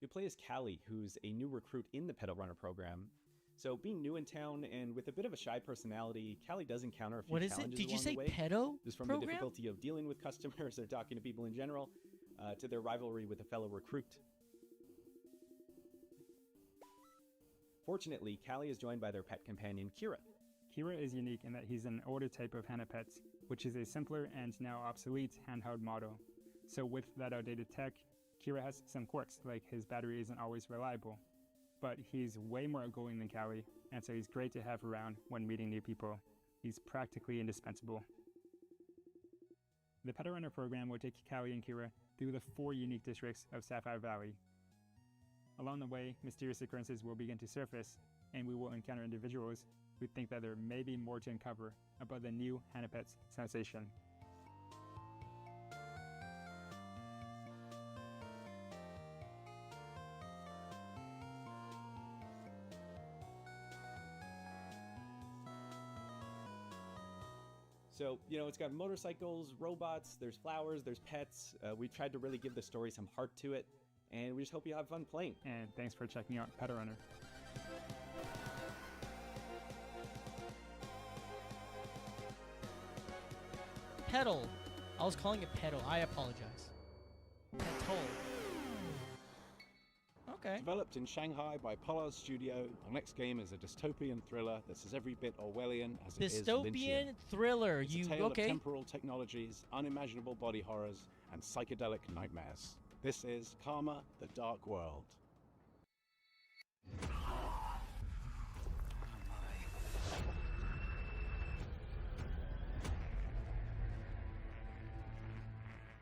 You play as Callie, who's a new recruit in the Pedal Runner program. So being new in town and with a bit of a shy personality, Callie does encounter a few What is it? challenges Did you along say the way. pedo Just from program? the difficulty of dealing with customers or talking to people in general, to their rivalry with a fellow recruit. Fortunately, Callie is joined by their pet companion, Kira. Kira is unique in that he's an older type of Hannah Pets, which is a simpler and now obsolete handheld model. So with that outdated tech, Kira has some quirks, like his battery isn't always reliable. But he's way more outgoing than Callie, and so he's great to have around when meeting new people. He's practically indispensable. The Pedal Runner program will take Callie and Kira through the 4 unique districts of Sapphire Valley. Along the way, mysterious occurrences will begin to surface, and we will encounter individuals who think that there may be more to uncover about the new Hannah Pets sensation. So, you know, it's got motorcycles, robots, there's flowers, there's pets. We tried to really give the story some heart to it, and we just hope you have fun playing. And thanks for checking out Pedal Runner. Pedal. I was calling it pedal. I apologize. Pedal. Okay. Developed in Shanghai by Polar Studio, our next game is a dystopian thriller that's as every bit Orwellian as it is Lynchian. Dystopian thriller. It's You a tale okay? of temporal technologies, unimaginable body horrors, and psychedelic nightmares. This is Karma: The Dark World.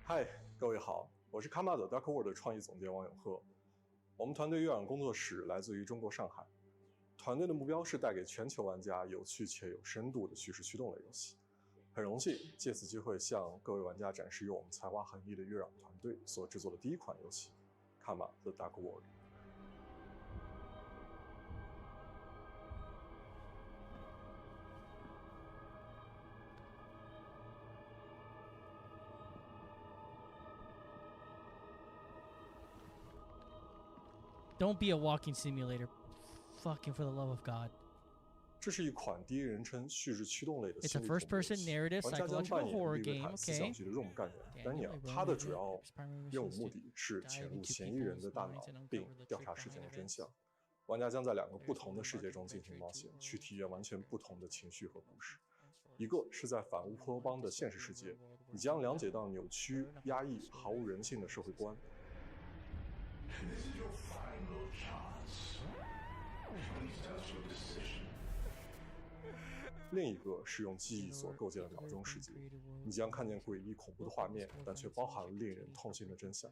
Hi，各位好，我是卡玛的 Dark World 的创意总监王永鹤。我们团队月壤工作室来自于中国上海，团队的目标是带给全球玩家有趣且有深度的叙事驱动类游戏。很荣幸借此机会向各位玩家展示由我们才华横溢的月壤团队所制作的第一款游戏《Karma: The Dark World》。Don't be a walking simulator. Fucking for the love of God. 这是一款第一人称叙事驱动类的 It's 心 a 理恐怖游 first-person 戏 narrative 玩家将 psychological 扮演 horror 利维 game. 坦斯 Okay. 想局的任务干员丹尼尔，他的主要任务目的是潜入嫌疑人的大脑，并调查事件的真相。玩家将在2个不同的世界中进行冒险，去体验完全不同的情绪和故事。一个是在反乌托邦的现实世界，你将了解到扭曲、压抑、毫无人性的社会观。另一个是用记忆所构建的脑中世界，你将看见诡异恐怖的画面，但却包含了令人痛心的真相。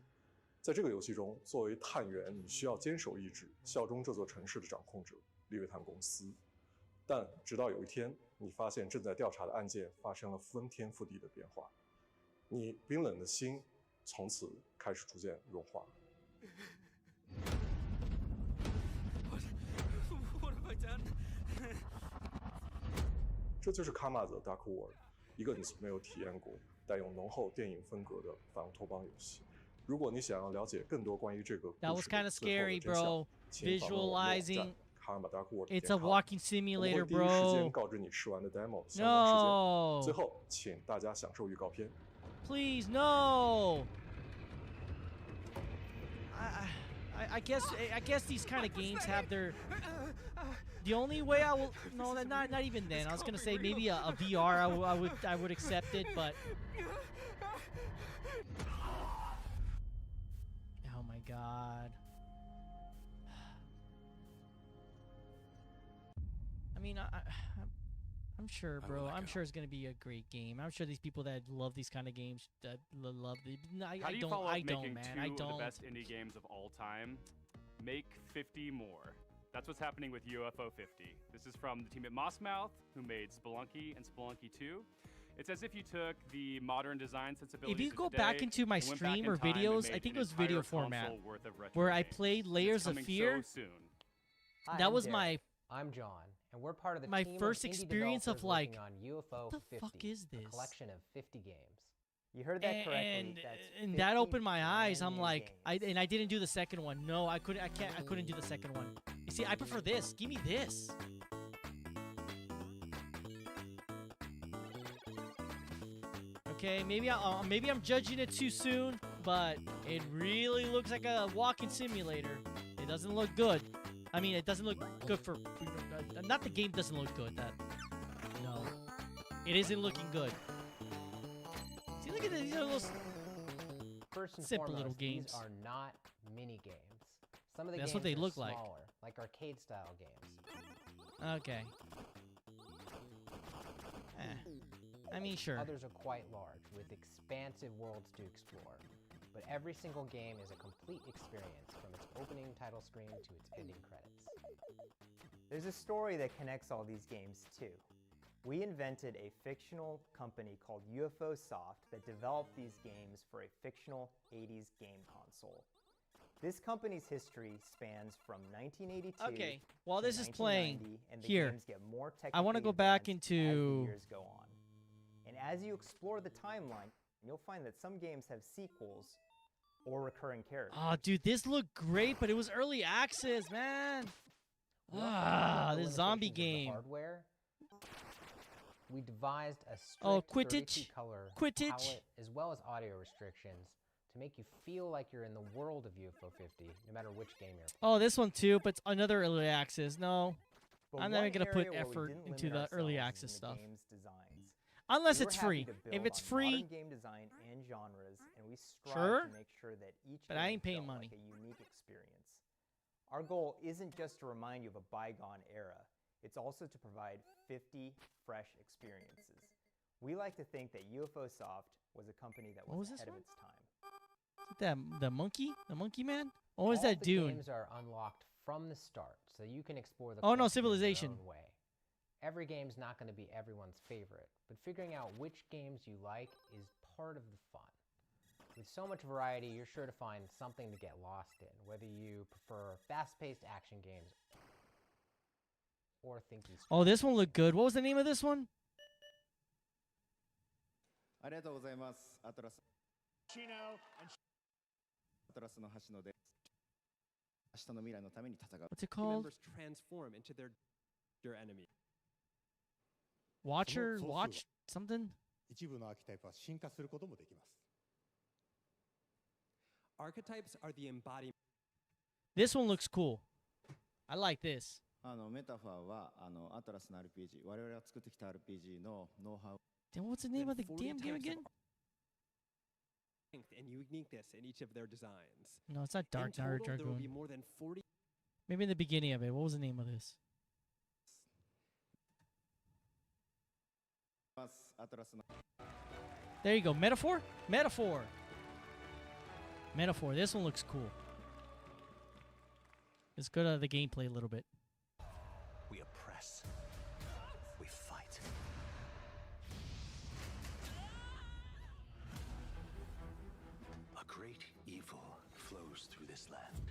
在这个游戏中，作为探员，你需要坚守意志，效忠这座城市的掌控者利维坦公司。但直到有一天，你发现正在调查的案件发生了翻天覆地的变化，你冰冷的心从此开始逐渐融化。What have I done? 这就是《Karma: The Dark World》，一个你从没有体验过、带有浓厚电影风格的反乌托邦游戏。如果你想要了解更多关于这个故事 That was kind 的 of 最后的 scary, 真相， bro. 请访问我们网站 Visualizing. Karma Dark World. It's a walking 我 simulator, 们会第一时间 bro. 告知你试玩的 demo 相关时间。 No. 最后，请大家享受预告片。 Please, no. I guess these kind of games have their. The only way I will not even then. I was gonna say maybe a VR I would accept it, but. Oh my God. I mean, I'm sure, bro. I'm sure it's gonna be a great game. I'm sure these people that love these kind of games that love the. How do you follow up making man. two I of don't. the best indie games of all time? Make 50 more. That's what's happening with UFO 50. This is from the team at Mossmouth, who made Spelunky and Spelunky 2. It's as if you took the modern design sensibilities If you of go today back into my and went back stream in or time and videos, I made think an it was video entire format, console worth of retro where I games. played And Layers it's of coming Fear. so soon. Hi, That I'm was Derek. my I'm John, and we're part of the my team first of indie experience of developers like, working on UFO what the 50, fuck is a this? collection of 50 games. You heard that correctly. And that opened my eyes. I'm like, I didn't do the second one. No, I couldn't do the second one. You see, I prefer this. Give me this. Okay, maybe I'm judging it too soon, but it really looks like a walking simulator. It doesn't look good. I mean, it doesn't look good for not the game doesn't look good. No, it isn't looking good. See, look at these little First and simple foremost, little games. These are not mini games. Some of the That's games what they are look like. smaller, like arcade-style games. Okay. I mean, sure. Others are quite large, with expansive worlds to explore. But every single game is a complete experience, from its opening title screen to its ending credits. There's a story that connects all these games too. We invented a fictional company called UFO Soft that developed these games for a fictional 80s game console. This company's history spans from 1982 Okay, while to this is playing, 1990, and the here, games get more I want to technically go back advanced as the into. years go on. And as you explore the timeline, you'll find that some games have sequels or recurring characters. Oh, dude, this looked great, but it was early access, man. This zombie game. Hardware. We devised a strict Quidditch. 32-color Quidditch. palette as well as audio restrictions to make you feel like you're in the world of UFO 50, no matter which game you're playing. Oh, this one too, but it's another early access. No, But I'm not one even gonna put area where we effort didn't into limit the early ourselves access is in the stuff. game's designs. Unless We were it's happy free. to If build it's on free, modern game design and genres, and we strive Sure, to make sure that each but game I ain't paying felt money. like a unique experience. Our goal isn't just to remind you of a bygone era, it's also to provide 50 fresh experiences. We like to think that UFO Soft was a company that What was was this ahead of one? its time. That the monkey man? Or is All that the Dune? games are unlocked from the start, so you can explore the Oh, no, collection in your Civilization. own way. Every game's not going to be everyone's favorite, but figuring out which games you like is part of the fun. With so much variety, you're sure to find something to get lost in, whether you prefer fast-paced action games or thinky Oh, this one looked good. What was the name of this one? ありがとうございます。アトラス。 Chino and アトラスの橋野で明日の未来のために戦う。 What's it Team called? members transform into their enemy. Watcher? その Watch something? 一部のアーキタイプは進化することもできます。 Archetypes are the embodiment. This one looks cool. I like this. メタファーはアトラスの RPG、我々が作ってきた RPG のノウハウ。 Then what's the name of the 40 damn game types of again? strength and uniqueness in each of their designs. No, it's not Dark In total, there will be Dragoon. more than 40. Maybe in the beginning of it. What was the name of this? アトラスの There you go. Metaphor? Metaphor. Metaphor. This one looks cool. Let's go to the gameplay a little bit. We oppress. We fight. A great evil flows through this land.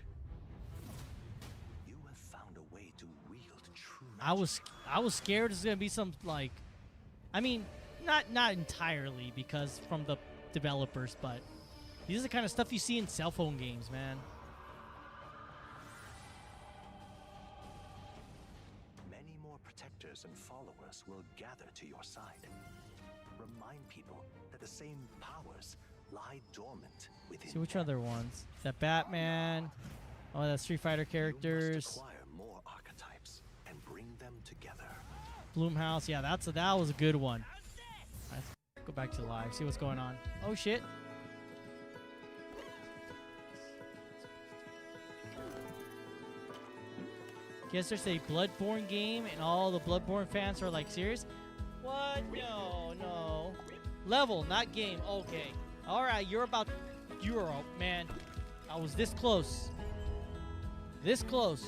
You have found a way to wield true magic. I was scared it's gonna be some like, I mean, not entirely because from the developers, but these are the kind of stuff you see in cell phone games, man. Many more protectors and followers will gather to your side. Remind people that the same powers lie dormant within See which them. other ones? That Batman. Oh, that Street Fighter characters. Acquire more archetypes and bring them together. Bloomhouse. Yeah, that was a good one. Let's go back to live. See what's going on. Oh shit. Guess there's a Bloodborne game, and all the Bloodborne fans are like, serious? What? No. Level, not game. Okay. All right, you're man. I was this close. This close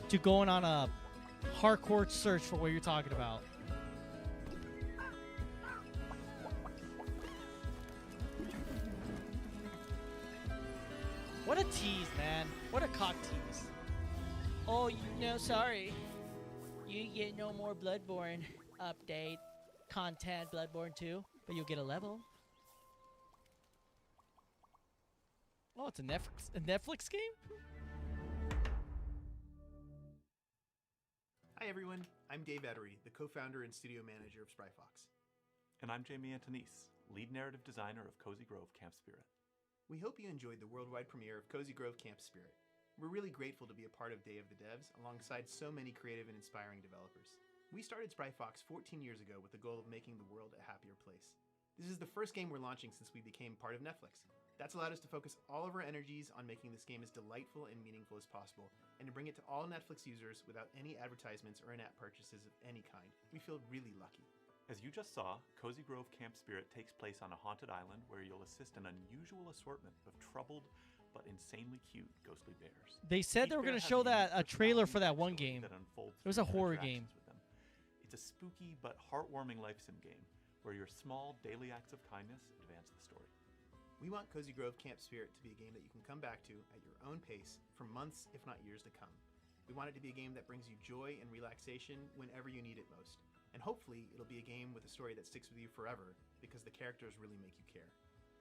to going on a hardcore search for what you're talking about. What a tease, man. What a cock tease. Oh, no, sorry. You get no more Bloodborne update content, Bloodborne 2, but you'll get a level. Oh, it's a Netflix game? Hi everyone, I'm Dave Ettery, the co-founder and studio manager of Spryfox. And I'm Jamie Antonise, lead narrative designer of Cozy Grove Camp Spirit. We hope you enjoyed the worldwide premiere of Cozy Grove Camp Spirit. We're really grateful to be a part of Day of the Devs alongside so many creative and inspiring developers. We started Spryfox 14 years ago with the goal of making the world a happier place. This is the first game we're launching since we became part of Netflix. That's allowed us to focus all of our energies on making this game as delightful and meaningful as possible, and to bring it to all Netflix users without any advertisements or in-app purchases of any kind. We feel really lucky. As you just saw, Cozy Grove Camp Spirit takes place on a haunted island where you'll assist an unusual assortment of troubled but insanely cute ghostly bears. They said they were going to show a trailer for that one game. It was a horror game. It's a spooky but heartwarming life sim game where your small daily acts of kindness advance the story. We want Cozy Grove Camp Spirit to be a game that you can come back to at your own pace for months, if not years to come. We want it to be a game that brings you joy and relaxation whenever you need it most. And hopefully, it'll be a game with a story that sticks with you forever because the characters really make you care.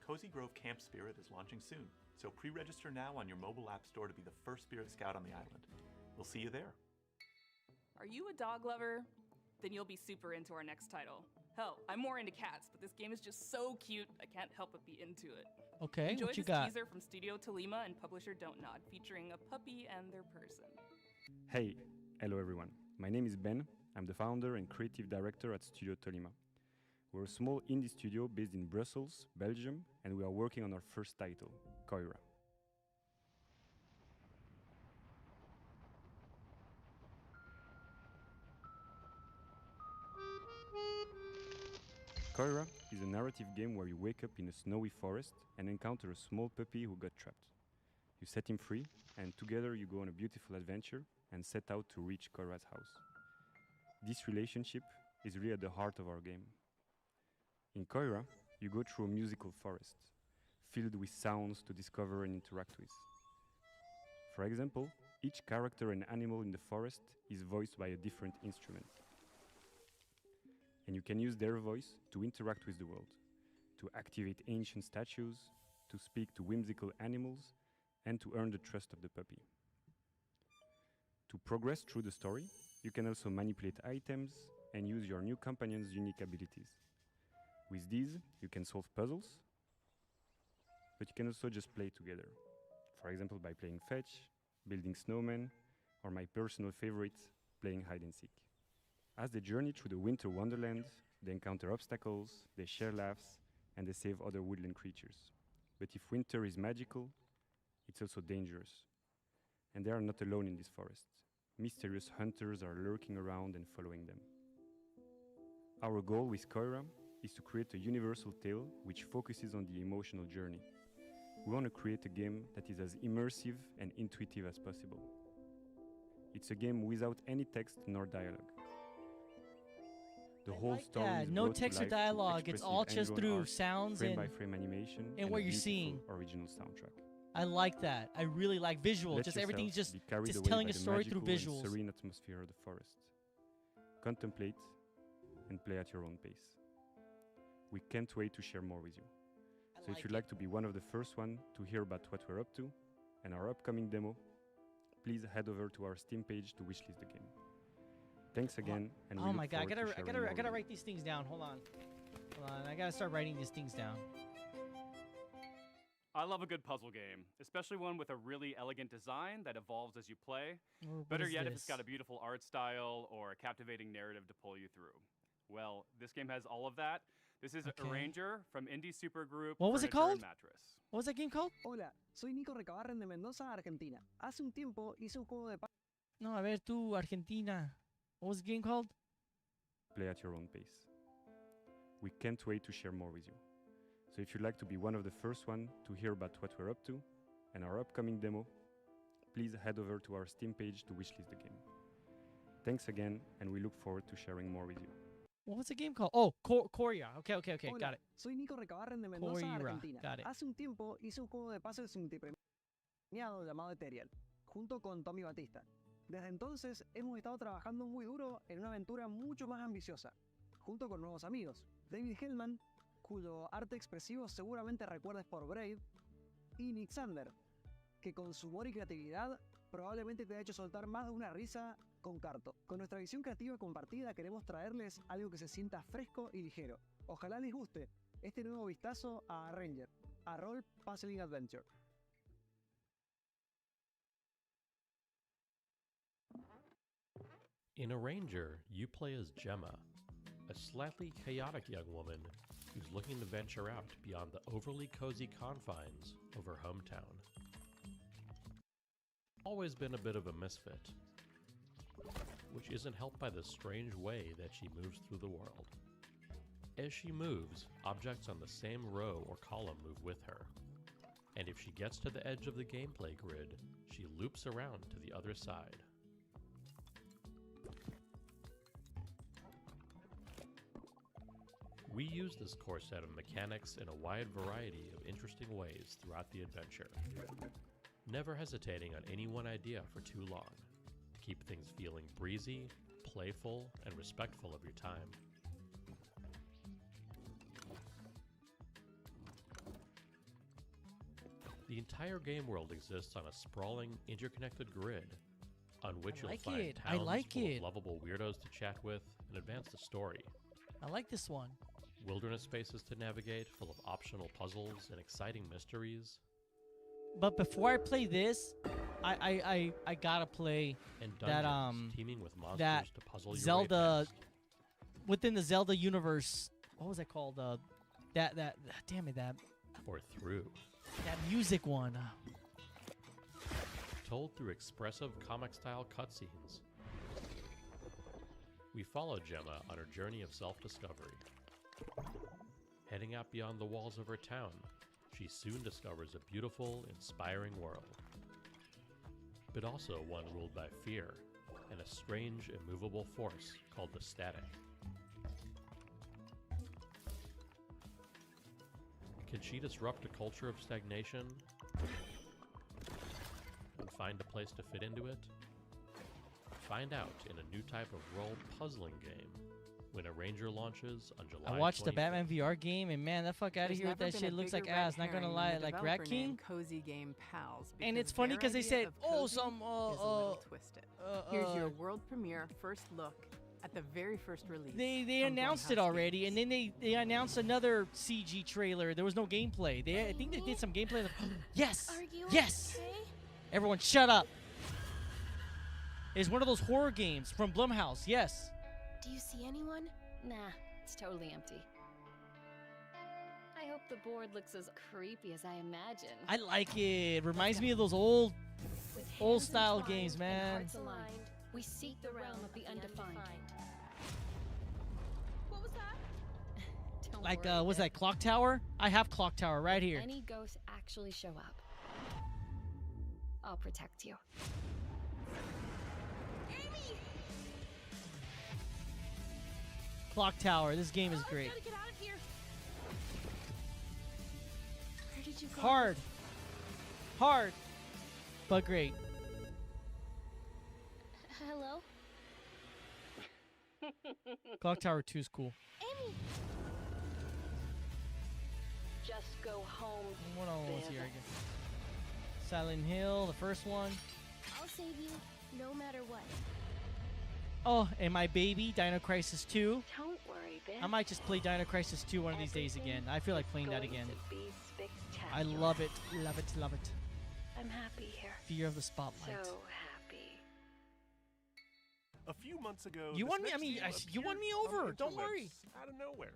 Cozy Grove Camp Spirit is launching soon, so pre-register now on your mobile app store to be the first Spirit Scout on the island. We'll see you there. Are you a dog lover? Then you'll be super into our next title. Hell, I'm more into cats, but this game is just so cute, I can't help but be into it. Okay, Enjoy what you this got? teaser from Studio Tolima and publisher Don't Nod, featuring a puppy and their person. Hey, hello everyone. My name is Ben. I'm the founder and creative director at Studio Tolima. We're a small indie studio based in Brussels, Belgium, and we are working on our first title, Koira. Koira is a narrative game where you wake up in a snowy forest and encounter a small puppy who got trapped. You set him free, and together you go on a beautiful adventure and set out to reach Koira's house. This relationship is really at the heart of our game. In Koira, you go through a musical forest, filled with sounds to discover and interact with. For example, each character and animal in the forest is voiced by a different instrument. And you can use their voice to interact with the world, to activate ancient statues, to speak to whimsical animals, and to earn the trust of the puppy. To progress through the story, you can also manipulate items and use your new companion's unique abilities. With these, you can solve puzzles, but you can also just play together. For example, by playing fetch, building snowmen, or my personal favorite, playing hide and seek. As they journey through the winter wonderland, they encounter obstacles, they share laughs, and they save other woodland creatures. But if winter is magical, it's also dangerous. And they are not alone in this forest. Mysterious hunters are lurking around and following them. Our goal with Koira is to create a universal tale which focuses on the emotional journey. We want to create a game that is as immersive and intuitive as possible. It's a game without any text nor dialogue. The whole story is no brought to text or life through dialogue. It's all expressive just hand-drawn through art, sounds frame-by-frame animation, and a what you're beautiful seeing. Original soundtrack. I like that. I really like visual. Let Just yourself everything's just be carried away telling by a the story through magical and visuals. serene atmosphere of the forest. Contemplate and play at your own pace. We can't wait to share more with you. So if you'd like to be one of the first one to hear about what we're up to and our upcoming demo, please head over to our Steam page to wishlist the game. Thanks again, and we Oh look my god, forward to sharing more I gotta with write these things down. Hold on. I gotta start writing these things down. I love a good puzzle game, especially one with a really elegant design that evolves as you play. What Better is yet, if it's this? got a beautiful art style or a captivating narrative to pull you through. Well, this game has all of that. This is Okay. Arranger from indie supergroup What was it Furniture and called? Mattress. What was that game called? Hola, soy Nico Recabarren de Mendoza, Argentina. Hace un tiempo hice un juego de No, a ver tú, Argentina. What was the game called? Play at your own pace. We can't wait to share more with you. So if you'd like to be one of the first one to hear about what we're up to and our upcoming demo, please head over to our Steam page to wishlist the game. Thanks again, and we look forward to sharing more with you. What was the game called? Oh, Korea. Okay, Hola, got it. soy Nico Recabarren de Mendoza, Koira, Argentina. got it. Hace un tiempo hice un juego de puzzles multipremiado llamado Ethereal, junto con Tommy Batista. Desde entonces hemos estado trabajando muy duro en una aventura mucho más ambiciosa, junto con nuevos amigos, David Hellman, cuyo arte expresivo seguramente recuerdes por Braid, y Nick Sander, que con su humor y creatividad probablemente te ha hecho soltar más de una risa con Carto. Con nuestra visión creativa compartida queremos traerles algo que se sienta fresco y ligero. Ojalá les guste este nuevo vistazo a Arranger, a Role Puzzling Adventure. In Arranger, you play as Gemma, a slightly chaotic young woman who's looking to venture out beyond the overly cozy confines of her hometown. Always been a bit of a misfit, which isn't helped by the strange way that she moves through the world. As she moves, objects on the same row or column move with her, and if she gets to the edge of the gameplay grid, she loops around to the other side. We use this core set of mechanics in a wide variety of interesting ways throughout the adventure, never hesitating on any one idea for too long, to keep things feeling breezy, playful, and respectful of your time. The entire game world exists on a sprawling, interconnected grid, on which you'll like find it. I towns like full it. of lovable weirdos to chat with and advance the story. I like this one. Wilderness spaces to navigate, full of optional puzzles and exciting mysteries. But before I play this, I gotta play And that dungeons teeming with monsters that to puzzle your way Zelda within the Zelda universe. What was it called? That damn it, that Or through. that music one. Told through expressive comic-style cutscenes. We follow Gemma on her journey of self-discovery, Heading out beyond the walls of her town, she soon discovers a beautiful, inspiring world. But also one ruled by fear and a strange, immovable force called the Static. Can she disrupt a culture of stagnation and find a place to fit into it? Find out in a new type of role puzzling game when Arranger launches on July I watched the 25th. Batman VR game, and man, that fuck out of There's here with never that been a shit looks like bigger red ass. Not gonna herring lie, than the like developer Rat King. named Cozy Game Pals. And it's because funny their because they idea said, of "Oh, cozy some is a little twisted." Here's your world premiere first look at the very first release. They from announced it Blumhouse already, and then they announced another CG trailer. There was no gameplay. I think they did some gameplay. Yes, yes. Everyone, shut up. It's one of those horror games from Blumhouse. Yes. Do you see anyone? Nah, it's totally empty. I hope the board looks as creepy as I imagine. I like it. Reminds me of those old style games, man. Hearts aligned, we seek the realm of the undefined. What was that? Don't Like, worry, what's Viv. that, Clock Tower? I have Clock Tower right here. If any ghosts actually show up, I'll protect you. Clock Tower. This game is great. Gotta get out of here. Where did you go? Hard. Hard. But great. Hello? Clock Tower 2 is cool. Amy! Just go home. What else Viv. here, I guess? Silent Hill, the first one. I'll save you, no matter what. Oh, and my baby, Dino Crisis 2. Don't worry, Viv. I might just play Dino Crisis 2 one of these days again. I feel like playing that again. I love it, love it, love it. I'm happy here. Fear of the spotlight. So happy. A few months ago, You this won me- I next mean, game you won appeared me on over, the don't interwebs worry. Out of nowhere.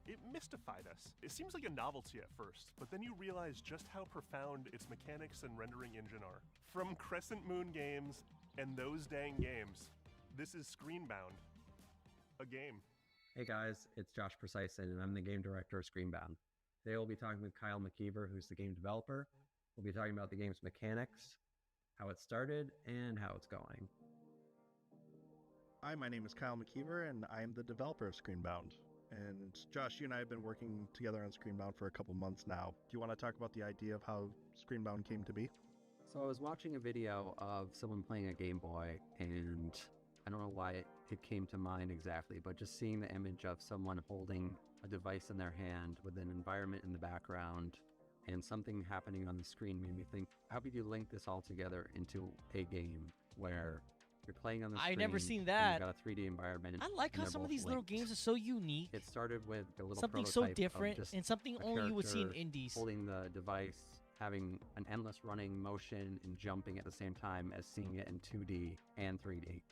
It mystified us. It seems like a novelty at first, but then you realize just how profound its mechanics and rendering engine are. From Crescent Moon Games and Those Dang Games, this is Screenbound, a game. Hey guys, it's Josh Precison, and I'm the game director of Screenbound. Today we'll be talking with Kyle McKeever, who's the game developer. We'll be talking about the game's mechanics, how it started, and how it's going. Hi, my name is Kyle McKeever, and I am the developer of Screenbound. And Josh, you and I have been working together on Screenbound for a couple months now. Do you want to talk about the idea of how Screenbound came to be? So I was watching a video of someone playing a Game Boy, and I don't know why it came to mind exactly, but just seeing the image of someone holding a device in their hand with an environment in the background and something happening on the screen made me think, how could you link this all together into a game where you're playing on the screen? I never seen and that. You've got a 3D environment. I like and how they're some of both these little linked. games are so unique. It started with a little Something so prototype of different just and something a only you would see in character indies. holding the device, having an endless running motion and jumping at the same time as seeing it in 2D and 3D.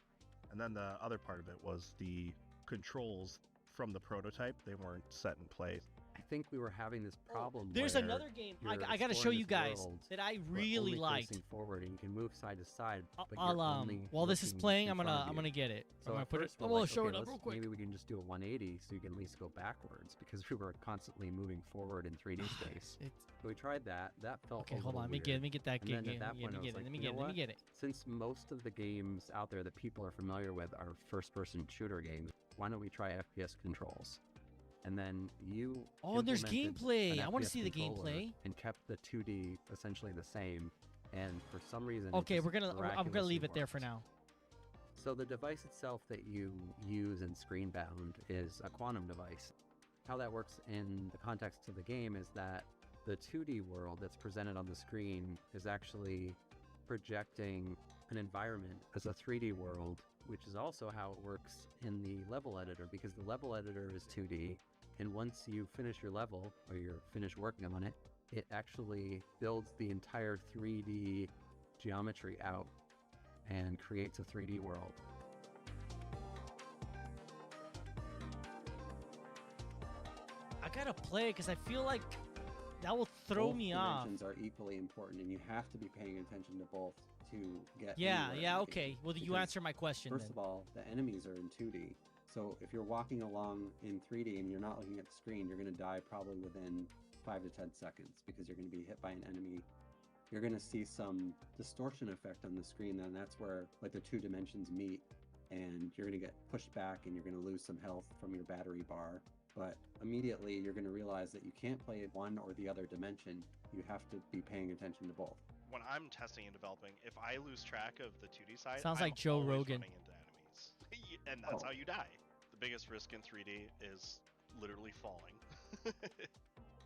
And then the other part of it was the controls from the prototype. They weren't set in place. I think we were having this problem. There's where another game you're I gotta show exploring you this guys world, that I but really only liked. facing forward, and you can move side to side. But I'll you're only while this is looking playing, in I'm front of gonna you. get it. So I'm gonna at put it. first we're I'm gonna like, show okay, it up let's- real quick. Maybe we can just do a 180 so you can at least go backwards because we were constantly moving forward in 3D space. So we tried that. That felt Okay, a hold little on. weird. Let me get that And game. then at that point, I was like, Let me you get know it. Let me what? get it. Since most of the games out there that people are familiar with are first-person shooter games, why don't we try FPS controls? And then you Oh, and there's implemented gameplay. an I wanna FPS see the controller gameplay. and kept the 2D essentially the same. And for some reason, it Okay, just I'm gonna miraculously leave it there for worked. now. So the device itself that you use in Screenbound is a quantum device. How that works in the context of the game is that the 2D world that's presented on the screen is actually projecting an environment as a 3D world, which is also how it works in the level editor, because the level editor is 2D, and once you finish your level, or you're finished working on it, it actually builds the entire 3D geometry out and creates a 3D world. I gotta play because I feel like that will throw Both me off. dimensions are equally important, and you have to be paying attention to both to get Yeah, anywhere yeah, in the okay. game. Well, you Because, answer my question First then. of all, the enemies are in 2D, So if you're walking along in 3D and you're not looking at the screen, you're going to die probably within 5 to 10 seconds because you're going to be hit by an enemy. You're going to see some distortion effect on the screen, and that's where like the 2 dimensions meet, and you're going to get pushed back and you're going to lose some health from your battery bar. But immediately you're going to realize that you can't play one or the other dimension. You have to be paying attention to both. When I'm testing and developing, if I lose track of the 2D side, Sounds I'm like Joe always Rogan. running into enemies. And that's how you die. The biggest risk in 3D is literally falling.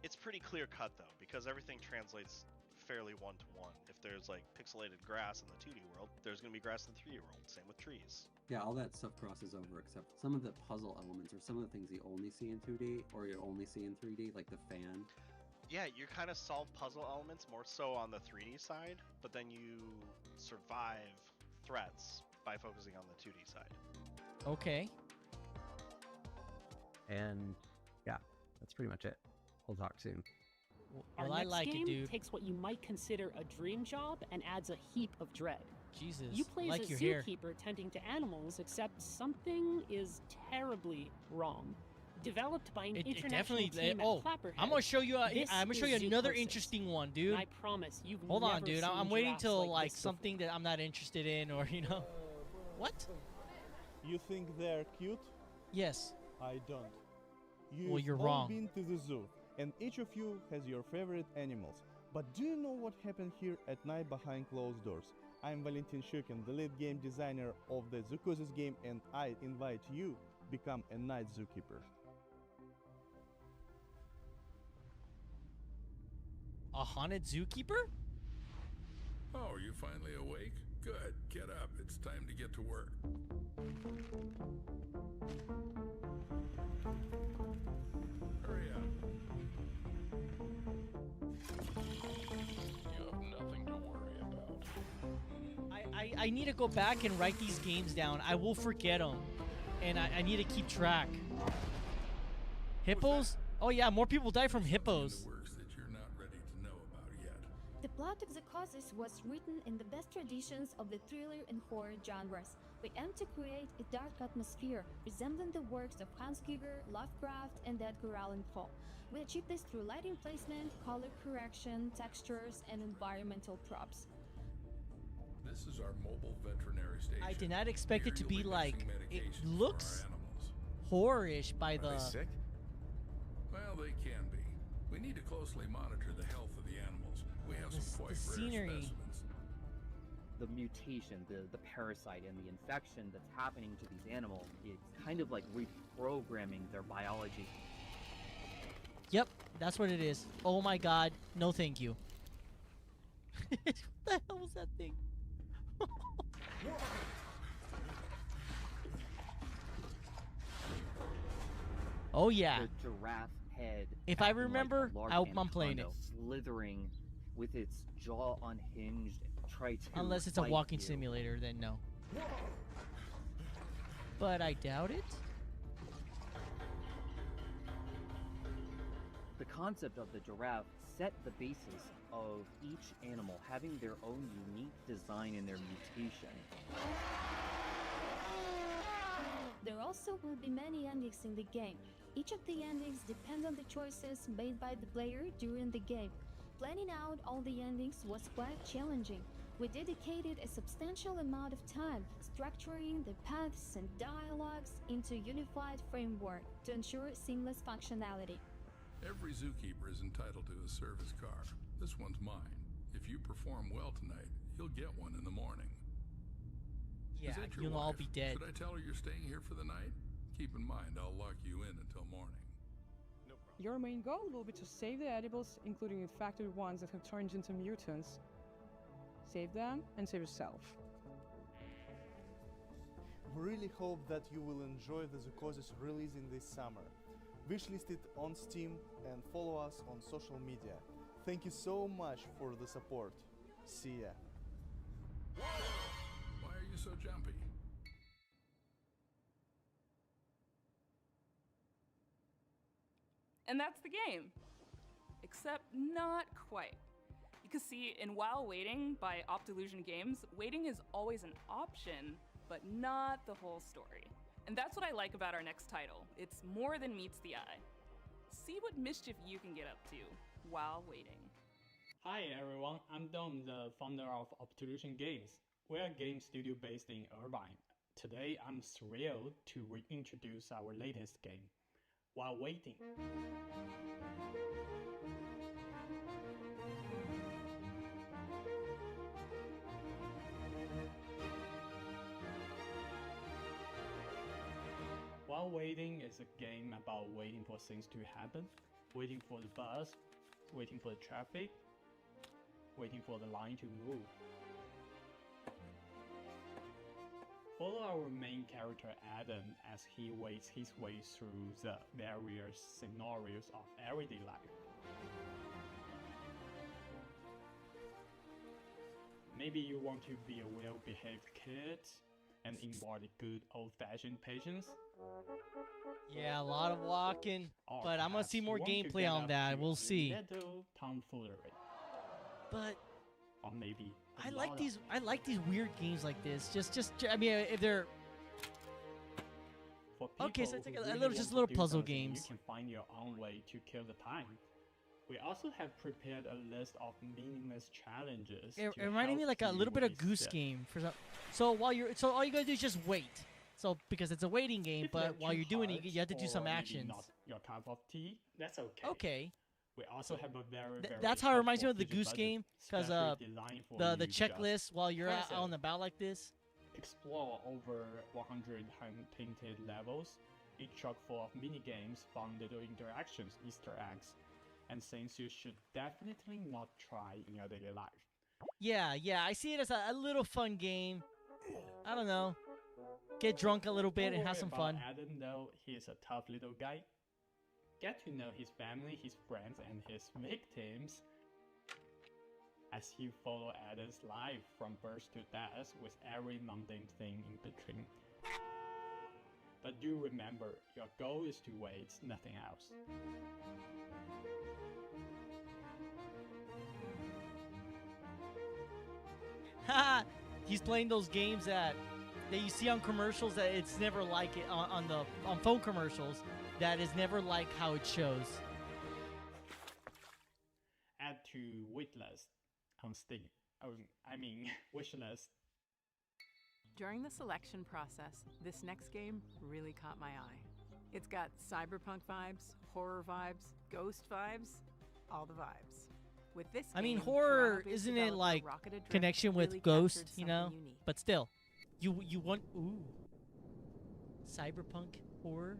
It's pretty clear cut though, because everything translates fairly one-to-one. If there's like pixelated grass in the 2D world, there's going to be grass in the 3D world. Same with trees. Yeah, all that stuff crosses over except some of the puzzle elements or some of the things you only see in 2D or you only see in 3D, like the fan. Yeah, you kind of solve puzzle elements more so on the 3D side, but then you survive threats by focusing on the 2D side. Okay. And yeah, that's pretty much it. We'll talk soon. Our Well, I next like it, game dude. takes what you might consider a dream job and adds a heap of dread. Jesus, You play like as a your hair. zookeeper tending to animals, except something is terribly wrong. Developed by an It international definitely. team Oh, at Clapperhead, I'm gonna show you. this I'm gonna show is you another Zoocosis. interesting one, dude. And I promise you've Hold on, never dude. seen I'm waiting giraffes till like like this something that I'm not interested in, or you know. What? You think they're cute? Yes. I don't. Well, you're all wrong. been to the zoo, and each of you has your favorite animals. But do you know what happened here at night behind closed doors? I'm Valentin Shukin, the lead game designer of the Zoocosis game, and I invite you to become a night zookeeper. A haunted zookeeper? Oh, are you finally awake? Good. Get up. It's time to get to work. Hurry up. You have nothing to worry about. I need to go back and write these games down. I will forget them, and I need to keep track. Hippos? Oh yeah, more people die from hippos. Works that you're not ready to know about yet. The plot of Zoocosis was written in the best traditions of the thriller and horror genres. We aim to create a dark atmosphere resembling the works of Hans Giger, Lovecraft, and Edgar Allan Poe. We achieve this through lighting placement, color correction, textures, and environmental props. This is our mobile veterinary station. I did not expect it to Here be you'll like. mixing It medications for looks our animals. horror-ish by Are the. they sick? Well, they can be. We need to closely monitor the health of the animals. We have some quite the rare scenery. specimens. The mutation, the parasite, and the infection that's happening to these animals is kind of like reprogramming their biology. Yep, that's what it is. Oh my god, no thank you. What the hell was that thing? Oh yeah. The giraffe head. If I acting remember, like a large I'm playing it. anaconda slithering with its jaw unhinged, try to Unless it's a bite walking you. simulator, then no. But I doubt it. The concept of the giraffe set the basis of each animal having their own unique design in their mutation. There also will be many endings in the game. Each of the endings depend on the choices made by the player during the game. Planning out all the endings was quite challenging. We dedicated a substantial amount of time structuring the paths and dialogues into a unified framework to ensure seamless functionality. Every zookeeper is entitled to a service car. This one's mine. If you perform well tonight, you'll get one in the morning. Yeah, Is that your you'll all wife? be dead. Should I tell her you're staying here for the night? Keep in mind, I'll lock you in until morning. Your main goal will be to save the edibles, including infected ones that have turned into mutants. Save them and save yourself. We really hope that you will enjoy the Zoocosis releasing this summer. Wishlist it on Steam and follow us on social media. Thank you so much for the support. See ya. Why are you so jumpy? And that's the game. Except not quite. Because see, in While Waiting by Optilusion Games, waiting is always an option, but not the whole story. And that's what I like about our next title. It's more than meets the eye. See what mischief you can get up to while waiting. Hi everyone, I'm Dom, the founder of Obtrusion Games. We're a game studio based in Irvine. Today I'm thrilled to reintroduce our latest game, While Waiting. While Waiting is a game about waiting for things to happen, waiting for the bus, waiting for the traffic, waiting for the line to move. Follow our main character Adam as he waits his way through the various scenarios of everyday life. Maybe you want to be a well-behaved kid and embody good old-fashioned patience. Yeah, a lot of walking, Or but I'm gonna see perhaps more you want to gameplay get on up that. to We'll a see. Little tomfoolery. But or maybe a I lot like of these. I like these weird games like this. I mean, if they're For okay, so people it's like who a really little, want just to little do puzzle something, games. You can find your own way to kill the time. We also have prepared a list of meaningless challenges. It to reminded me help like a you little bit of reset. Goose Game for some. So all you gotta do is just wait. So because it's a waiting game, If but they're while too you're doing it, hard you have to do some or maybe actions. Not your cup of tea. That's okay. Okay. We also have a very, very That's how it reminds me helpful of the feature Goose budget, game, because specially designed for the you to checklist just while you're press out and it. about like this. Explore over 100 hand-painted levels, each chock full of mini-games, fun little interactions, Easter eggs, and things you should definitely not try in your daily life. Yeah, I see it as a little fun game. I don't know. Get drunk a little bit Don't and have worry some about fun. Adam, though, he is a tough little guy. Get to know his family, his friends, and his victims as you follow Adam's life from birth to death with every mundane thing in between. But do remember, your goal is to wait, nothing else. Haha, he's playing those games that you see on commercials that it's never like it on phone commercials. That is never like how it shows. Add to waitlist on Steam. Wishlist. During the selection process, this next game really caught my eye. It's got cyberpunk vibes, horror vibes, ghost vibes, all the vibes. With this I mean, game, horror Toronto-based isn't it developer like Rocket Adrift connection with really Ghost, captured you know? something unique. But still, you want cyberpunk horror.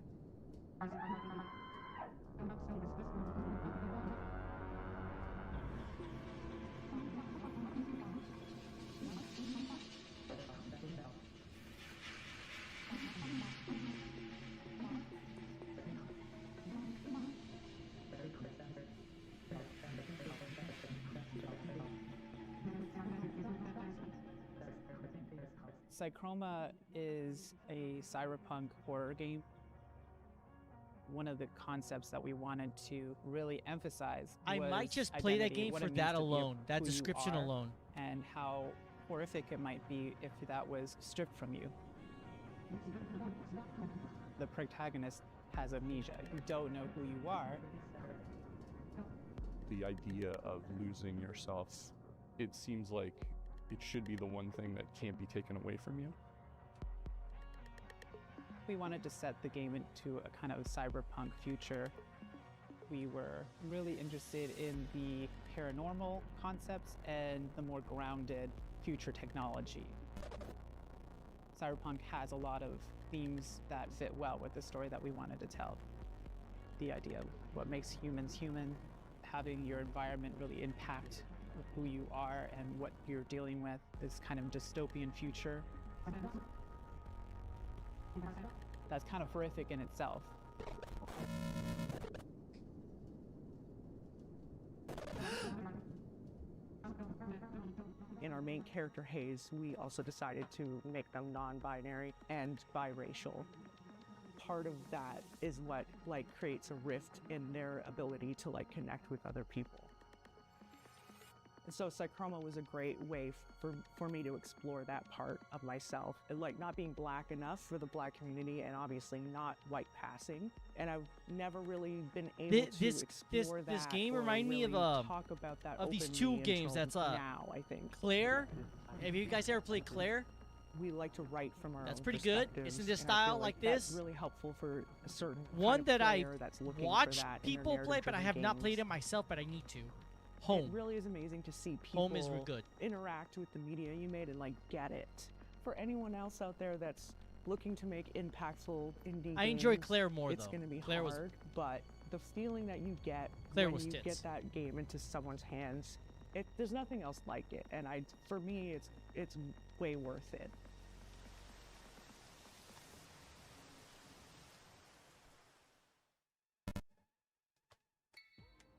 Psychroma is a cyberpunk horror game. One of the concepts that we wanted to really emphasize I might was just play that identity, game what for it means that to be alone, that who you description are, alone. and how horrific it might be if that was stripped from you. The protagonist has amnesia. You don't know who you are. The idea of losing yourself, it seems like it should be the one thing that can't be taken away from you. We wanted to set the game into a kind of cyberpunk future. We were really interested in the paranormal concepts and the more grounded future technology. Cyberpunk has a lot of themes that fit well with the story that we wanted to tell. The idea of what makes humans human, having your environment really impact who you are and what you're dealing with, this kind of dystopian future. That's kind of horrific in itself. In our main character, Hayes, we also decided to make them non-binary and biracial. Part of that is what creates a rift in their ability to connect with other people. So Psychroma was a great way for me to explore that part of myself, and like not being black enough for the black community, and obviously not white passing. And I've never really been able to explore that. This game or remind me really of talk about that these openly two games. until That's now, I think. Claire. Have you guys ever played Claire? We like to write from our That's own pretty good. perspectives, Isn't this and I feel style like that's this? really helpful for a certain One kind of that I player that's looking for watch that in their people play, but I have narrative-driven not played games. it myself, but I need to. It Home. really is amazing to see people Home is good. interact with the media you made and like get it. For anyone else out there that's looking to make impactful indie I enjoy games, Claire more, it's though. going to be Claire was- hard, but the feeling that you get Claire when was you tits. get that game into someone's hands, there's nothing else like it. And for me, it's way worth it.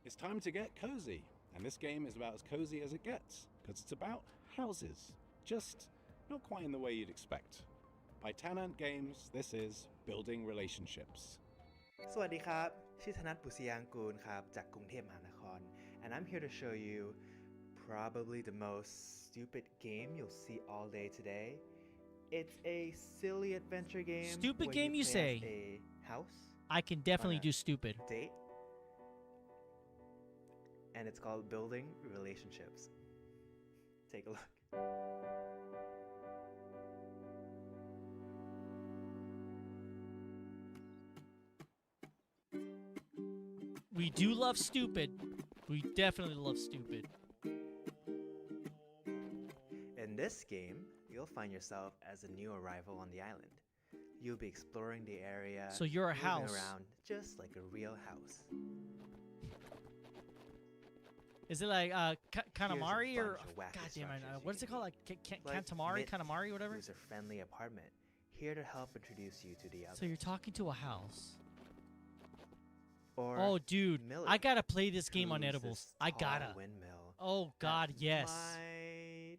It's time to get cozy, and this game is about as cozy as it gets, because it's about houses, just not quite in the way you'd expect. By Tanant Games, this is Building Relationships. สวัสดีครับ ชื่อธนัท บุษยางกูล ครับ จากกรุงเทพมหานคร and I'm here to show you probably the most stupid game you'll see all day today. It's a silly adventure game. Stupid where game, you play say? as a house I can definitely on a do stupid. date, and it's called Building Relationships. Take a look. We do love stupid. We definitely love stupid. In this game, you'll find yourself as a new arrival on the island. You'll be exploring the area. So you're a moving house. around just like a real house. Is it like Kanamari Here's a or bunch of wacky God damn it? structures What is it called? Like Kantamari, Myth, Kanamari, whatever. who's a friendly apartment, here to help introduce you to the other. So you're talking to a house. Or Oh, dude, Millie, I gotta play this game on who's edibles. this I tall gotta. windmill Oh that God, yes. might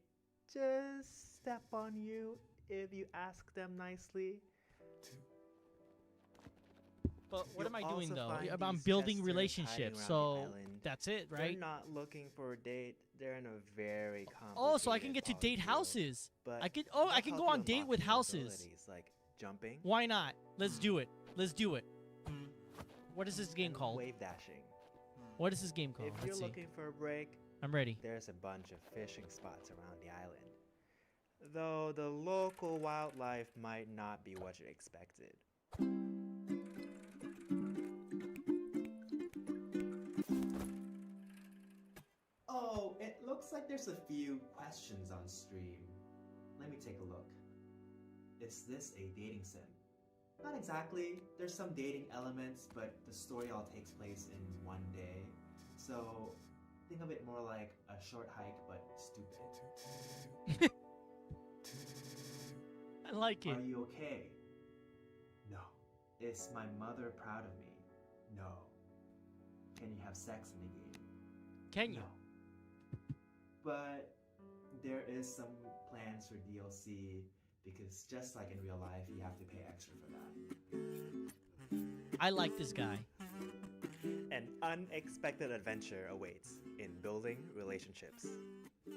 just step on you if you ask them nicely. But what am I You'll doing also though? find I'm these building testers relationships, hiding around the so island. that's it, They're right? not looking for a date. They're in a very complicated Oh, so I can get to date polyfield, houses. but I can. they'll Oh, I can help go you on date unlock with new houses. abilities like jumping, Why not? Let's do it. Let's do it. What is this game and called? wave dashing. What is this game called? If Let's you're see. looking for a break, I'm ready. there's a bunch of fishing spots around the island. Though the local wildlife might not be what you expected. Oh, it looks like there's a few questions on stream. Let me take a look. Is this a dating sim? Not exactly. There's some dating elements, but the story all takes place in one day. So think of it more like a short hike, but stupid. I like it. Are you okay? No. Is my mother proud of me? No. Can you have sex in the game? Can you? No. But there is some plans for DLC because just like in real life, you have to pay extra for that. I like this guy. An unexpected adventure awaits in Building Relationships.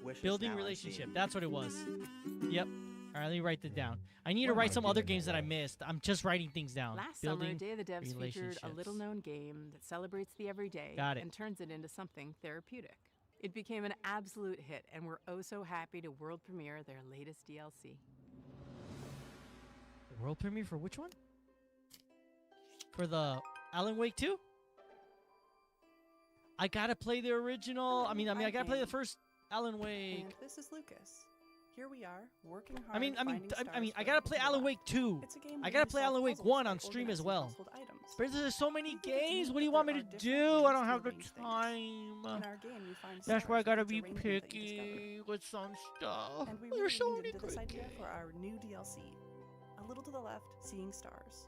Wishes Building now relationship. unseen. That's what it was. Yep. All right, let me write that down. I need to write some other games that I missed. I'm just writing things down. Last Building summer, Day of the Devs featured a relationships. little-known game that celebrates the everyday Got it. and turns it into something therapeutic. It became an absolute hit, and we're oh so happy to world premiere their latest DLC. World premiere for which one? For the Alan Wake 2? I gotta play the original. I mean, I gotta play the first Alan Wake. And this is Lucas. Here we are, working hard. I mean, finding I stars gotta for play the Alan lab. Wake 2. It's a game I where gotta you play solve Alan Wake puzzles 1 by on stream as organizing well. household items. But there's so many You think it's games. neat What do you that want me there to are do? different I ways don't to have the arrange things. time. In our game, you find That's why I stars gotta with be each arrangement that you picky discover. with some stuff. And we There's really so leaned many into this good idea games. for our new DLC. A little to the left, Seeing Stars.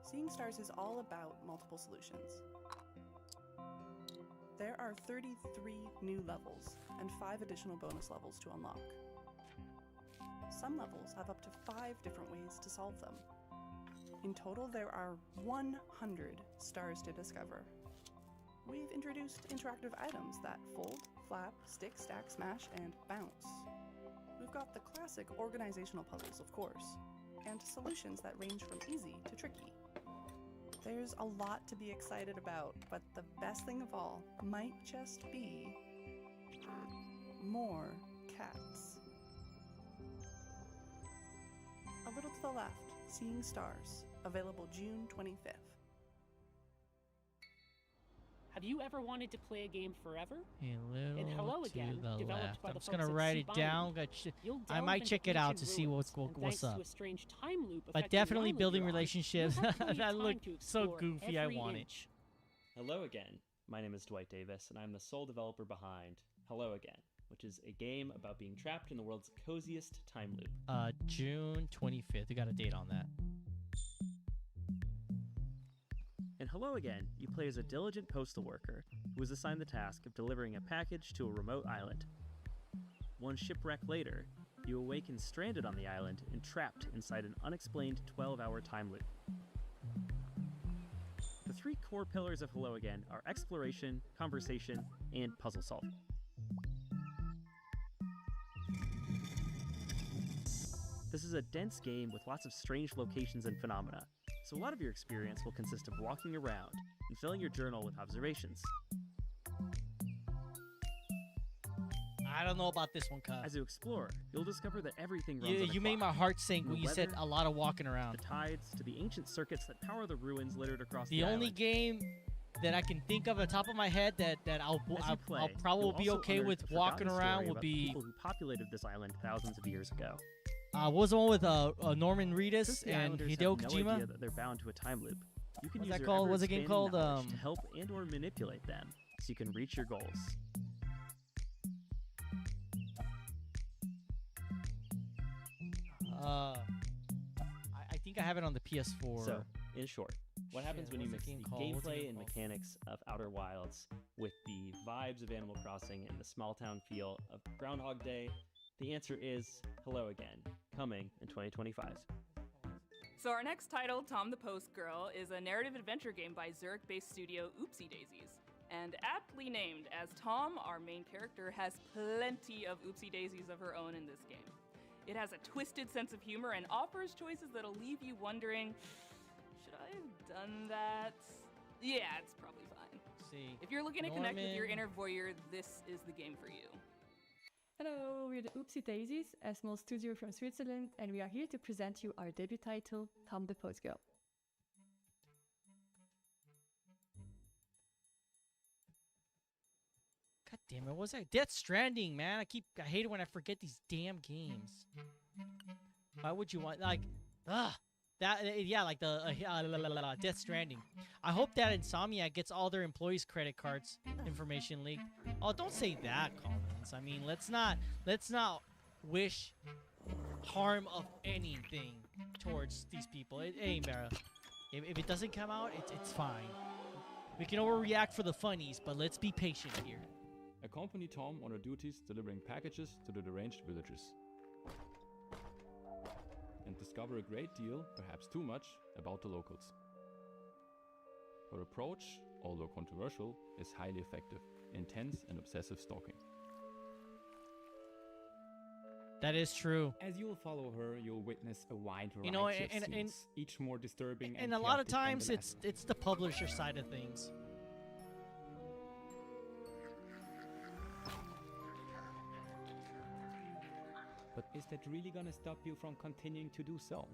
Seeing Stars is all about multiple solutions. There are 33 new levels and 5 additional bonus levels to unlock. Some levels have up to 5 different ways to solve them. In total, there are 100 stars to discover. We've introduced interactive items that fold, flap, stick, stack, smash, and bounce. We've got the classic organizational puzzles, of course, and solutions that range from easy to tricky. There's a lot to be excited about, but the best thing of all might just be more cats. A little to the left, Seeing Stars, available June 25th. Have you ever wanted to play a game forever? A little And Hello to Again, the developed left. by I'm the just gonna folks at write it Seabond. down. You'll I delve might into check it out ancient to see ruins, what's and what's thanks up. to a strange time loop But affecting the definitely island building you're on, relationships. you'll have plenty of That time looked to so explore goofy. I every want it. inch. Hello again. My name is Dwight Davis, and I'm the sole developer behind Hello Again, which is a game about being trapped in the world's coziest time loop. June 25th. We got a date on that. In Hello Again, you play as a diligent postal worker who is assigned the task of delivering a package to a remote island. One shipwreck later, you awaken stranded on the island and trapped inside an unexplained 12-hour time loop. The three core pillars of Hello Again are exploration, conversation, and puzzle solving. This is a dense game with lots of strange locations and phenomena, so a lot of your experience will consist of walking around and filling your journal with observations. I don't know about this one, cuz. As you explore, you'll discover that everything runs on a You made my clock. heart sink From when the you said weather, a lot of walking around. the tides, to the ancient circuits that power the ruins littered across the The only island. game that I can think of on the top of my head that I'll As you play, probably you'll be also okay unearth with a walking forgotten around story would about the be people who populated this island thousands of years ago. what was the one with Norman Reedus Since the and islanders Hideo have no Kojima? idea that they're bound to a time loop, you can What's use that your called? What's the game ever-expanding called? knowledge to help and/or manipulate them, so you can reach your goals. I think I have it on the PS4. So, in short, what happens when you what's mix the the game called? What's the gameplay game and called? mechanics of Outer Wilds with the vibes of Animal Crossing and the small town feel of Groundhog Day? The answer is Hello Again, coming in 2025. So our next title, Tom the Post Girl, is a narrative adventure game by Zurich-based studio Oopsie Daisies. And aptly named, as Tom, our main character, has plenty of oopsie daisies of her own in this game. It has a twisted sense of humor and offers choices that'll leave you wondering, should I have done that? Yeah, it's probably fine. See, if you're looking to connect with your Norman- inner voyeur, this is the game for you. Hello, we're the Oopsie Daisies, a small studio from Switzerland, and we are here to present you our debut title, Tom the Post Girl. God damn it! What was that? Death Stranding, man. I hate it when I forget these damn games. Why would you want like, yeah, like the Death Stranding. I hope that Insomniac gets all their employees' credit cards information leaked. Oh, don't say that, Collins. I mean, let's not wish harm of anything towards these people. Hey, Mara, if it doesn't come out, it's fine. We can overreact for the funnies, but let's be patient here. Accompany Tom on her duties delivering packages to the deranged villagers. And discover a great deal, perhaps too much, about the locals. Her approach, although controversial, is highly effective, intense and obsessive stalking. That is true. As you'll follow her, you'll witness a wide variety You know, of and scenes, each more disturbing And a lot of chaotic than times the it's the publisher side of things. But is that really gonna stop you from continuing to do so?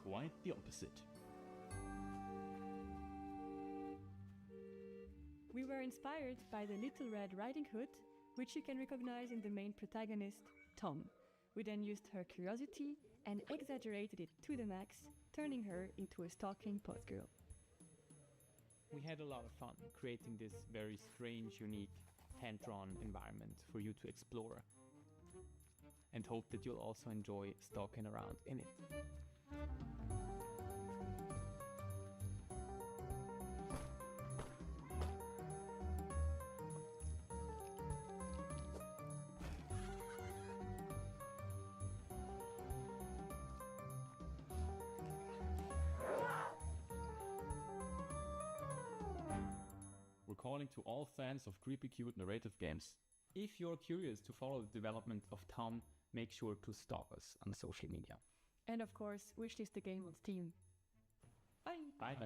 Quite the opposite. We were inspired by the Little Red Riding Hood, which you can recognize in the main protagonist, Tom. We then used her curiosity and exaggerated it to the max, turning her into a stalking post girl. We had a lot of fun creating this very strange, unique, hand-drawn environment for you to explore. And hope that you'll also enjoy stalking around in it. We're calling to all fans of creepy cute narrative games. If you're curious to follow the development of Tom, make sure to stalk us on social media. And of course, wishlist the game on Steam. Bye! Bye.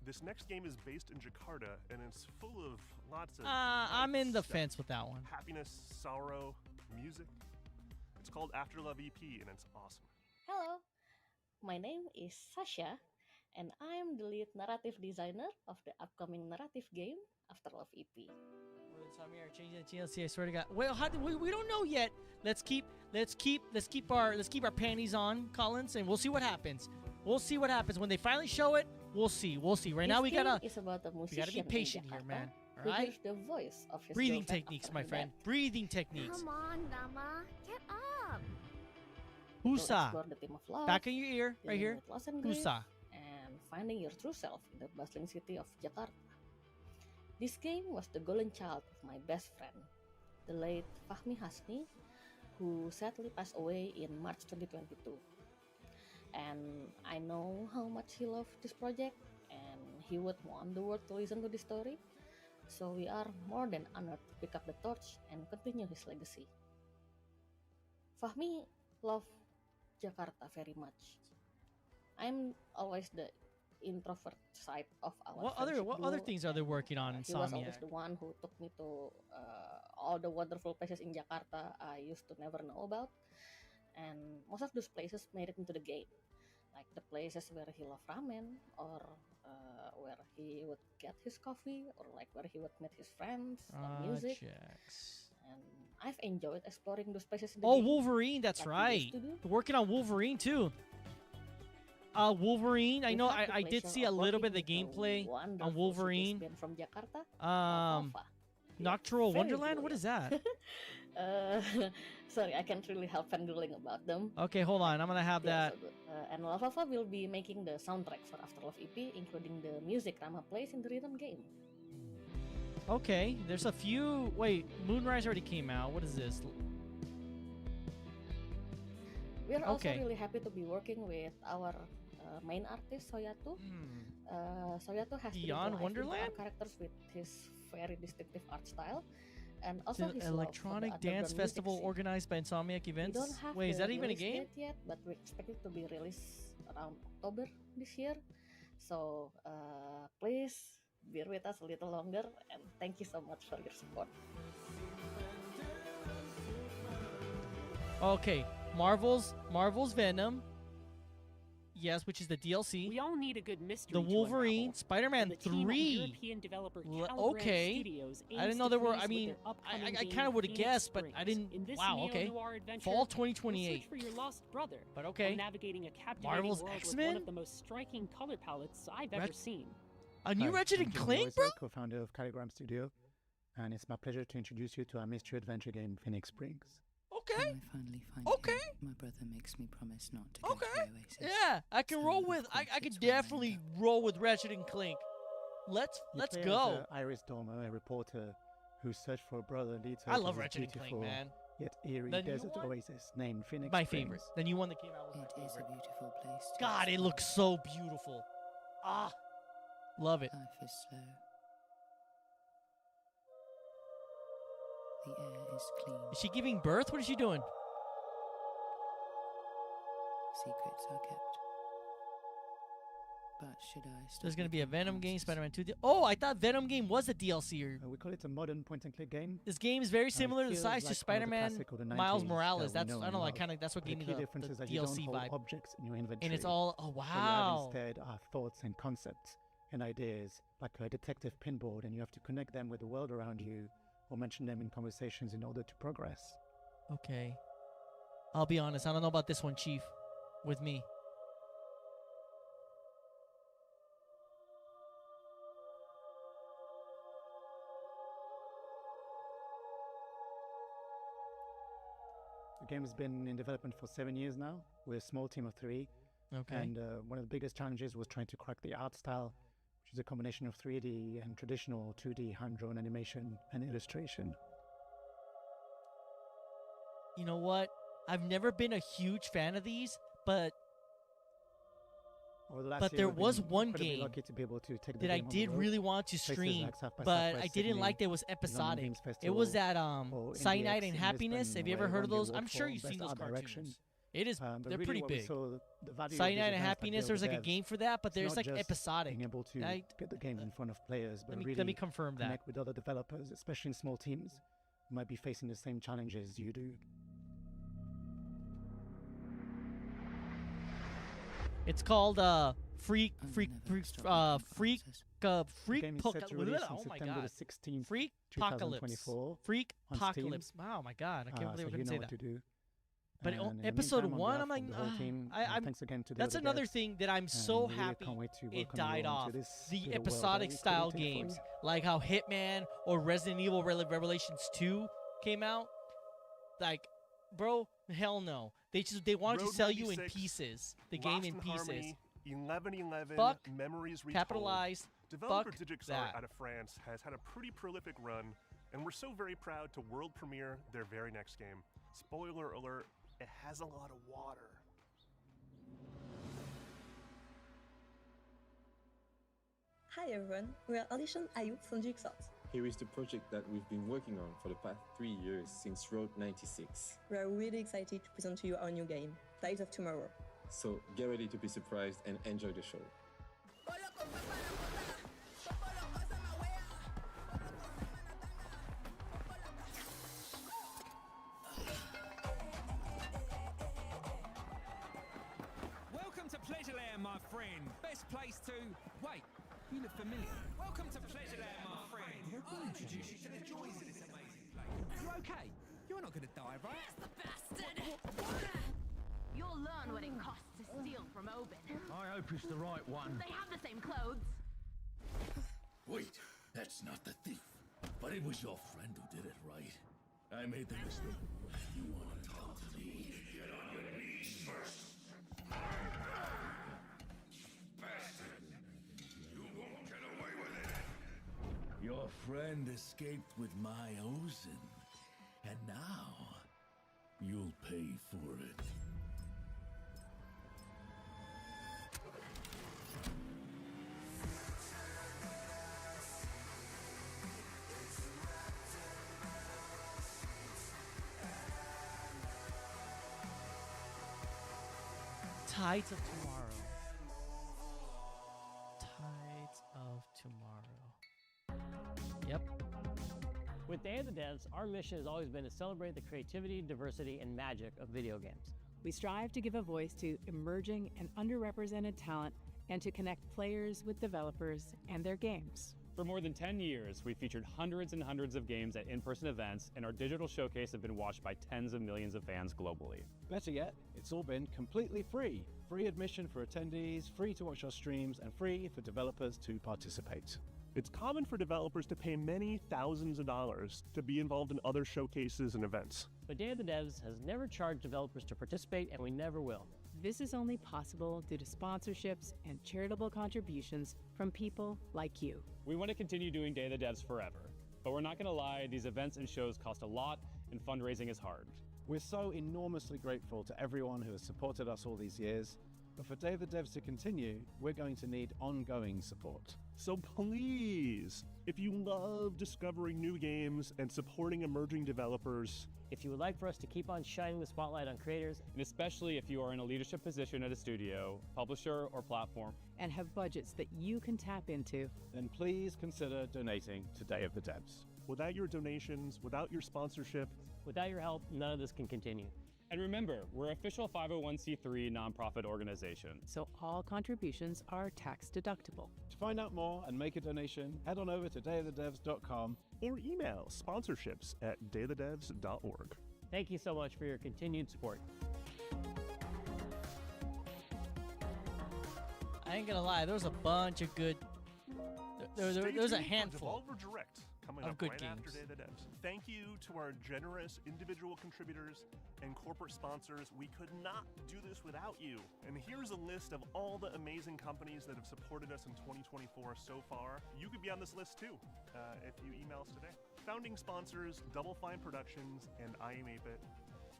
This next game is based in Jakarta, and it's full of lots of. I'm in the stuff. fence with that one. Happiness, sorrow, music. It's called After Love EP, and it's awesome. Hello, my name is Sasha, and I am the lead narrative designer of the upcoming narrative game After Love EP. Changing the TLC. I swear to God. Well, we don't know yet. Let's keep our panties on, Collins, and we'll see what happens. We'll see what happens when they finally show it. We'll see. Right now we gotta be patient here, man. All right. Hears the voice of his Breathing girlfriend techniques, after my her friend. death. Breathing techniques. Come on, Nama, get up. To Husa. explore the theme of love, Back in your ear, right dealing here. with loss and grief, Husa. and finding your true self in the bustling city of Jakarta. This game was the golden child of my best friend, the late Fahmi Hasni, who sadly passed away in March 2022. And I know how much he loved this project, and he would want the world to listen to this story. So we are more than honored to pick up the torch and continue his legacy. Fahmi loved Jakarta very much. I'm always the introvert side of our What friendship other duo, things are they working on in he was always Insomniac? the one who took me to all the wonderful places in Jakarta I used to never know about, and most of those places made it into the game, like the places where he loved ramen, or where he would get his coffee, or like where he would meet his friends, or music. And I've enjoyed exploring those places in the Oh, game, Wolverine. That's like we right. used to do. They're working on Wolverine too. Wolverine. I We know. had the I did pleasure see a of little bit of the working with gameplay wonderful on Wolverine. citizen from Jakarta, Um, Alfalfa. Nocturnal Very Wonderland. What is that? Sorry, I can't really help fangirling about them. Okay, hold on. I'm gonna have They are that. so good. And Alfalfa will be making the soundtrack for After Love EP, including the music Rama plays in the rhythm game. Okay, there's a few. Wait, Moonrise already came out. What is this? We are also Okay. really happy to be working with our main artist, Soyato. Soyato has Beyond breathed life into our Wonderland? characters with his very distinctive art style. And It's also an his love for the electronic underground dance music festival scene. organized by Insomniac We Events. don't have Wait, is the that even a release game? date yet, but we expect it to be released around October this year. So please bear with us a little longer, and thank you so much for your support. Okay, Marvel's Venom. Yes, which is the DLC. We all need a good mystery. The to Wolverine, unravel. Spider-Man And the team at 3. European developer L- Calibrand okay. Studios I didn't aims know to there were. please I with mean, their upcoming I game, kind of would have Phoenix guessed, but I Springs. didn't. In this Wow. Okay. neo-noir adventure, Fall you'll 2028. search for your lost brother. But okay. while navigating a captivating Marvel's world with X-Men? one of the most striking color palettes I've ever Rat- seen. A new Hi, Ratchet I'm and Jim Clank, Loiser, bro? co-founder of Caligram Studio, and it's my pleasure to introduce you to our mystery adventure game, Phoenix Springs. Okay. When I finally find Okay. him, my brother makes me promise not to go to the Oasis. Yeah, I can roll with. I could definitely roll with Ratchet and Clank. Let's You play go. as, Iris Dormer, a reporter whose search for a brother leads her I to love this Ratchet and Clank, beautiful man. yet eerie The new desert one? oasis named Phoenix My Springs. favorite. The new one that came out was my It is a favorite. beautiful place. To God, it looks so beautiful. Ah, love it. Life is slow. The air is clean. Is she giving birth? What is she doing? Secrets are kept. But should I stop There's gonna be a looking Venom past game, this? Spider-Man 2. Oh, I thought Venom game was a DLC. Or We call it a modern point-and-click game. this game is very It similar to the feels size like to one of the Spider-Man classic of the Miles 90s Morales. that we That's know I and don't know. love. Kind of that's what But gave me the key the difference is that DLC you don't hold vibe. objects in your inventory. And it's all oh What you have wow. instead are thoughts and concepts and ideas, like a detective pinboard, and you have to connect them with the world around you or mention them in conversations in order to progress. Okay. I'll be honest. I don't know about this one, Chief. With me. The game has been in development for 7 years now. We're a small team of 3. Okay. And one of the biggest challenges was trying to crack the art style, which is a combination of 3D and traditional 2D hand-drawn animation and illustration. You know what? I've never been a huge fan of these, but Over the last but year, there we've been was one incredibly game lucky to be able to take the that I game on the did road. really want to Places stream, like South by but Southwest I didn't Sydney, like that it was London episodic. Games It Festival, was that or Cyanide IndieX and in Happiness. Lisbon, Have you ever where heard of won the those? I'm award sure for you've seen Best those Art Direction. cartoons. It is. But They're really pretty what we big. saw the value of these Cyanide and events like Happiness. Build There's the like a Devs, game for that, but it's there's not like just episodic. being able to get the game in front of players, but Let really me confirm that. connect with other developers, especially in small teams who might be facing the same challenges you do. It's called Freak game is set to release on Oh my September god. the 16th, Freak Apocalypse. 2024 Freak on Apocalypse. Steam. Oh my god, I can't believe so I you couldn't know say what that. to do. But And in the episode meantime, on 1, behalf I'm like, of the whole team, thanks again to that's the another devs, thing that I'm and so really happy can't wait to it welcome died you all off. to this The little world that episodic we style created for games, you. like how Hitman or Resident Evil Revelations 2 came out. Like, bro, hell no. They wanted to Road sell you in 96, pieces. The Lost game in pieces. Harmony, 1111, Fuck, Memories Retold. capitalized, Developer fuck Digixart that. out of France has had a pretty prolific run, and we're so very proud to world premiere their very next game. Spoiler alert, it has a lot of water. Hi everyone, we are Alishan Ayub from Digixart. Here is the project that we've been working on for the past 3 years since Road 96. We are really excited to present to you our new game, Tides of Tomorrow. So get ready to be surprised and enjoy the show. Welcome to Pleasureland, my friend. Best place to... Wait, you look familiar. Welcome to Pleasureland, my friend. I'll introduce you to the joys of this amazing place. You okay? You're not going to die, right? Yes, the bastard! You'll learn what it costs to steal from Oben. I hope it's the right one. They have the same clothes. Wait, that's not the thief. But it was your friend who did it, right? I made the mistake. You want to talk to me? Get on your knees first. Bastard! You won't get away with it. Your friend escaped with my Ozen. And now, you'll pay for it. Tides of Tomorrow. Tides of Tomorrow. Yep. With Day of the Devs, our mission has always been to celebrate the creativity, diversity, and magic of video games. We strive to give a voice to emerging and underrepresented talent and to connect players with developers and their games. For more than 10 years, we've featured hundreds and hundreds of games at in-person events, and our digital showcase have been watched by tens of millions of fans globally. Better yet, it's all been completely free. Free admission for attendees, free to watch our streams, and free for developers to participate. It's common for developers to pay many thousands of dollars to be involved in other showcases and events. But Day of the Devs has never charged developers to participate, and we never will. This is only possible due to sponsorships and charitable contributions from people like you. We want to continue doing Day of the Devs forever, but we're not going to lie, these events and shows cost a lot, and fundraising is hard. We're so enormously grateful to everyone who has supported us all these years, but for Day of the Devs to continue, we're going to need ongoing support. So please, if you love discovering new games and supporting emerging developers, if you would like for us to keep on shining the spotlight on creators, and especially if you are in a leadership position at a studio, publisher, or platform, and have budgets that you can tap into, then please consider donating to Day of the Devs. Without your donations, without your sponsorship, without your help, none of this can continue. And remember, we're an official 501c3 nonprofit organization. So all contributions are tax deductible. To find out more and make a donation, head on over to dayofthedevs.com or email sponsorships@dayofthedevs.org. Thank you so much for your continued support. I ain't gonna lie, there was a bunch of good. There was a handful Devolver Direct coming of up good right games. after Day of the Devs. Thank you to our generous individual contributors and corporate sponsors. We could not do this without you. And here's a list of all the amazing companies that have supported us in 2024 so far. You could be on this list too if you email us today. Founding sponsors, Double Fine Productions and I Am 8-Bit.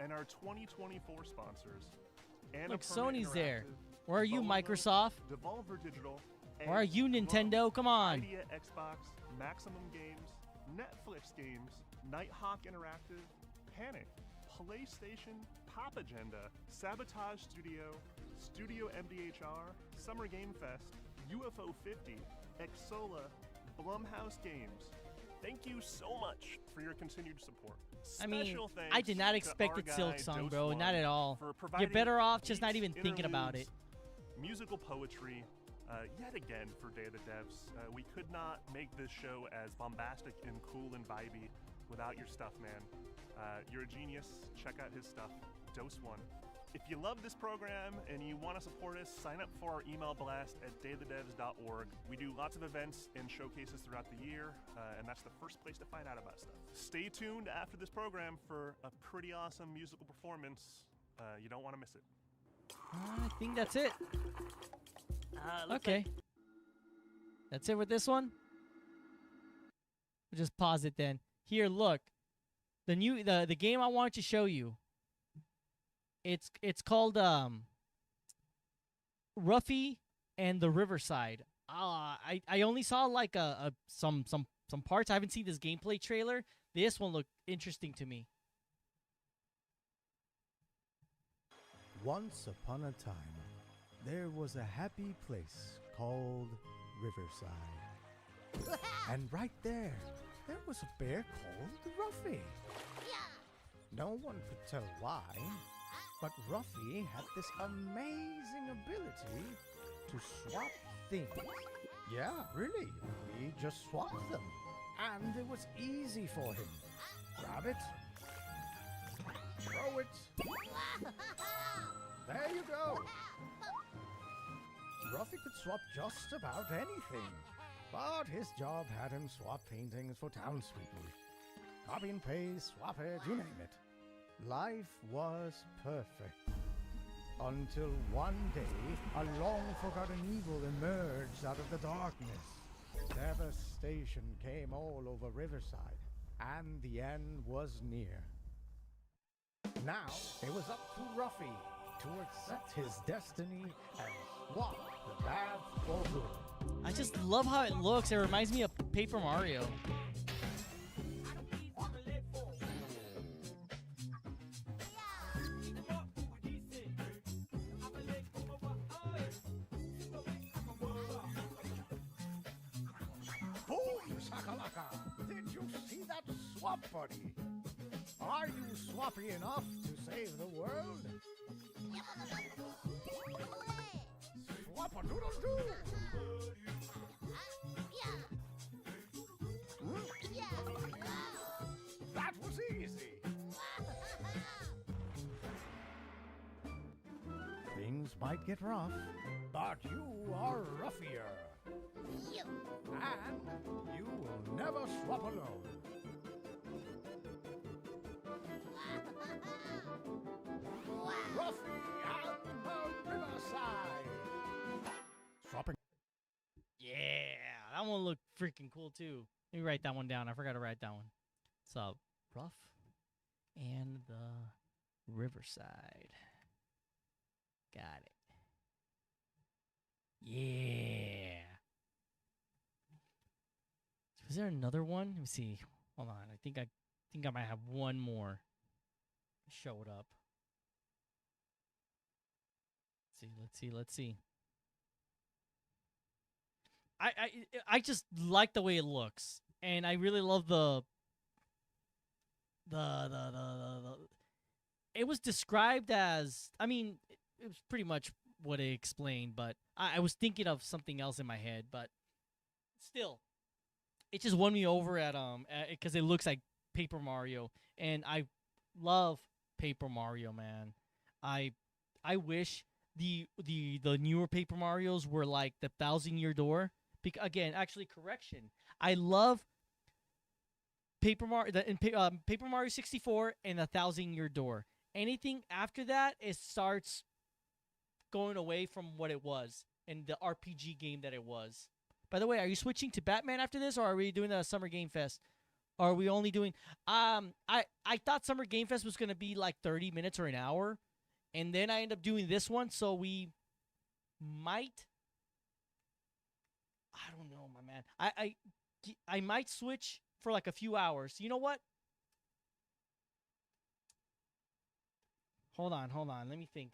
And our 2024 sponsors, Look, Sony's there. Where are you, Volvo, Microsoft? Devolver Digital, Where are you, Nintendo? Come on. Idea Xbox, Maximum Games, Netflix Games, Nighthawk Interactive, Panic, PlayStation, Pop Agenda, Sabotage Studio, Studio MDHR, Summer Game Fest, UFO 50, Exola, Blumhouse Games. Thank you so much for your continued support. I mean, Special I thanks did not to expect our it Silk guy, Song, Dose bro. One, Not at all. for You're providing better off just not beats, even thinking about it. interludes, musical poetry, yet again for Day of the Devs. We could not make this show as bombastic and cool and vibey without your stuff, man. You're a genius. Check out his stuff. Dose One. If you love this program and you want to support us, sign up for our email blast at dayofthedevs.org. We do lots of events and showcases throughout the year, and that's the first place to find out about stuff. Stay tuned after this program for a pretty awesome musical performance. You don't want to miss it. I think that's it. Okay. That's it with this one? We'll just pause it then. Here, look. The game I wanted to show you. It's called Ruffy and the Riverside. I only saw like some parts. I haven't seen this gameplay trailer. This one looked interesting to me. Once upon a time, there was a happy place called Riverside. And right there was a bear called Ruffy. No one could tell why, but Ruffy had this amazing ability to swap things. Yeah, really. He just swapped them. And it was easy for him. Grab it. Throw it. There you go. Ruffy could swap just about anything. But his job had him swap paintings for townspeople. Copy and paste, swap it, you name it. Life was perfect. Until one day, a long-forgotten evil emerged out of the darkness. Devastation came all over Riverside, and the end was near. Now, it was up to Ruffy to accept his destiny and swap the bad for good. I just love how it looks. It reminds me of Paper Mario. Boom, shakalaka! Did you see that swap, buddy? Are you swappy enough to save the world? Swap-a-doodle-doo! That was easy! Things might get rough, but you are ruffier. And you will never swap alone. Ruffy and the Riverside. Swapping. Yeah, that one looked freaking cool too. Let me write that one down. I forgot to write that one. So, Ruff and the Riverside. Got it. Yeah. Was there another one? Let me see. Hold on. I think I might have one more. Show it up. Let's see. I just like the way it looks, and I really love the it was described as, I mean, it was pretty much what it explained, but I was thinking of something else in my head, but still, it just won me over at because it looks like Paper Mario, and I love Paper Mario, man. I wish the newer Paper Marios were like the 1,000-Year Door. Again, actually, correction. I love Paper Mario 64 and the 1,000-Year Door. Anything after that, it starts going away from what it was and the RPG game that it was. By the way, are you switching to Batman after this, or are we doing the Summer Game Fest? Or are we only doing... I thought Summer Game Fest was going to be like 30 minutes or an hour, and then I end up doing this one, so we might. I don't know, my man. I might switch for like a few hours. You know what? Hold on. Let me think.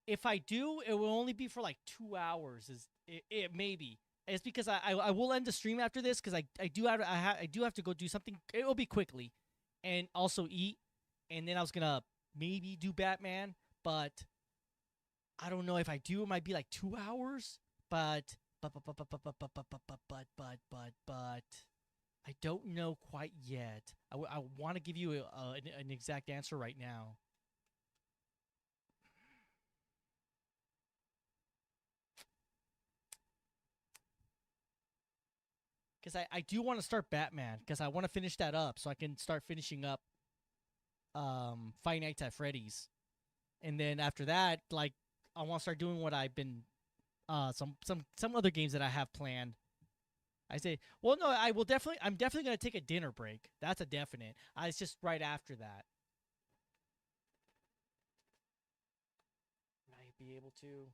If I do, it will only be for like 2 hours. It maybe. It's because I will end the stream after this because I do have to go do something. It will be quickly, and also eat, and then I was gonna maybe do Batman, but I don't know if I do. It might be like 2 hours, but I don't know quite yet. I want to give you an exact answer right now. Because I do want to start Batman, because I want to finish that up so I can start finishing up Five Nights at Freddy's. And then after that, like, I want to start doing what I've been some other games that I have planned. I say, well, no, I'm definitely going to take a dinner break. That's a definite. It's just right after that. Might be able to.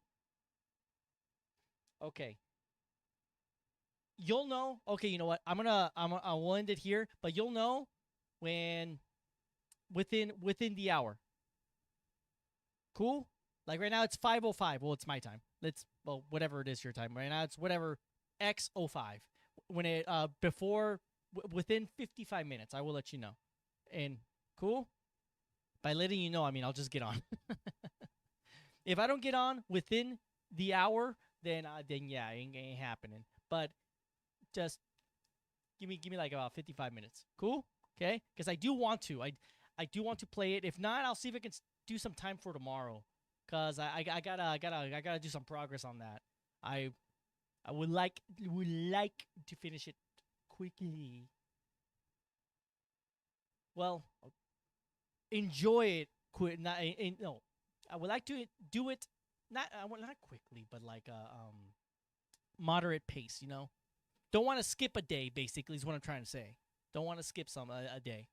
Okay. You'll know. Okay, you know what? I'll end it here, but you'll know when within the hour. Cool? Like right now it's 5:05. Well, it's my time. Whatever it is your time. Right now it's whatever X05. When it within 55 minutes, I will let you know. And cool? By letting you know, I mean I'll just get on. If I don't get on within the hour, then yeah, it ain't happening. But just give me like about 55 minutes. Cool? Okay? Because I do want to. I do want to play it. If not, I'll see if I can do some time for tomorrow. Cause I gotta do some progress on that. I would like to finish it quickly. Well, enjoy it. No, I would like to do it not quickly, but like moderate pace. You know, don't want to skip a day. Basically, is what I'm trying to say. Don't want to skip a day.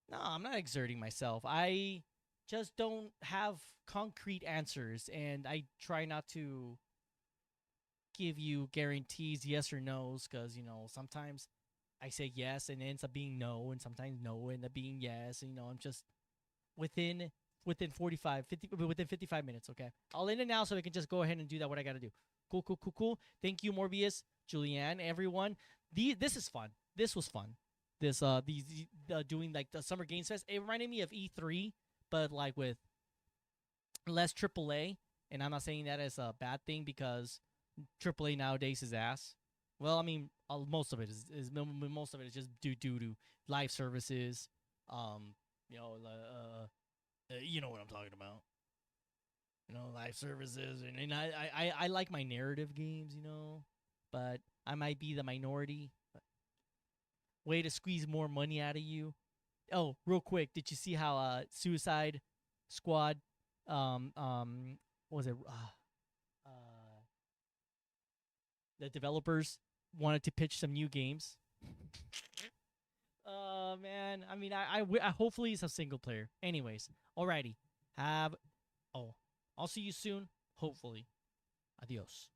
No, I'm not exerting myself. I just don't have concrete answers, and I try not to give you guarantees, yes or no's, because, you know, sometimes I say yes and it ends up being no, and sometimes no end up being yes, and, you know, I'm just within 55 minutes, okay? I'll end it now so we can just go ahead and do that, what I gotta do. Cool. Thank you, Morbius, Julianne, everyone. This is fun. This was fun. This, doing, like, the Summer Games Fest, it reminded me of E3, but like with less AAA, and I'm not saying that as a bad thing because AAA nowadays is ass. Well, I mean, most of it is just due to live services. You know, you know what I'm talking about. You know, live services, and I like my narrative games, you know, but I might be the minority. Way to squeeze more money out of you. Oh, real quick, did you see how Suicide Squad, what was it? The developers wanted to pitch some new games. Man, I mean, I hopefully it's a single player. Anyways, alrighty, I'll see you soon. Hopefully, adios.